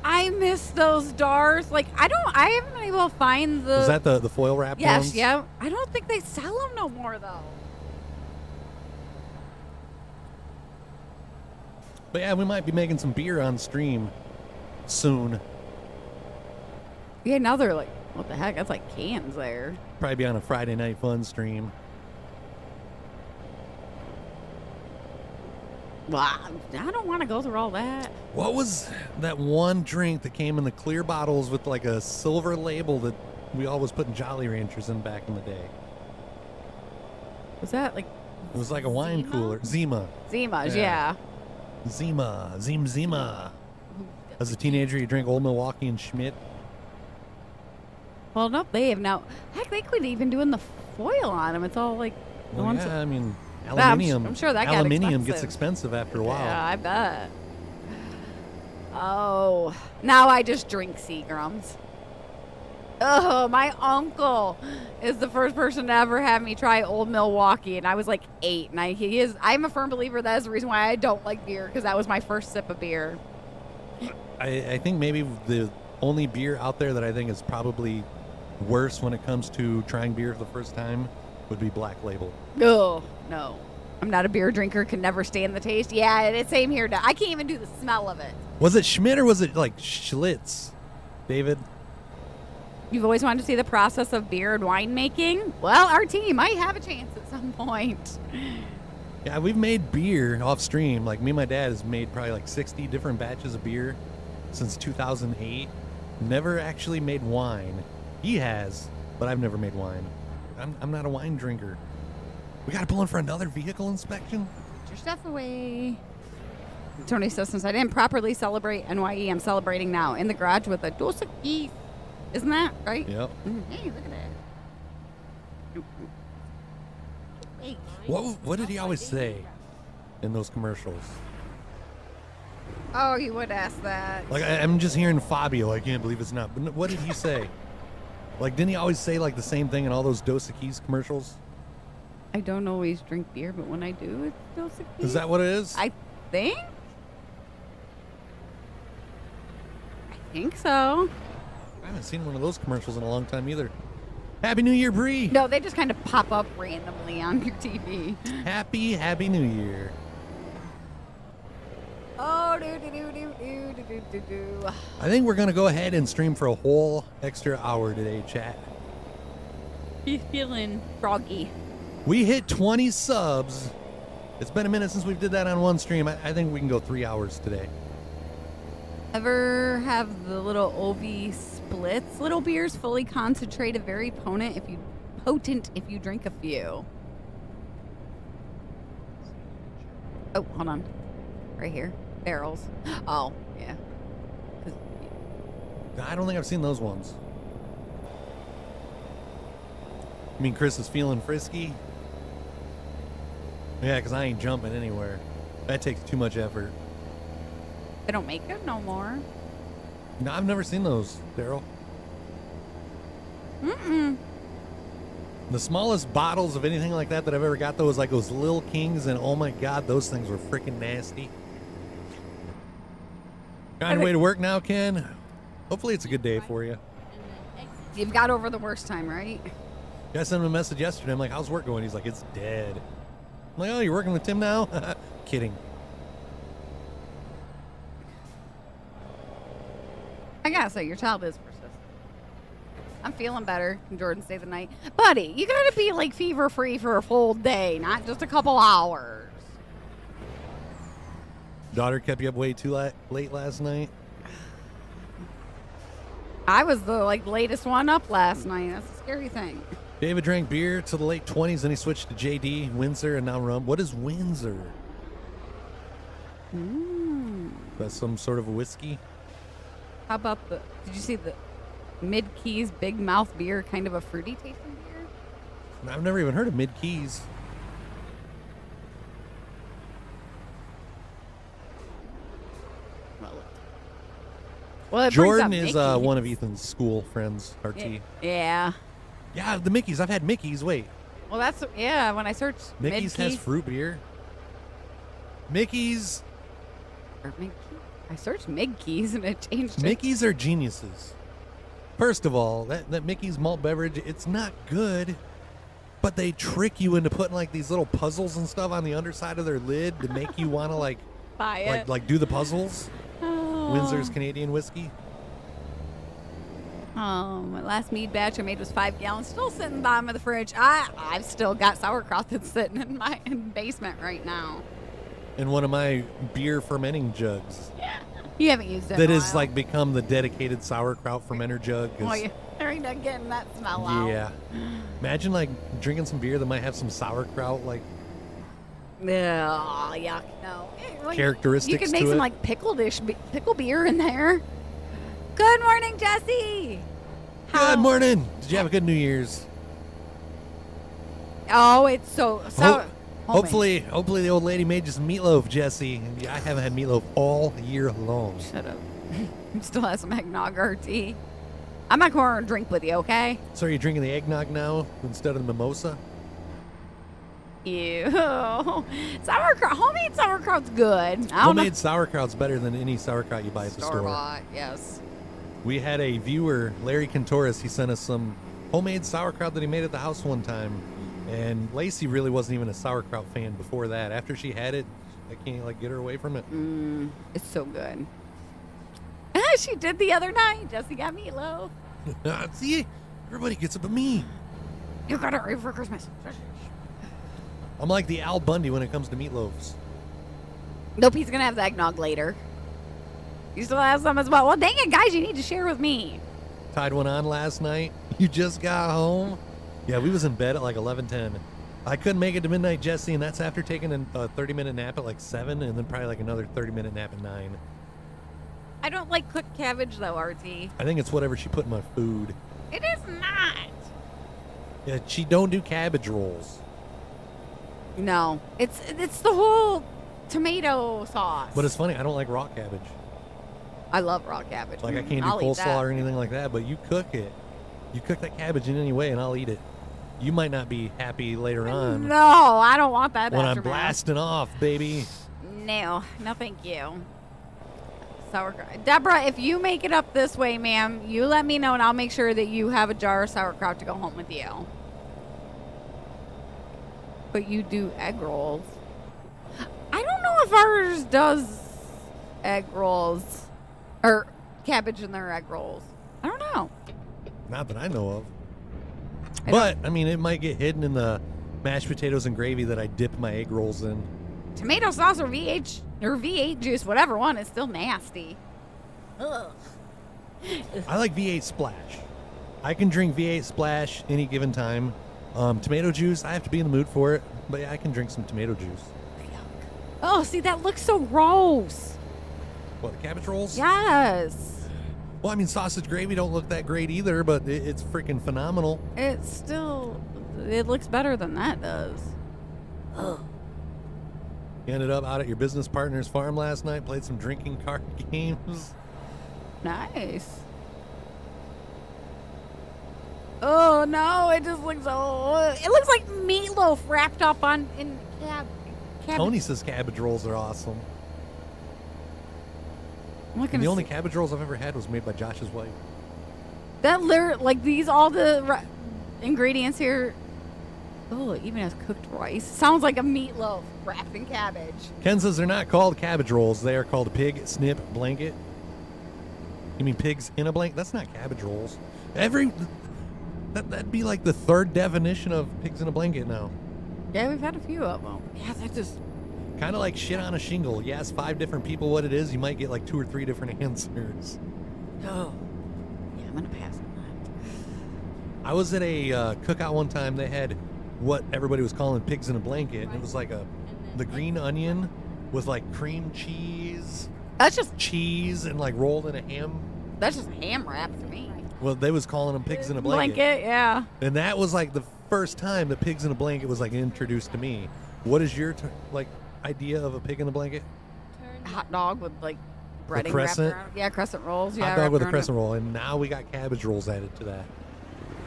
I miss those jars. Like I haven't been able to find the. Was that the foil wrap ones? Yes. Yeah. I don't think they sell them no more though. But yeah, we might be making some beer on stream soon. Yeah. Now they're like, what the heck? That's like cans there. Probably be on a Friday Night Fun stream. Well, I don't want to go through all that. What was that one drink that came in the clear bottles with like a silver label that we always put in Jolly Ranchers in back in the day? Was that like... It was like a wine cooler. Zima. Zima's, yeah. Zima. As a teenager, you drink Old Milwaukee and Schmidt. Well, no, they have now. Heck, they quit even doing the foil on them. It's all like the ones. Yeah, I mean, aluminium. I'm sure that aluminium gets expensive after a while. Yeah, I bet. Oh, now I just drink Seagram's. Oh, my uncle is the first person to ever have me try Old Milwaukee, and I was like 8. And I'm a firm believer that is the reason why I don't like beer, because that was my first sip of beer. I think maybe the only beer out there that I think is probably worse when it comes to trying beer for the first time would be Black Label. Oh, no. I'm not a beer drinker, can never stand the taste. Yeah, it's same here. I can't even do the smell of it. Was it Schmidt or was it like Schlitz, David? You've always wanted to see the process of beer and wine making? Well, our team might have a chance at some point. Yeah, we've made beer off stream. Like me and my dad has made probably like 60 different batches of beer since 2008. Never actually made wine. He has, but I've never made wine. I'm not a wine drinker. We got to pull in for another vehicle inspection? Put your stuff away. Tony says, since I didn't properly celebrate NYE, I'm celebrating now in the garage with a Dos Equis. Isn't that right? Yep. Hey, look at that. Hey. What did he always say in those commercials? Oh, you would ask that. Like, I'm just hearing Fabio. I can't believe it's not. But what did he say? Like, didn't he always say, like, the same thing in all those Dos Equis commercials? I don't always drink beer, but when I do, it's Dos Equis. Is that what it is? I think so. I haven't seen one of those commercials in a long time either. Happy New Year, Bree. No, they just kind of pop up randomly on your TV. Happy New Year. Oh, I think we're going to go ahead and stream for a whole extra hour today, chat. He's feeling froggy. We hit 20 subs. It's been a minute since we did that on one stream. I think we can go 3 hours today. Ever have the little OV splits? Little beers, fully concentrated, very potent if you drink a few. Oh, hold on. Right here. Barrels. Oh, yeah. I don't think I've seen those ones. I mean, Chris is feeling frisky. Yeah, because I ain't jumping anywhere. That takes too much effort. They don't make it no more. No, I've never seen those, Daryl. Mm-mm. The smallest bottles of anything like that I've ever got, though, was like those Lil Kings, and oh my God, those things were freaking nasty. On your way to work now, Ken? Hopefully it's a good day for you. You've got over the worst time, right? Yeah, I sent him a message yesterday. I'm like, how's work going? He's like, it's dead. I'm like, oh, you're working with Tim now? Kidding. I gotta say, your child is persistent. I'm feeling better. Can Jordan stay the night? Buddy, you gotta be like fever free for a full day, not just a couple hours. Daughter kept you up way too late last night? I was the latest one up last night. That's a scary thing. David drank beer till the late 20s, then he switched to JD, Windsor, and now rum. What is Windsor? That's some sort of a whiskey? How about did you see the Mid-Keys Big Mouth beer, kind of a fruity tasting beer? I've never even heard of Mid-Keys. Well, Jordan is one of Ethan's school friends, RT. Yeah. Yeah, the Mickey's. I've had Mickey's. Wait. Well, that's, yeah, when I searched Mickey's has fruit beer. Mickey's. I searched Mid-Keys and it changed it. Mickey's are geniuses. First of all, that Mickey's malt beverage, it's not good, but they trick you into putting like these little puzzles and stuff on the underside of their lid to make you want to buy it. Like do the puzzles. Oh. Windsor's Canadian whiskey. My last mead batch I made was 5 gallons, still sitting in the bottom of the fridge. I've still got sauerkraut that's sitting in my basement right now. In one of my beer fermenting jugs. Yeah. You haven't used it That in a is while. become the dedicated sauerkraut fermenter jug. Oh, yeah. They're not getting that smell out. Yeah. Imagine drinking some beer that might have some sauerkraut Oh, yuck. No. characteristics You could make to some it. pickle beer in there. Good morning, Jesse. Good morning. Did you have a good New Year's? Oh, it's so sour. Hopefully the old lady made you some meatloaf, Jesse. I haven't had meatloaf all year long. Shut up. Still has some eggnog or tea. I'm not going to drink with you, okay? So are you drinking the eggnog now instead of the mimosa? Ew. Sauerkraut. Homemade sauerkraut's good. Homemade sauerkraut's better than any sauerkraut you buy at the store. Store-bought, yes. We had a viewer, Larry Cantoris. He sent us some homemade sauerkraut that he made at the house one time. And Lacey really wasn't even a sauerkraut fan before that. After she had it, I can't get her away from it. It's so good. She did the other night. Jesse got meatloaf. See, everybody gets it but me. You got it right for Christmas. I'm like the Al Bundy when it comes to meatloaves. Nope, he's gonna have the eggnog later. You still have some as well. Well, dang it, guys, you need to share with me. Tied one on last night. You just got home. Yeah, we was in bed at 11:10. I couldn't make it to midnight, Jesse, and that's after taking a 30-minute nap at 7, and then probably another 30-minute nap at 9. I don't like cooked cabbage though, RT. I think it's whatever she put in my food. It is not. Yeah, she don't do cabbage rolls. No, it's the whole tomato sauce. But it's funny, I don't like raw cabbage. I love raw cabbage. I can't do I'll eat that. coleslaw or anything like that, but you cook it. You cook that cabbage in any way, and I'll eat it. You might not be happy later on. No, I don't want that. When I'm aftermath. blasting off, baby. No, thank you. Sauerkraut. Deborah, if you make it up this way, ma'am, you let me know, and I'll make sure that you have a jar of sauerkraut to go home with you. But you do egg rolls. I don't know if ours does egg rolls or cabbage in their egg rolls. I don't know. Not that I know of. But, I mean, it might get hidden in the mashed potatoes and gravy that I dip my egg rolls in. Tomato sauce or V8 juice, whatever one, is still nasty. Ugh. I like V8 Splash. I can drink V8 Splash any given time. Tomato juice, I have to be in the mood for it. But yeah, I can drink some tomato juice. Oh, see, that looks so gross. What, the cabbage rolls? Yes. Well, I mean, sausage gravy don't look that great either, but it's freaking phenomenal. It's still It looks better than that does. Ugh. You ended up out at your business partner's farm last night, played some drinking card games. Nice. Oh no, it just looks it looks like meatloaf wrapped up in cabbage. Tony says cabbage rolls are awesome. And the only cabbage rolls I've ever had was made by Josh's wife. That like these, all the ingredients here. Oh, it even has cooked rice. Sounds like a meatloaf wrapped in cabbage. Ken says they're not called cabbage rolls. They are called pig snip blanket. You mean pigs in a blanket? That's not cabbage rolls. That'd be like the third definition of pigs in a blanket now. Yeah, we've had a few of them. Yeah, that just... Kind of like shit on a shingle. You ask 5 different people what it is, you might get like 2 or 3 different answers. Oh. Yeah, I'm going to pass on that. I was at a cookout one time. They had what everybody was calling pigs in a blanket. It was like the green onion with like cream cheese. That's just... Cheese and like rolled in a ham. That's just ham wrapped to me. Well, they was calling them pigs in a blanket. Yeah. And that was like the first time that pigs in a blanket was like introduced to me. What is your idea of a pig in a blanket? Hot dog with like breading crescent. Wrapped around. Yeah, crescent rolls. Yeah, hot dog with a crescent roll. And now we got cabbage rolls added to that.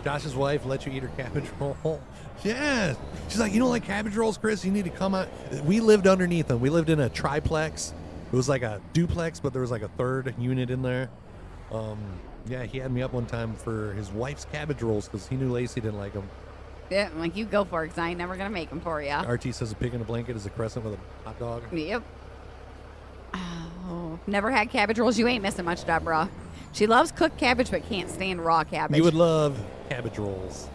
Josh's wife let you eat her cabbage roll. Yeah. She's like, you don't like cabbage rolls, Chris? You need to come out. We lived underneath them. We lived in a triplex. It was like a duplex, but there was like a third unit in there. Yeah, he had me up one time for his wife's cabbage rolls because he knew Lacey didn't like them. Yeah, I'm like, you go for it because I ain't never going to make them for you. RT says a pig in a blanket is a crescent with a hot dog. Yep. Oh, never had cabbage rolls. You ain't missing much, Deborah. She loves cooked cabbage but can't stand raw cabbage. You would love cabbage rolls.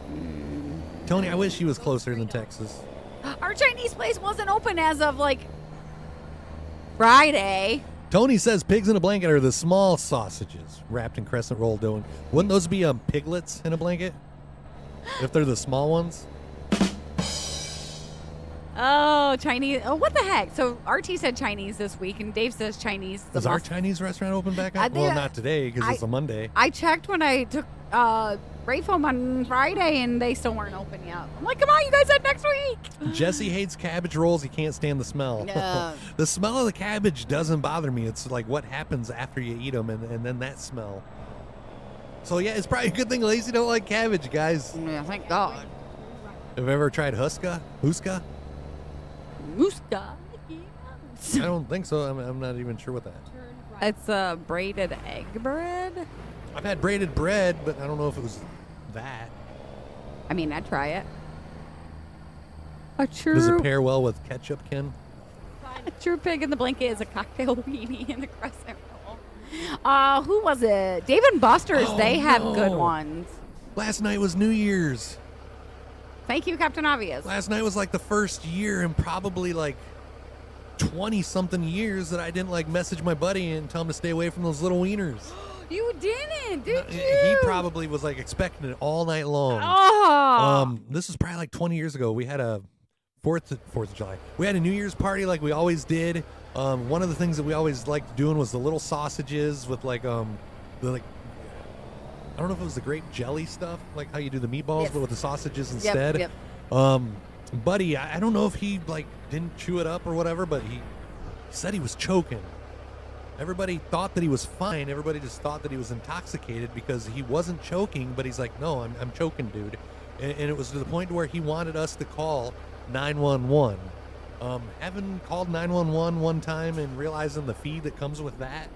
Tony, I wish he was closer than Texas. Our Chinese place wasn't open as of like Friday. Tony says pigs in a blanket are the small sausages wrapped in crescent roll dough. Wouldn't those be piglets in a blanket? If they're the small ones? Oh, Chinese. Oh, what the heck? So RT said Chinese this week, and Dave says Chinese. Is our Chinese restaurant open back up? Well, not today because it's a Monday. I checked when I took Brave Home on Friday, and they still weren't open yet. I'm like, come on, you guys said next week. Jesse hates cabbage rolls. He can't stand the smell. No. The smell of the cabbage doesn't bother me. It's like what happens after you eat them, and then that smell. So, yeah, it's probably a good thing Lacey don't like cabbage, guys. Yeah, thank God. Have you ever tried Huska? Muska? I don't think so. I'm not even sure what that is. It's braided egg bread. I've had braided bread, but I don't know if it was that. I mean, I'd try it. Does it pair well with ketchup, Ken? A true pig in the blanket is a cocktail weenie in a crescent roll. Who was it? Dave and Buster's. They have good ones. Last night was New Year's. Thank you, Captain Obvious. Last night was like the first year in probably like 20-something years that I didn't like message my buddy and tell him to stay away from those little wieners. You didn't, did you? He probably was like expecting it all night long. Oh. This was probably like 20 years ago. We had a 4th of July. We had a New Year's party like we always did. One of the things that we always liked doing was the little sausages with like I don't know if it was the grape jelly stuff, like how you do the meatballs, yes. but with the sausages instead. Yep. Buddy, I don't know if he like didn't chew it up or whatever, but he said he was choking. Everybody thought that he was fine. Everybody just thought that he was intoxicated because he wasn't choking, but he's like, no, I'm choking, dude. And it was to the point where he wanted us to call 911. Having called 911 one time and realizing the fee that comes with that,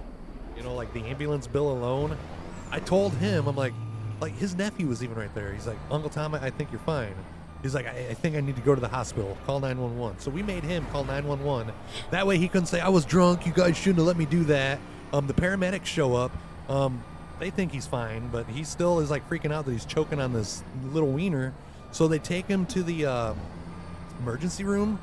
like the ambulance bill alone, I told him, I'm like his nephew was even right there. He's like, Uncle Tom, I think you're fine. He's like, I think I need to go to the hospital. Call 911. So we made him call 911. That way he couldn't say, I was drunk. You guys shouldn't have let me do that. The paramedics show up. They think he's fine, but he still is like freaking out that he's choking on this little wiener. So they take him to the emergency room.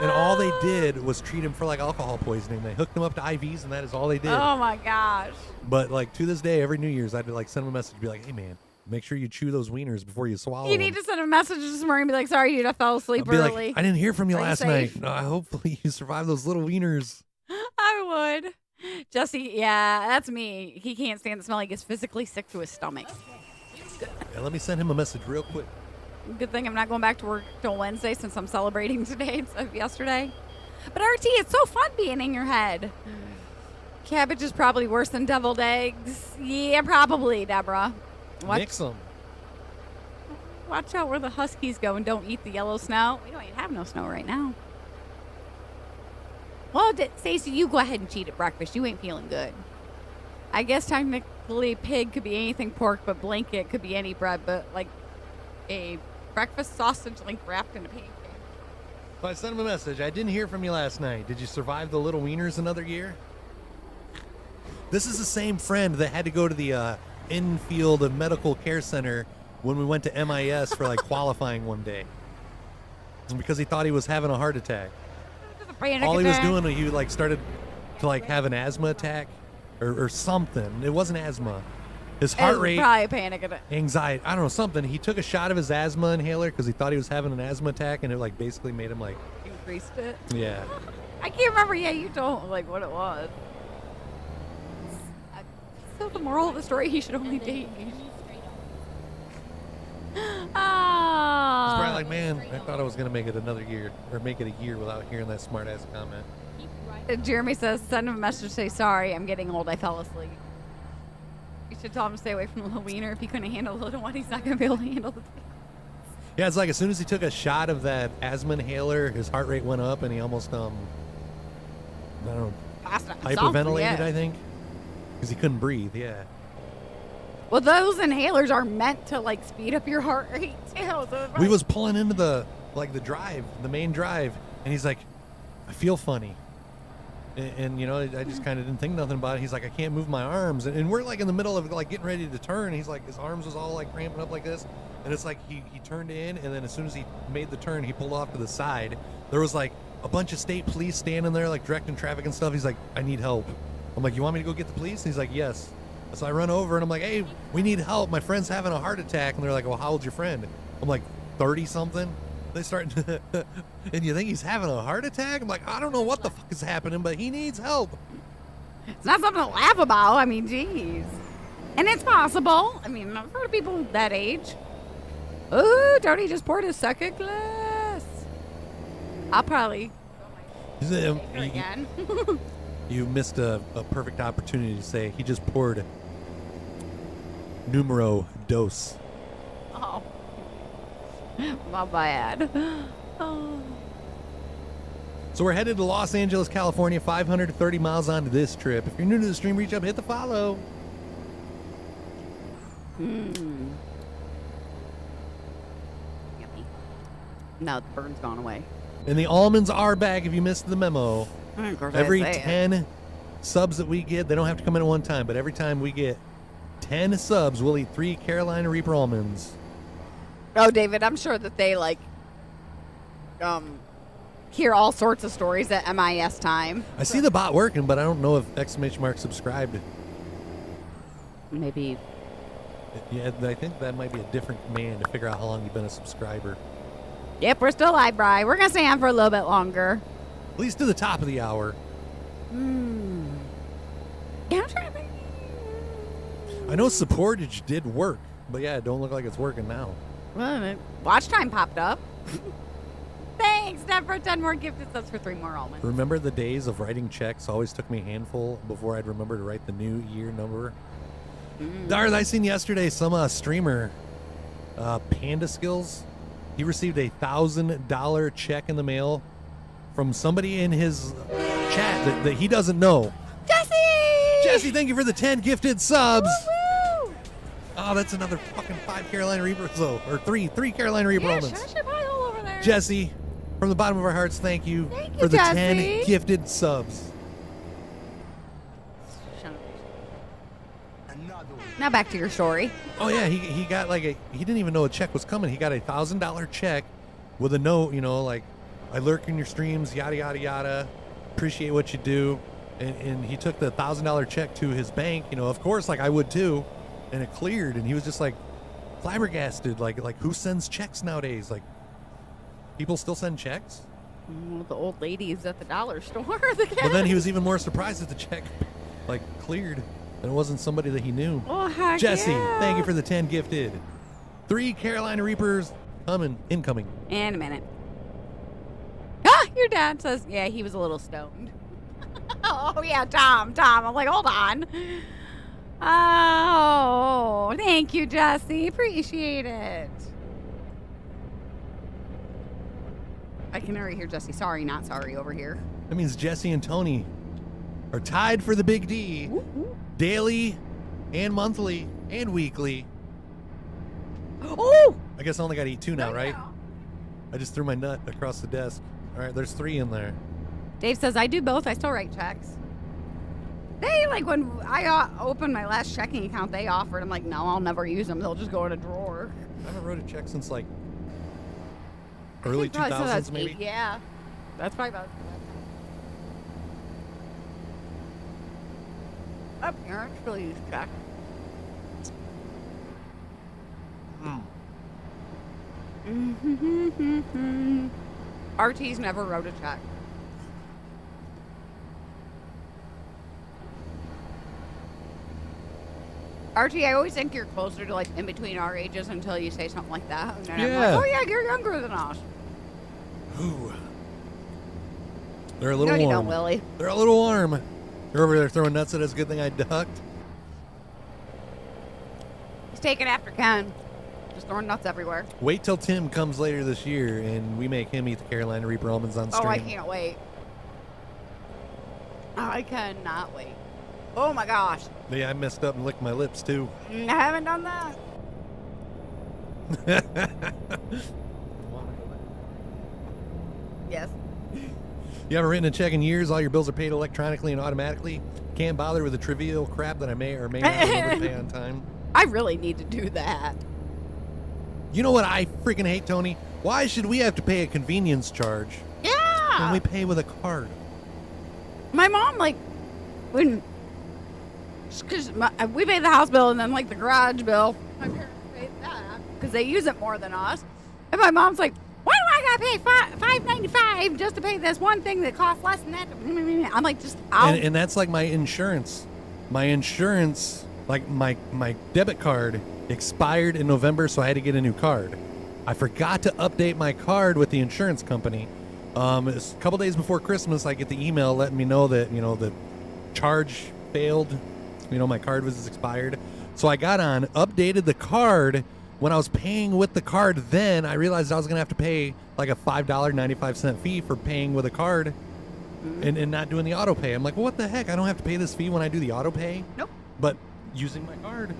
And all they did was treat him for like alcohol poisoning. They hooked him up to IVs, and that is all they did. Oh my gosh! But like to this day, every New Year's, I'd like send him a message, be like, "Hey man, make sure you chew those wieners before you swallow." You need to send a message this morning, and be like, "Sorry, dude, I fell asleep I'll be early. Like, I didn't hear from you Are last you night. Hopefully you survived those little wieners." I would. Jesse, yeah, that's me. He can't stand the smell. He gets physically sick to his stomach. Yeah, let me send him a message real quick. Good thing I'm not going back to work till Wednesday since I'm celebrating today instead of yesterday. But RT, it's so fun being in your head. Cabbage is probably worse than deviled eggs. Yeah, probably, Deborah. Mix them. Watch out where the huskies go and don't eat the yellow snow. We don't even have no snow right now. Well, Stacey, you go ahead and cheat at breakfast. You ain't feeling good. I guess technically pig could be anything pork, but blanket could be any bread, but like a breakfast sausage link wrapped in a pancake. So I sent him a message. I didn't hear from you last night. Did you survive the little wieners another year? This is the same friend that had to go to the infield medical care center when we went to MIS for like qualifying one day. And because he thought he was having a heart attack. All he was doing, he like started to like have an asthma attack or something. It wasn't asthma. His heart rate, probably a panic attack. Anxiety, I don't know, something. He took a shot of his asthma inhaler because he thought he was having an asthma attack, and it like basically made him like increased it. Yeah. I can't remember. Yeah, you don't like what it was. So the moral of the story: he should only date. He's probably like, man, I thought I was gonna make it another year or make it a year without hearing that smart ass comment. Jeremy says, send him a message, say sorry, I'm getting old, I fell asleep. You should tell him to stay away from the little wiener. If he couldn't handle the little one, he's not going to be able to handle the thing. Yeah, it's like as soon as he took a shot of that asthma inhaler, his heart rate went up and he almost, I don't know, hyperventilated, I think. Because he couldn't breathe, yeah. Well, those inhalers are meant to, like, speed up your heart rate, too. So we was pulling into the drive, the main drive, and he's like, I feel funny. And you know, I just kind of didn't think nothing about it. He's like, I can't move my arms. And we're like in the middle of like getting ready to turn. He's like, his arms was all like cramping up like this. And it's like he turned in, and then as soon as he made the turn, he pulled off to the side. There was like a bunch of state police standing there, like directing traffic and stuff. He's like, I need help. I'm like, you want me to go get the police? And he's like, yes. So I run over and I'm like, hey, we need help. My friend's having a heart attack. And they're like, well, how old's your friend? I'm like, 30 something. They start, and you think he's having a heart attack? I'm like, I don't know what the fuck is happening, but he needs help. It's not something to laugh about. I mean, geez. And it's possible. I mean, I've heard of people that age. Oh, Tony just poured his second glass. I'll probably again. You missed a perfect opportunity to say he just poured numero dos. Oh. My bad. Oh. So we're headed to Los Angeles, California, 530 miles onto this trip. If you're new to the stream, reach up, hit the follow. Yummy. Now the burn's gone away. And the almonds are back if you missed the memo. Every 10 it. subs that we get, they don't have to come in at one time, but every time we get 10 subs, we'll eat 3 Carolina Reaper almonds. Oh, David, I'm sure that they hear all sorts of stories at MIS time. I see the bot working, but I don't know if exclamation mark subscribed. Maybe. Yeah, I think that might be a different command to figure out how long you've been a subscriber. Yep, we're still live, Bri. We're going to stay on for a little bit longer. At least to the top of the hour. Yeah, I'm trying to... I know supportage did work, but yeah, it don't look like it's working now. Well, watch time popped up. Thanks, Deb, for 10 more gifted subs for 3 more almonds. Remember the days of writing checks always took me a handful before I'd remember to write the new year number? Darth, I seen yesterday some streamer, Panda Skills. He received a $1,000 check in the mail from somebody in his chat that he doesn't know. Jesse, thank you for the 10 gifted subs. Woo-woo! Oh, that's another fucking 5 Carolina Reapers, though. Or 3 Carolina Reaper almonds. Shush your pile over there. Jesse, from the bottom of our hearts, thank you for the Jesse. 10 gifted subs. Now back to your story. Oh, yeah, he got he didn't even know a check was coming. He got a $1,000 check with a note, like, I lurk in your streams, yada, yada, yada. Appreciate what you do. And he took the $1,000 check to his bank, of course, like I would too. And it cleared, and he was just like flabbergasted. Like who sends checks nowadays? Like, people still send checks? The old ladies at the dollar store. But then he was even more surprised that the check cleared. And it wasn't somebody that he knew. Oh, heck Jesse, yeah. thank you for the 10 gifted. 3 Carolina Reapers Coming. Incoming. In a minute. Ah, your dad says, yeah, he was a little stoned. Oh, yeah, Tom. I'm like, hold on. Oh, thank you, Jesse. Appreciate it. I can already hear Jesse. Sorry, not sorry over here. That means Jesse and Tony are tied for the Big D. Woo-hoo. Daily and monthly and weekly. Oh! I guess I only got to eat 2 now, right? I just threw my nut across the desk. All right, there's 3 in there. Dave says, I do both. I still write checks. They, like, when I opened my last checking account, they offered. I'm like, no, I'll never use them. They'll just go in a drawer. I haven't wrote a check since, like, early 2000s, maybe? Yeah. That's probably about up here. Actually, use check. RT's never wrote a check. RT, I always think you're closer to, like, in between our ages until you say something like that. And then I'm like, oh, yeah, you're younger than us. Ooh. They're a little no, warm. You don't, Willie. They're a little warm. You're over there throwing nuts at us. Good thing I ducked. He's taking after Ken. Just throwing nuts everywhere. Wait till Tim comes later this year and we make him eat the Carolina Reaper almonds on stream. Oh, I can't wait. I cannot wait. Oh, my gosh. Yeah, I messed up and licked my lips, too. I haven't done that. Yes. You haven't written a check in years. All your bills are paid electronically and automatically. Can't bother with the trivial crap that I may or may not remember to pay on time. I really need to do that. You know what I freaking hate, Tony? Why should we have to pay a convenience charge Yeah. when we pay with a card? My mom, like, when... Because we pay the house bill and then, like, the garage bill. My parents pay that because they use it more than us. And my mom's like, why do I gotta pay $5.95 just to pay this one thing that costs less than that? I'm like, just out. And that's like my insurance. My insurance, like my debit card expired in November, so I had to get a new card. I forgot to update my card with the insurance company. A couple days before Christmas, I get the email letting me know that, the charge failed. My card was expired. So I got on, updated the card. When I was paying with the card, then I realized I was going to have to pay like a $5.95 fee for paying with a card and not doing the auto pay. I'm like, well, what the heck? I don't have to pay this fee when I do the auto pay. Nope. But using my card.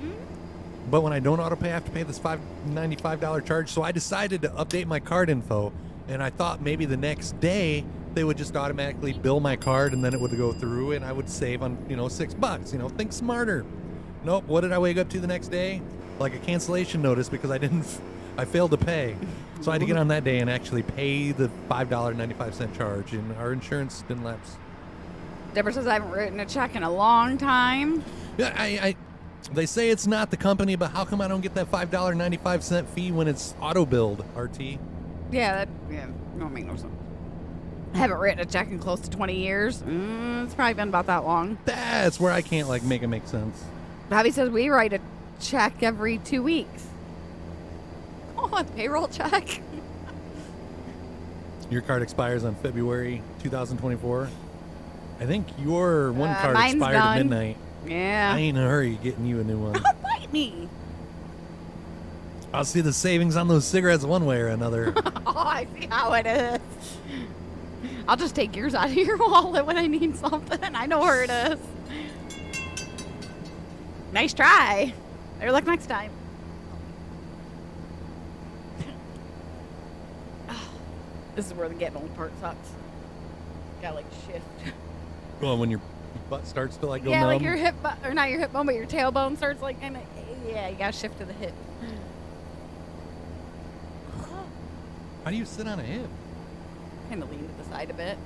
But when I don't auto pay, I have to pay this $5.95 charge. So I decided to update my card info. And I thought maybe the next day they would just automatically bill my card and then it would go through and I would save on, $6. Think smarter. Nope. What did I wake up to the next day? Like a cancellation notice because I failed to pay. So I had to get on that day and actually pay the $5.95 charge, and our insurance didn't lapse. Deborah says I haven't written a check in a long time. Yeah, they say it's not the company, but how come I don't get that $5.95 fee when it's auto billed, RT? Yeah, don't make no sense. I haven't written a check in close to 20 years. It's probably been about that long. That's where I can't make it make sense. Bobby says we write a check every 2 weeks. Oh, a payroll check. Your card expires on February 2024. I think your one card mine's expired done. at midnight. Yeah. I ain't in a hurry getting you a new one. Don't bite me. I'll see the savings on those cigarettes one way or another. Oh, I see how it is. I'll just take yours out of your wallet when I need something. I know where it is. Nice try. Better luck next time. This is where the getting old part sucks. Gotta shift. Well, when your butt starts to go yeah, numb. like your hip, or not your hip bone, but your tailbone starts kind of. Yeah, you gotta shift to the hip. How do you sit on a hip? Kind of lean to the side a bit.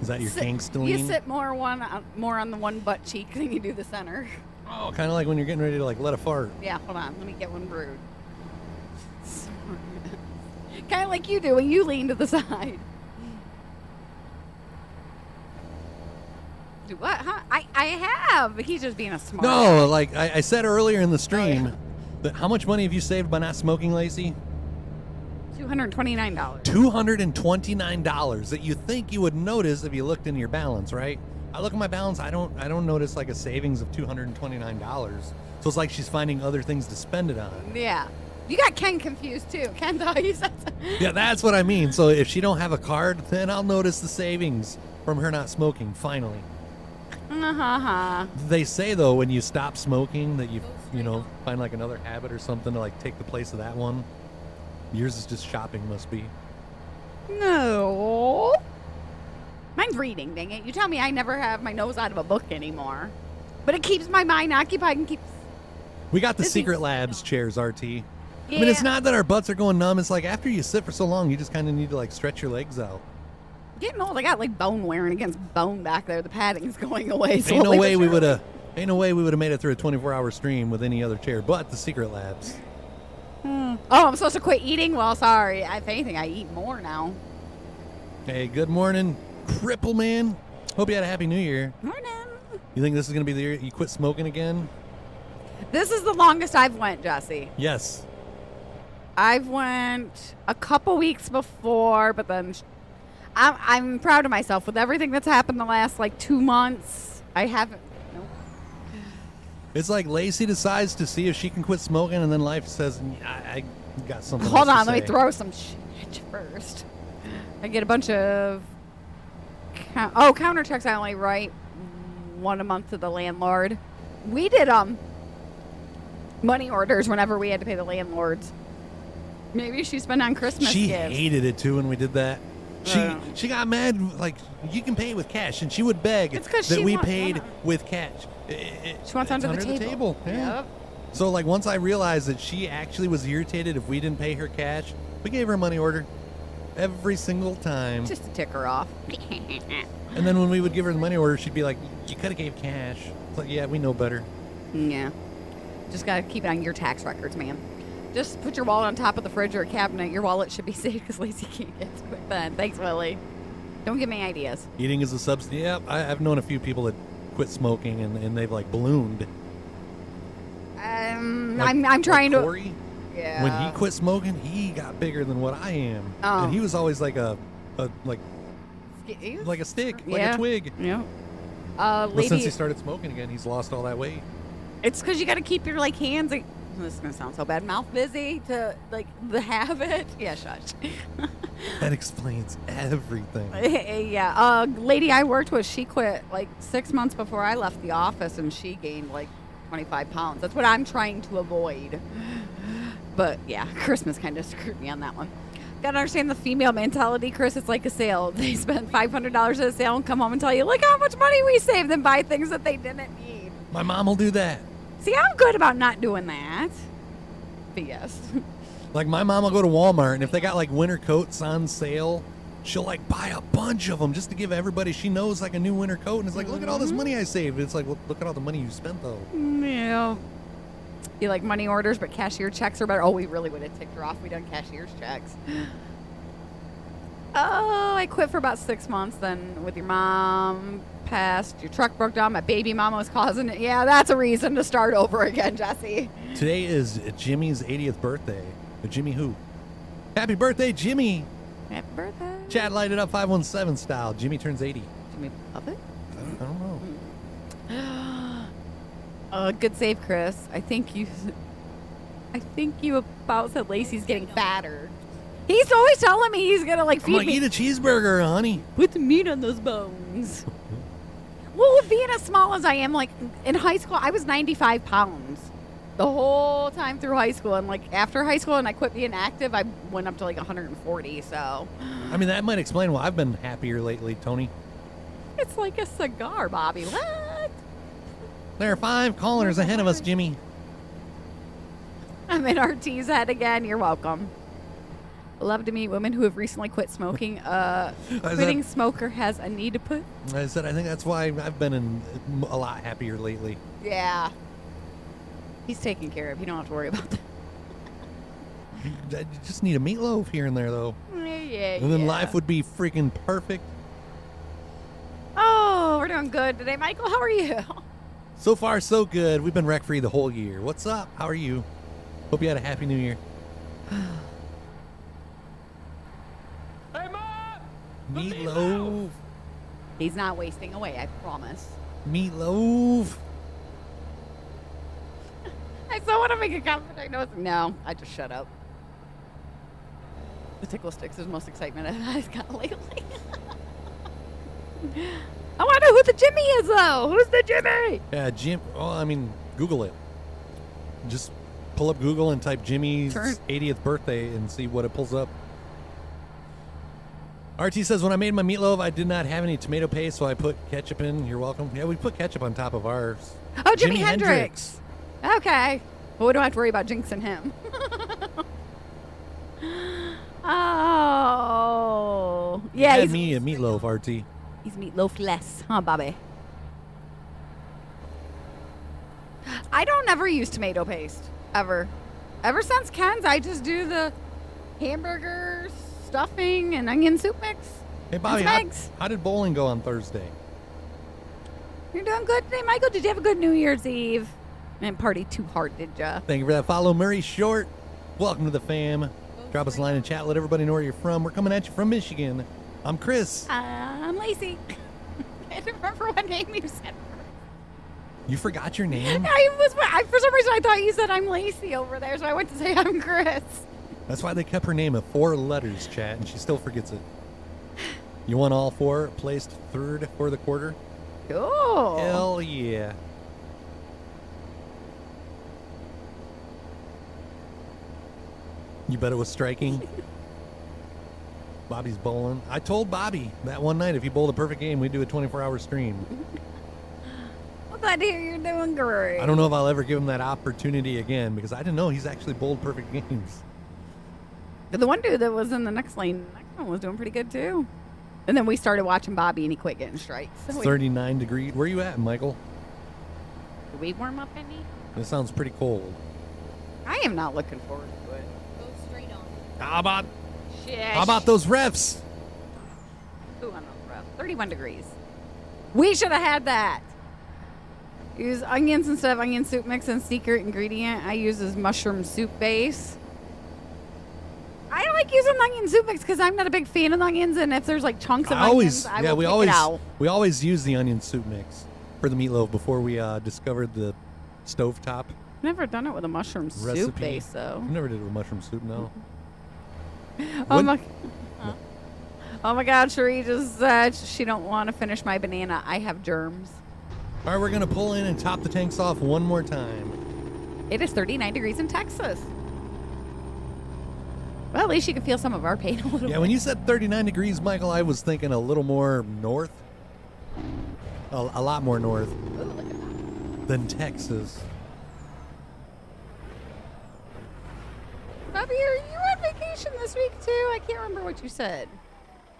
Is that your gangsta lean? You sit more on the one butt cheek than you do the center. Oh, kind of like when you're getting ready to let a fart. Yeah, hold on. Let me get one brewed. Kind of like you do when you lean to the side. Do what? Huh? I have. He's just being a smart. No, like I said earlier in the stream, that how much money have you saved by not smoking, Lacey? $229. $229 that you think you would notice if you looked into your balance, right? I look at my balance, I don't notice like a savings of $229. So it's like she's finding other things to spend it on. Yeah. You got Ken confused too. Ken thought you said Yeah, that's what I mean. So if she don't have a card, then I'll notice the savings from her not smoking, finally. They say though when you stop smoking that you find like another habit or something to like take the place of that one. Yours is just shopping, must be. No. Mine's reading, dang it. You tell me I never have my nose out of a book anymore. But it keeps my mind occupied and keeps... We got the busy. Secret Labs chairs, RT. Yeah. I mean, it's not that our butts are going numb. It's like after you sit for so long, you just kind of need to like stretch your legs out. Getting old, I got like bone wearing against bone back there. The padding's going away. Ain't no way we would have made it through a 24-hour stream with any other chair but the Secret Labs. Oh, I'm supposed to quit eating? Well, sorry. If anything, I eat more now. Hey, good morning, Cripple Man. Hope you had a happy New Year. Morning. You think this is going to be the year you quit smoking again? This is the longest I've went, Jesse. Yes. I've went a couple weeks before, but then I'm proud of myself. With everything that's happened the last, 2 months, I haven't. Nope. It's like Lacey decides to see if she can quit smoking, and then life says, I got something Hold else on, to let me say." throw some shit first. I get a bunch of... counter checks I only write one a month to the landlord. We did money orders whenever we had to pay the landlords. Maybe she spent on Christmas She gifts. hated it, too, when we did that. She got mad, like, you can pay with cash, and she would beg It's 'cause that she we wants- paid with cash. She wants under the table. Yeah. Yep. So, like, once I realized that she actually was irritated if we didn't pay her cash, we gave her a money order every single time. Just to tick her off. And then when we would give her the money order, she'd be like, you could have gave cash. It's like, yeah, we know better. Yeah. Just got to keep it on your tax records, man. Just put your wallet on top of the fridge or a cabinet. Your wallet should be safe because Lacey can't get to it then. Thanks, Willie. Don't give me ideas. Eating is a substance. Yeah, I've known a few people that quit smoking and they've, like, ballooned. I'm trying to... Corey, Yeah. when he quit smoking, he got bigger than what I am. Oh. And he was always like a stick, like a twig. Yeah. But Lady, since he started smoking again, he's lost all that weight. it's because you got to keep your hands. This is gonna sound so bad. Mouth busy to the habit. Yeah, shush. That explains everything. Yeah. Lady I worked with, she quit 6 months before I left the office, and she gained 25 pounds. That's what I'm trying to avoid. But yeah, Christmas kind of screwed me on that one. Gotta understand the female mentality, Chris. It's like a sale. They spend $500 at a sale and come home and tell you, look how much money we saved, and buy things that they didn't need. My mom will do that. See, I'm good about not doing that. But yes. Like, my mom will go to Walmart, and if they got winter coats on sale, she'll buy a bunch of them just to give everybody she knows a new winter coat. And it's like, look at all this money I saved. It's like, well, look at all the money you spent though. Yeah. You like money orders, but cashier checks are better. Oh, we really would have ticked her off. We done cashier's checks. Oh, I quit for about 6 months. Then with your mom passed, your truck broke down. My baby mama was causing it. Yeah, that's a reason to start over again, Jesse. Today is Jimmy's 80th birthday. Jimmy who? Happy birthday, Jimmy. Happy birthday. Chat light it up 517 style. Jimmy turns 80. Jimmy Puppet? I don't know. Good save, Chris. I think you about said Lacey's getting fatter. He's always telling me he's gonna feed me. Eat a cheeseburger, honey. Put the meat on those bones. Well, being as small as I am, in high school, I was 95 pounds the whole time through high school. And after high school and I quit being active, I went up to 140. So, I mean, that might explain why I've been happier lately, Tony. it's like a cigar, Bobby. What? There are 5 callers ahead of us, Jimmy. I'm in RT's head again. You're welcome. Love to meet women who have recently quit smoking. Quitting smoker has a need to put. I said, I think that's why I've been a lot happier lately. Yeah. He's taken care of. You don't have to worry about that. You just need a meatloaf here and there, though. Yeah. And then life would be freaking perfect. Oh, we're doing good today. Michael, how are you? So far, so good. We've been wreck-free the whole year. What's up? How are you? Hope you had a happy new year. Meatloaf. He's not wasting away, I promise. Meatloaf. I still want to make a comment. I know it's... No, I just shut up. The tickle sticks is the most excitement I've got lately. I want to know who the Jimmy is, though. Who's the Jimmy? Yeah, Jim. Oh, I mean, Google it. Just pull up Google and type Jimmy's 80th birthday and see what it pulls up. RT says, when I made my meatloaf, I did not have any tomato paste, so I put ketchup in. You're welcome. Yeah, we put ketchup on top of ours. Oh, Jimi Hendrix. Okay. Well, we don't have to worry about jinxing him. Oh. Yeah, he's me a meatloaf, RT. He's meatloaf-less, huh, Bobby? I don't ever use tomato paste, ever. Ever since Ken's, I just do the hamburgers, stuffing, and onion soup mix. Hey, Bobby, how did bowling go on Thursday? You're doing good today, Michael. Did you have a good New Year's Eve? And party too hard, did ya? Thank you for that follow, Murray Short. Welcome to the fam. Drop us a line in chat. Let everybody know where you're from. We're coming at you from Michigan. I'm Chris. I'm Lacey. I don't remember what name you said. You forgot your name? For some reason, I thought you said I'm Lacey over there, so I went to say I'm Chris. That's why they kept her name at 4 letters, chat, and she still forgets it. You won all 4, placed 3rd for the quarter. Cool. Hell yeah. You bet it was striking. Bobby's bowling. I told Bobby that one night if he bowled a perfect game, we'd do a 24-hour stream. I'm glad to hear you're doing great. I don't know if I'll ever give him that opportunity again because I didn't know he's actually bowled perfect games. The one dude that was in the next lane, the next one was doing pretty good too. And then we started watching Bobby and he quit getting strikes. So 39 degrees. Where are you at, Michael? Did we warm up any? It sounds pretty cold. I am not looking forward to it. Go straight on. How about Shit. How about those refs? Ooh, I'm not rough. 31 degrees. We should have had that. Use onions instead of onion soup mix, and secret ingredient I use is mushroom soup base. I don't like using onion soup mix because I'm not a big fan of onions, and if there's like chunks of onions, I will take it out. We always use the onion soup mix for the meatloaf before we discovered the stovetop. Never done it with a mushroom soup base though. I never did it with mushroom soup, no. Oh my God, Cherie just said she don't want to finish my banana. I have germs. All right, we're going to pull in and top the tanks off one more time. It is 39 degrees in Texas. Well, at least you can feel some of our pain a little bit. Yeah, when you said 39 degrees, Michael, I was thinking a little more north. A lot more north than Texas. Bobby, are you on vacation this week too? I can't remember what you said.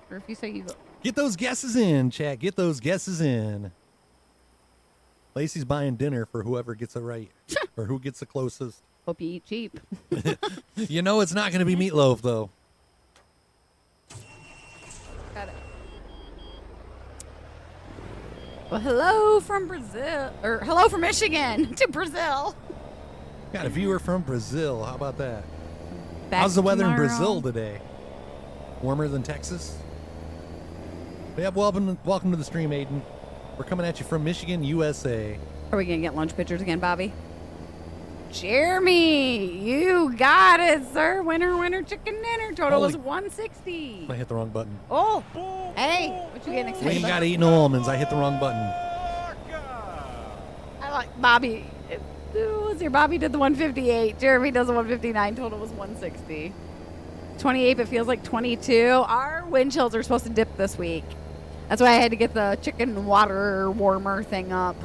Or if you say you... Get those guesses in, chat. Get those guesses in. Lacey's buying dinner for whoever gets it right. Or who gets the closest. Hope you eat cheap. You know it's not going to be meatloaf, though. Got it. Well, hello from Brazil. Or hello from Michigan to Brazil. Got a viewer from Brazil. How about that? Back How's the weather tomorrow. in Brazil today? Warmer than Texas? Yep, welcome to the stream, Aiden. We're coming at you from Michigan, USA. Are we going to get lunch pictures again, Bobby? Jeremy, you got it, sir. Winner, chicken dinner. Total was 160. I hit the wrong button. Oh, hey, what you getting We excited ain't about? got to eat no almonds. I hit the wrong button. I like Bobby. Who was here? Bobby did the 158. Jeremy does the 159. Total was 160. 28, but feels like 22. Our wind chills are supposed to dip this week. That's why I had to get the chicken water warmer thing up.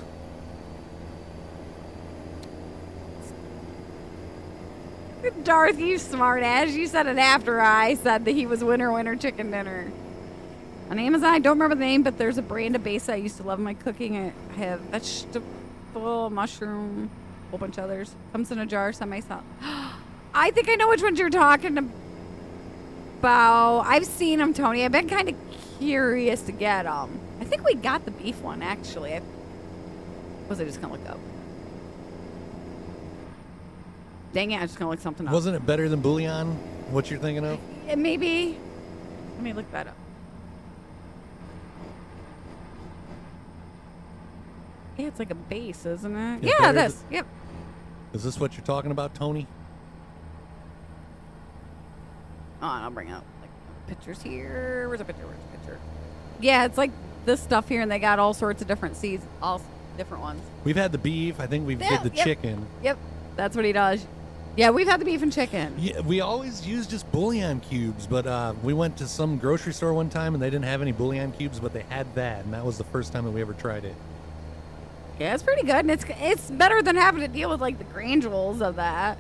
Darth, you smart ass. You said it after I said that he was winner chicken dinner. On Amazon, I don't remember the name, but there's a brand of base I used to love in my cooking. I have vegetable, mushroom, a whole bunch of others. Comes in a jar, semi-salt. I think I know which ones you're talking about. I've seen them, Tony. I've been kind of curious to get them. I think we got the beef one, actually. Was I just going to look up? Dang it, I was just going to look something up. Wasn't it better than bouillon? What you're thinking of? Maybe. Let me look that up. Yeah, it's like a base, isn't it? Yeah, Yeah, this. Yep. Is this what you're talking about, Tony? Oh, I'll bring up like pictures here. Where's a picture? Yeah, it's like this stuff here, and they got all sorts of different seeds, all different ones. We've had the beef. I think we've did the chicken. Yep, that's what he does. Yeah, we've had the beef and chicken. Yeah, we always use just bouillon cubes, but we went to some grocery store one time, and they didn't have any bouillon cubes, but they had that, and that was the first time that we ever tried it. Yeah, it's pretty good, and it's better than having to deal with like the granules of that.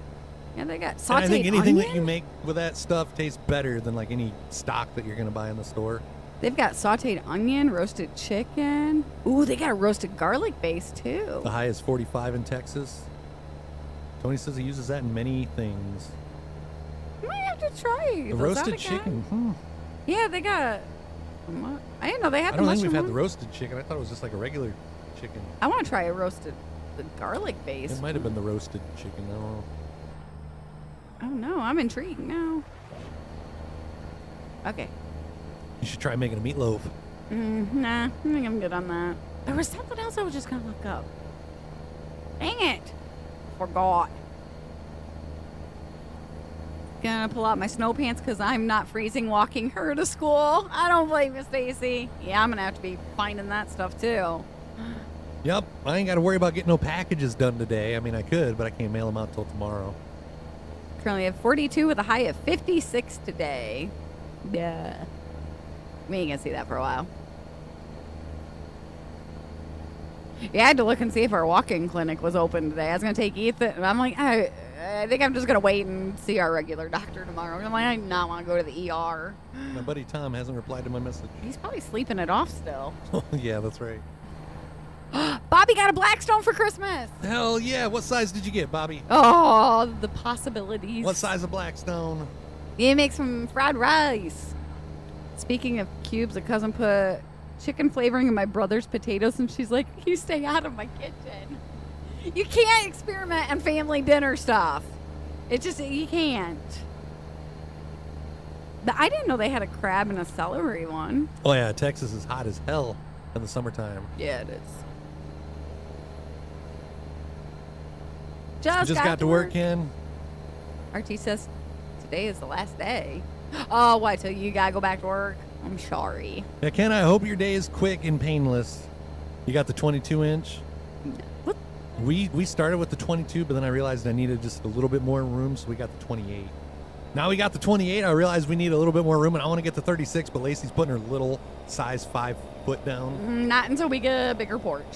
Yeah, they got sauteed And I think anything onion. that you make with that stuff tastes better than like any stock that you're going to buy in the store. They've got sauteed onion, roasted chicken. Ooh, they got a roasted garlic base too. The high is 45 in Texas. Tony says he uses that in many things. I might have to try The those roasted out chicken. again. Yeah, they got. I didn't know they had I the don't think mushroom we've had one. the roasted chicken. I thought it was just like a regular chicken. I want to try a roasted, the garlic base. It might have been the roasted chicken. I don't know. Oh no, I'm intrigued now. Okay. You should try making a meatloaf. Nah, I think I'm good on that. There was something else I was just gonna look up. Dang it! Forgot. Gonna pull out my snow pants because I'm not freezing walking her to school. I don't blame you, Stacy. Yeah, I'm gonna have to be finding that stuff too. Yep, I ain't got to worry about getting no packages done today. I mean, I could, but I can't mail them out till tomorrow. Currently have 42 with a high of 56 today. Yeah. We ain't gonna see that for a while. Yeah, I had to look and see if our walk-in clinic was open today. I was gonna take Ethan, and I'm like, I think I'm just gonna wait and see our regular doctor tomorrow. I'm like, I do not want to go to the ER. My buddy Tom hasn't replied to my message. He's probably sleeping it off still. Yeah, that's right. Bobby got a Blackstone for Christmas. Hell yeah. What size did you get, Bobby? Oh, the possibilities. What size of Blackstone? You make some fried rice. Speaking of cubes, a cousin put chicken flavoring in my brother's potatoes, and she's like, you stay out of my kitchen. You can't experiment in family dinner stuff. You can't. I didn't know they had a crab and a celery one. Oh, yeah. Texas is hot as hell in the summertime. Yeah, it is. Just got to work in. RT says today is the last day. Oh, why? Till you gotta go back to work? I'm sorry. Yeah, Ken, I hope your day is quick and painless. You got the 22-inch? What? We started with the 22, but then I realized I needed just a little bit more room, so we got the 28. Now we got the 28. I realized we need a little bit more room, and I want to get the 36, but Lacey's putting her little size 5 foot down. Not until we get a bigger porch.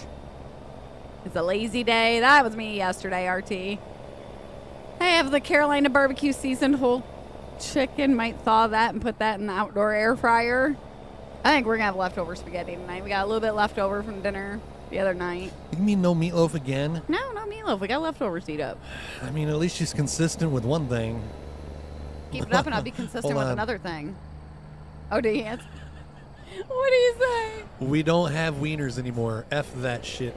It's a lazy day. That was me yesterday, RT. I have the Carolina barbecue seasoned whole chicken. Might thaw that and put that in the outdoor air fryer. I think we're going to have leftover spaghetti tonight. We got a little bit left over from dinner the other night. You mean no meatloaf again? No meatloaf. We got leftovers eat up. I mean, at least she's consistent with one thing. Keep it up and I'll be consistent Hold with on. another thing. Oh, do you answer? What do you say? We don't have wieners anymore. F that shit.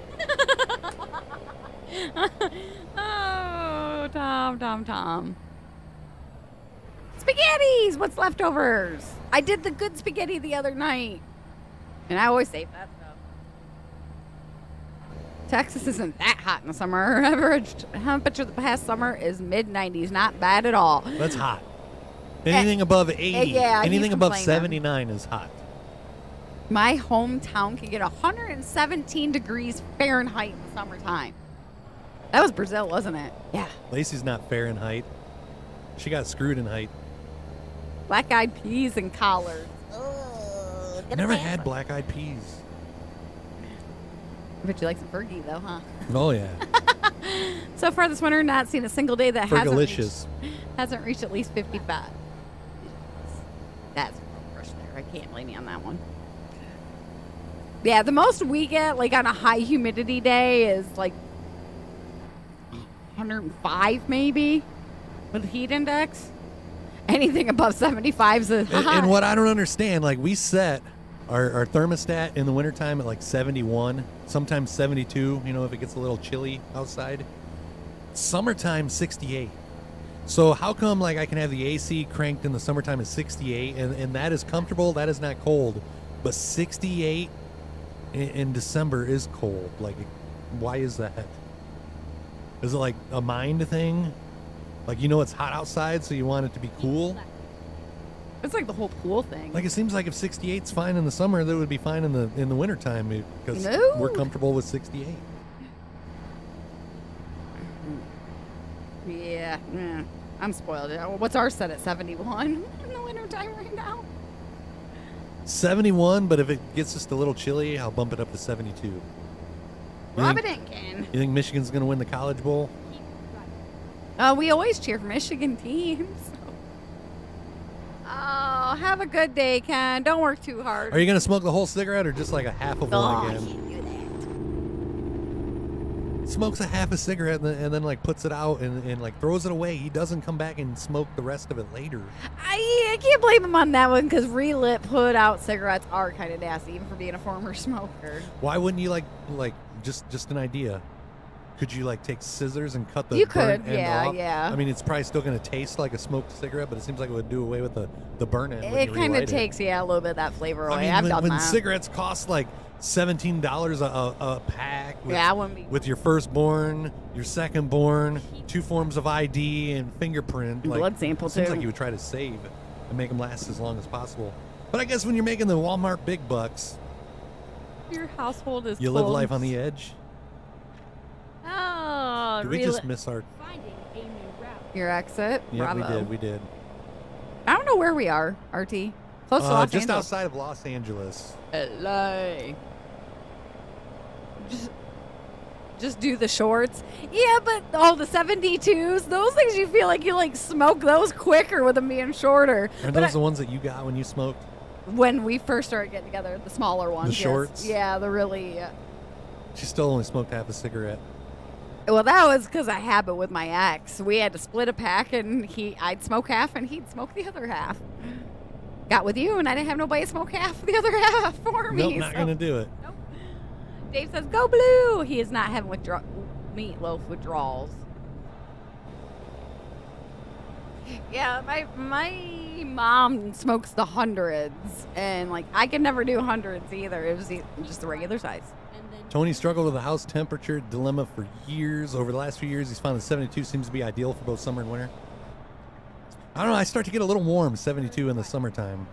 Oh, Tom. Spaghettis! What's leftovers? I did the good spaghetti the other night. And I always save that stuff. Texas isn't that hot in the summer. Our average temperature the past summer is mid-90s. Not bad at all. That's hot. Anything above 80, yeah, anything he's above complaining. 79 is hot. My hometown can get 117 degrees Fahrenheit in the summertime. That was Brazil, wasn't it? Yeah. Lacey's not Fahrenheit. She got screwed in height. Black-eyed peas and collards. Never had black-eyed peas. I bet you like some Fergie, though, huh? Oh, yeah. So far this winter, not seen a single day that Fergalicious. hasn't reached at least 55. That's fresh there. I can't blame you on that one. Yeah, the most we get, like, on a high humidity day is, like, 105 maybe with heat index. Anything above 75 is hot. And what I don't understand, like, we set our thermostat in the wintertime at, like, 71, sometimes 72, you know, if it gets a little chilly outside. Summertime, 68. So how come, like, I can have the AC cranked in the summertime at 68, and that is comfortable, that is not cold, but 68 in December is cold. Like, why is that? Is it like a mind thing? Like, you know it's hot outside, so you want it to be cool? It's like the whole pool thing. Like, it seems like if 68's fine in the summer, that would be fine in the wintertime because No. we're comfortable with 68. Yeah. I'm spoiled. What's our set at 71 in the wintertime right now? 71, but if it gets just a little chilly, I'll bump it up to 72. Robinkin. You think Michigan's going to win the College Bowl? We always cheer for Michigan teams. Oh, have a good day, Ken. Don't work too hard. Are you going to smoke the whole cigarette or just like a half of one again? I can't do that. Smokes a half a cigarette and then like puts it out and like throws it away. He doesn't come back and smoke the rest of it later. I can't blame him on that one because relit put out cigarettes are kind of nasty, even for being a former smoker. Why wouldn't you like just an idea? Could you like take scissors and cut the You burnt could, end yeah, off? yeah. I mean, it's probably still going to taste like a smoked cigarette, but it seems like it would do away with the burn end. It kind of takes, a little bit of that flavor away. I mean, I've done when that. cigarettes cost like $17 a pack with your firstborn, your secondborn, 2 forms of ID and fingerprint. Like, blood sample, it seems too. like you would try to save and make them last as long as possible. But I guess when you're making the Walmart big bucks, Your household is you live close. life on the edge. Oh, Did we just miss our... Finding a new route. your exit? Yeah, Bravo. we did. I don't know where we are, RT. Close to Los Just Angeles. outside of Los Angeles. LA. Just do the shorts. Yeah, but all the 72s, those things you feel like you like smoke those quicker with them being shorter. Are But those the ones that you got when you smoked? when we first started getting together, the smaller ones. The shorts? Yes. Yeah, the really. She still only smoked half a cigarette. Well, that was because I habit with my ex. We had to split a pack, and I'd smoke half, and he'd smoke the other half. Got with you, and I didn't have nobody to smoke half the other half for me. Nope, not going to do it. Nope. Dave says, "Go blue." He is not having meatloaf withdrawals. Yeah, my mom smokes the hundreds, and like I could never do hundreds either. It was just the regular size. Tony struggled with the house temperature dilemma for years. Over the last few years, he's found that 72 seems to be ideal for both summer and winter. I don't know. I start to get a little warm, 72 in the summertime.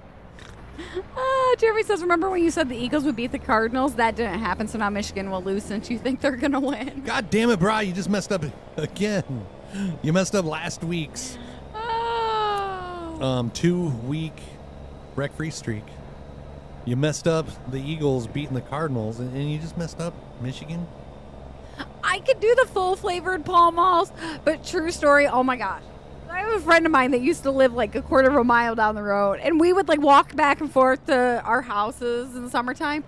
Jeremy says, remember when you said the Eagles would beat the Cardinals? That didn't happen, so now Michigan will lose since you think they're going to win. God damn it, Bri. You just messed up again. You messed up last week's 2-week wreck-free streak. You messed up the Eagles beating the Cardinals, and you just messed up Michigan. I could do the full flavored Pall Malls, but true story, oh my gosh. I have a friend of mine that used to live like a quarter of a mile down the road, and we would like walk back and forth to our houses in the summertime.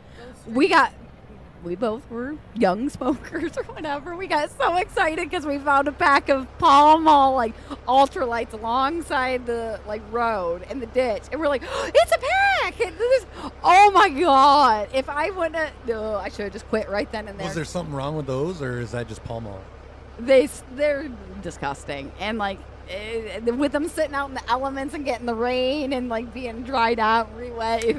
We both were young smokers or whatever. We got so excited because we found a pack of Pall Mall like ultralights alongside the like road in the ditch, and we're like, oh, it's a pack! And oh my god! If I wouldn't, I should have just quit right then and there. Was there something wrong with those, or is that just Pall Mall? They're disgusting, and like with them sitting out in the elements and getting the rain and like being dried out, re-wet.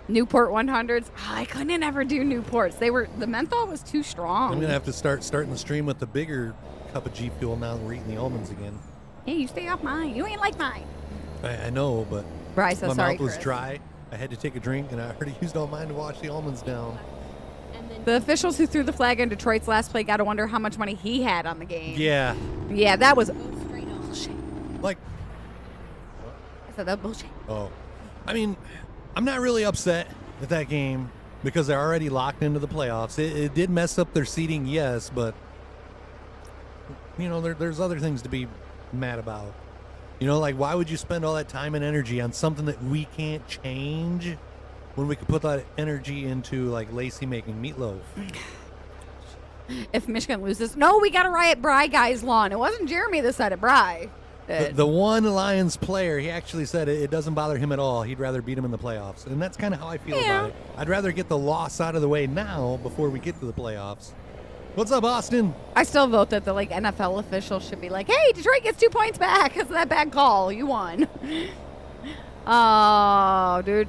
Newport 100s. Oh, I couldn't ever do Newports. The menthol was too strong. I'm gonna have to starting the stream with the bigger cup of G Fuel now that we're eating the almonds again. Hey, you stay off mine. You ain't like mine. I know, but Bryce, so my sorry, mouth was Chris. dry. I had to take a drink, and I already used all mine to wash the almonds down. The officials who threw the flag in Detroit's last play got to wonder how much money he had on the game. Yeah. Yeah, that was bullshit. Like. I said that bullshit. Oh. I mean, I'm not really upset at that game because they're already locked into the playoffs. It did mess up their seeding, yes, but you know, there's other things to be mad about. You know, like why would you spend all that time and energy on something that we can't change when we could put that energy into like Lacey making meatloaf? If Michigan loses, no, we got to riot Bry Guy's lawn. It wasn't Jeremy that said it, Bry. The one Lions player, he actually said it doesn't bother him at all. He'd rather beat him in the playoffs. And that's kind of how I feel about it. I'd rather get the loss out of the way now before we get to the playoffs. What's up, Austin? I still vote that the like NFL officials should be like, hey, Detroit gets 2 points back because of that bad call. You won. Oh, do.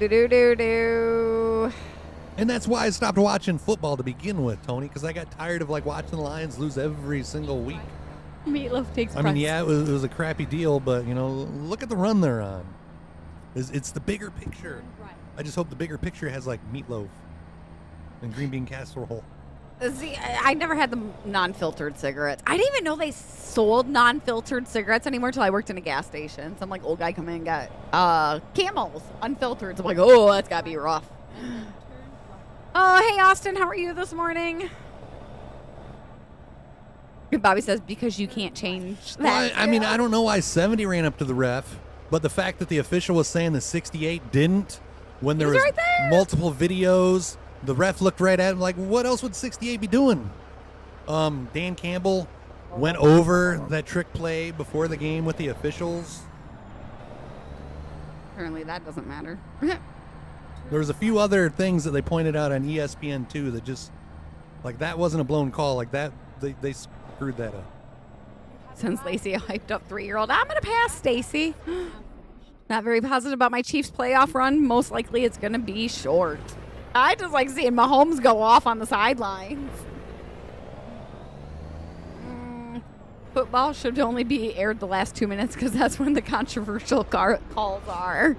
And that's why I stopped watching football to begin with, Tony, because I got tired of like watching the Lions lose every single week. Meatloaf takes I mean, yeah, it was a crappy deal, but, you know, look at the run they're on. It's the bigger picture. I just hope the bigger picture has, like, meatloaf and green bean casserole. See, I never had the non-filtered cigarettes. I didn't even know they sold non-filtered cigarettes anymore until I worked in a gas station. Some, like, old guy come in and got Camels, unfiltered. So I'm like, oh, that's got to be rough. Oh, hey, Austin, how are you this morning? Bobby says, because you can't change that. Well, I mean, I don't know why 70 ran up to the ref, but the fact that the official was saying the 68 didn't, when there was right multiple videos, the ref looked right at him like, what else would 68 be doing? Dan Campbell went over that trick play before the game with the officials. Apparently that doesn't matter. There was a few other things that they pointed out on ESPN too that just, like, that wasn't a blown call. Like that, they screwed that up. Since Lacey hyped up 3-year-old, I'm going to pass Stacy. Not very positive about my Chiefs playoff run. Most likely it's going to be short. I just like seeing Mahomes go off on the sidelines. Football should only be aired the last 2 minutes because that's when the controversial calls are.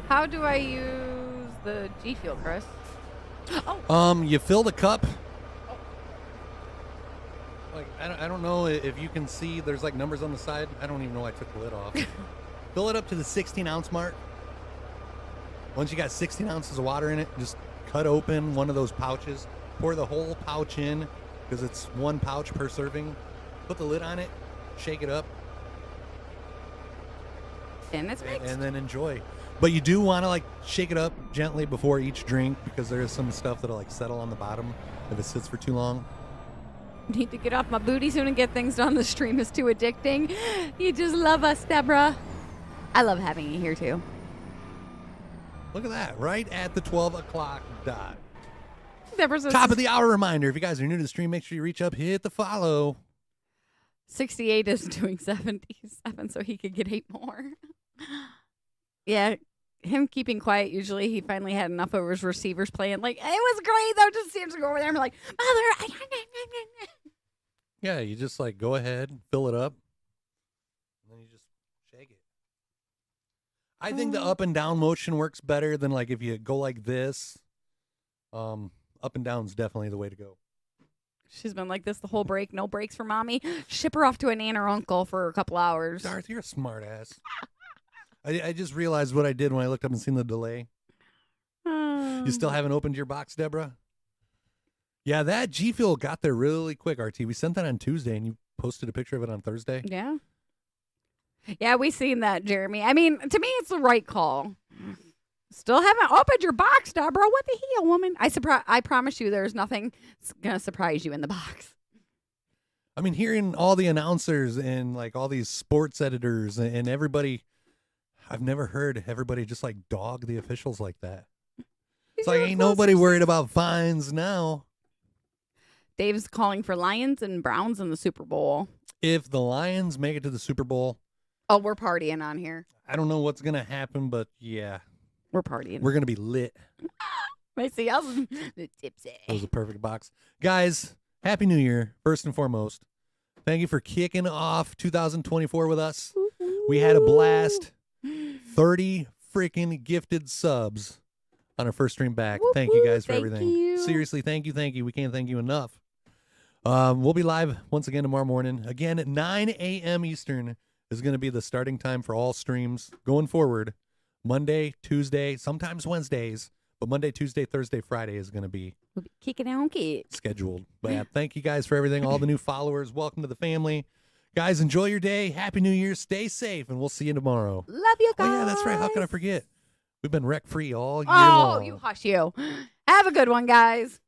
How do I use the G Fuel, Chris? Oh. You fill the cup. Like, I don't know if you can see, there's like numbers on the side. I don't even know why I took the lid off. Fill it up to the 16-ounce mark. Once you got 16 ounces of water in it, just cut open one of those pouches. Pour the whole pouch in because it's one pouch per serving. Put the lid on it. Shake it up. And it's mixed. And then enjoy. But you do want to like shake it up gently before each drink because there is some stuff that'll like settle on the bottom if it sits for too long. Need to get off my booty soon and get things done. The stream is too addicting. You just love us, Deborah. I love having you here too. Look at that, right at the 12 o'clock dot. Deborah says, top of the hour reminder. If you guys are new to the stream, make sure you reach up, hit the follow. 68 is doing 77, so he could get 8 more. Yeah, him keeping quiet, usually he finally had enough of his receivers playing. Like, it was great, though, just seems to go over there and be like, Mother. Yeah, you just like go ahead, fill it up, and then you just shake it. I think the up and down motion works better than like if you go like this. Up and down is definitely the way to go. She's been like this the whole break. No breaks for mommy. Ship her off to an aunt or uncle for a couple hours. Darth, you're a smart ass. I just realized what I did when I looked up and seen the delay. You still haven't opened your box, Deborah? Yeah, that G Fuel got there really quick, RT. We sent that on Tuesday, and you posted a picture of it on Thursday. Yeah. Yeah, we seen that, Jeremy. I mean, to me, it's the right call. Still haven't opened your box, Deborah. What the hell, woman? I promise you there's nothing that's going to surprise you in the box. I mean, hearing all the announcers and, like, all these sports editors and everybody, I've never heard everybody just, like, dog the officials like that. It's like, ain't nobody worried about fines now. Dave's calling for Lions and Browns in the Super Bowl. If the Lions make it to the Super Bowl. Oh, we're partying on here. I don't know what's going to happen, but yeah. We're partying. We're going to be lit. I see us. Tipsy. That was a perfect box. Guys, Happy New Year, first and foremost. Thank you for kicking off 2024 with us. We had a blast. 30 freaking gifted subs on our first stream back. Thank you guys for everything. You. Seriously, thank you. We can't thank you enough. We'll be live once again tomorrow morning. Again, at 9 a.m. Eastern is going to be the starting time for all streams going forward. Monday, Tuesday, sometimes Wednesdays, but Monday, Tuesday, Thursday, Friday is going to be kicking out kids scheduled. But yeah, thank you guys for everything. All the new followers, welcome to the family. Guys, enjoy your day. Happy New Year. Stay safe, and we'll see you tomorrow. Love you guys. Oh, yeah, that's right. How could I forget? We've been wreck-free all year long. Oh, you hush you. Have a good one, guys.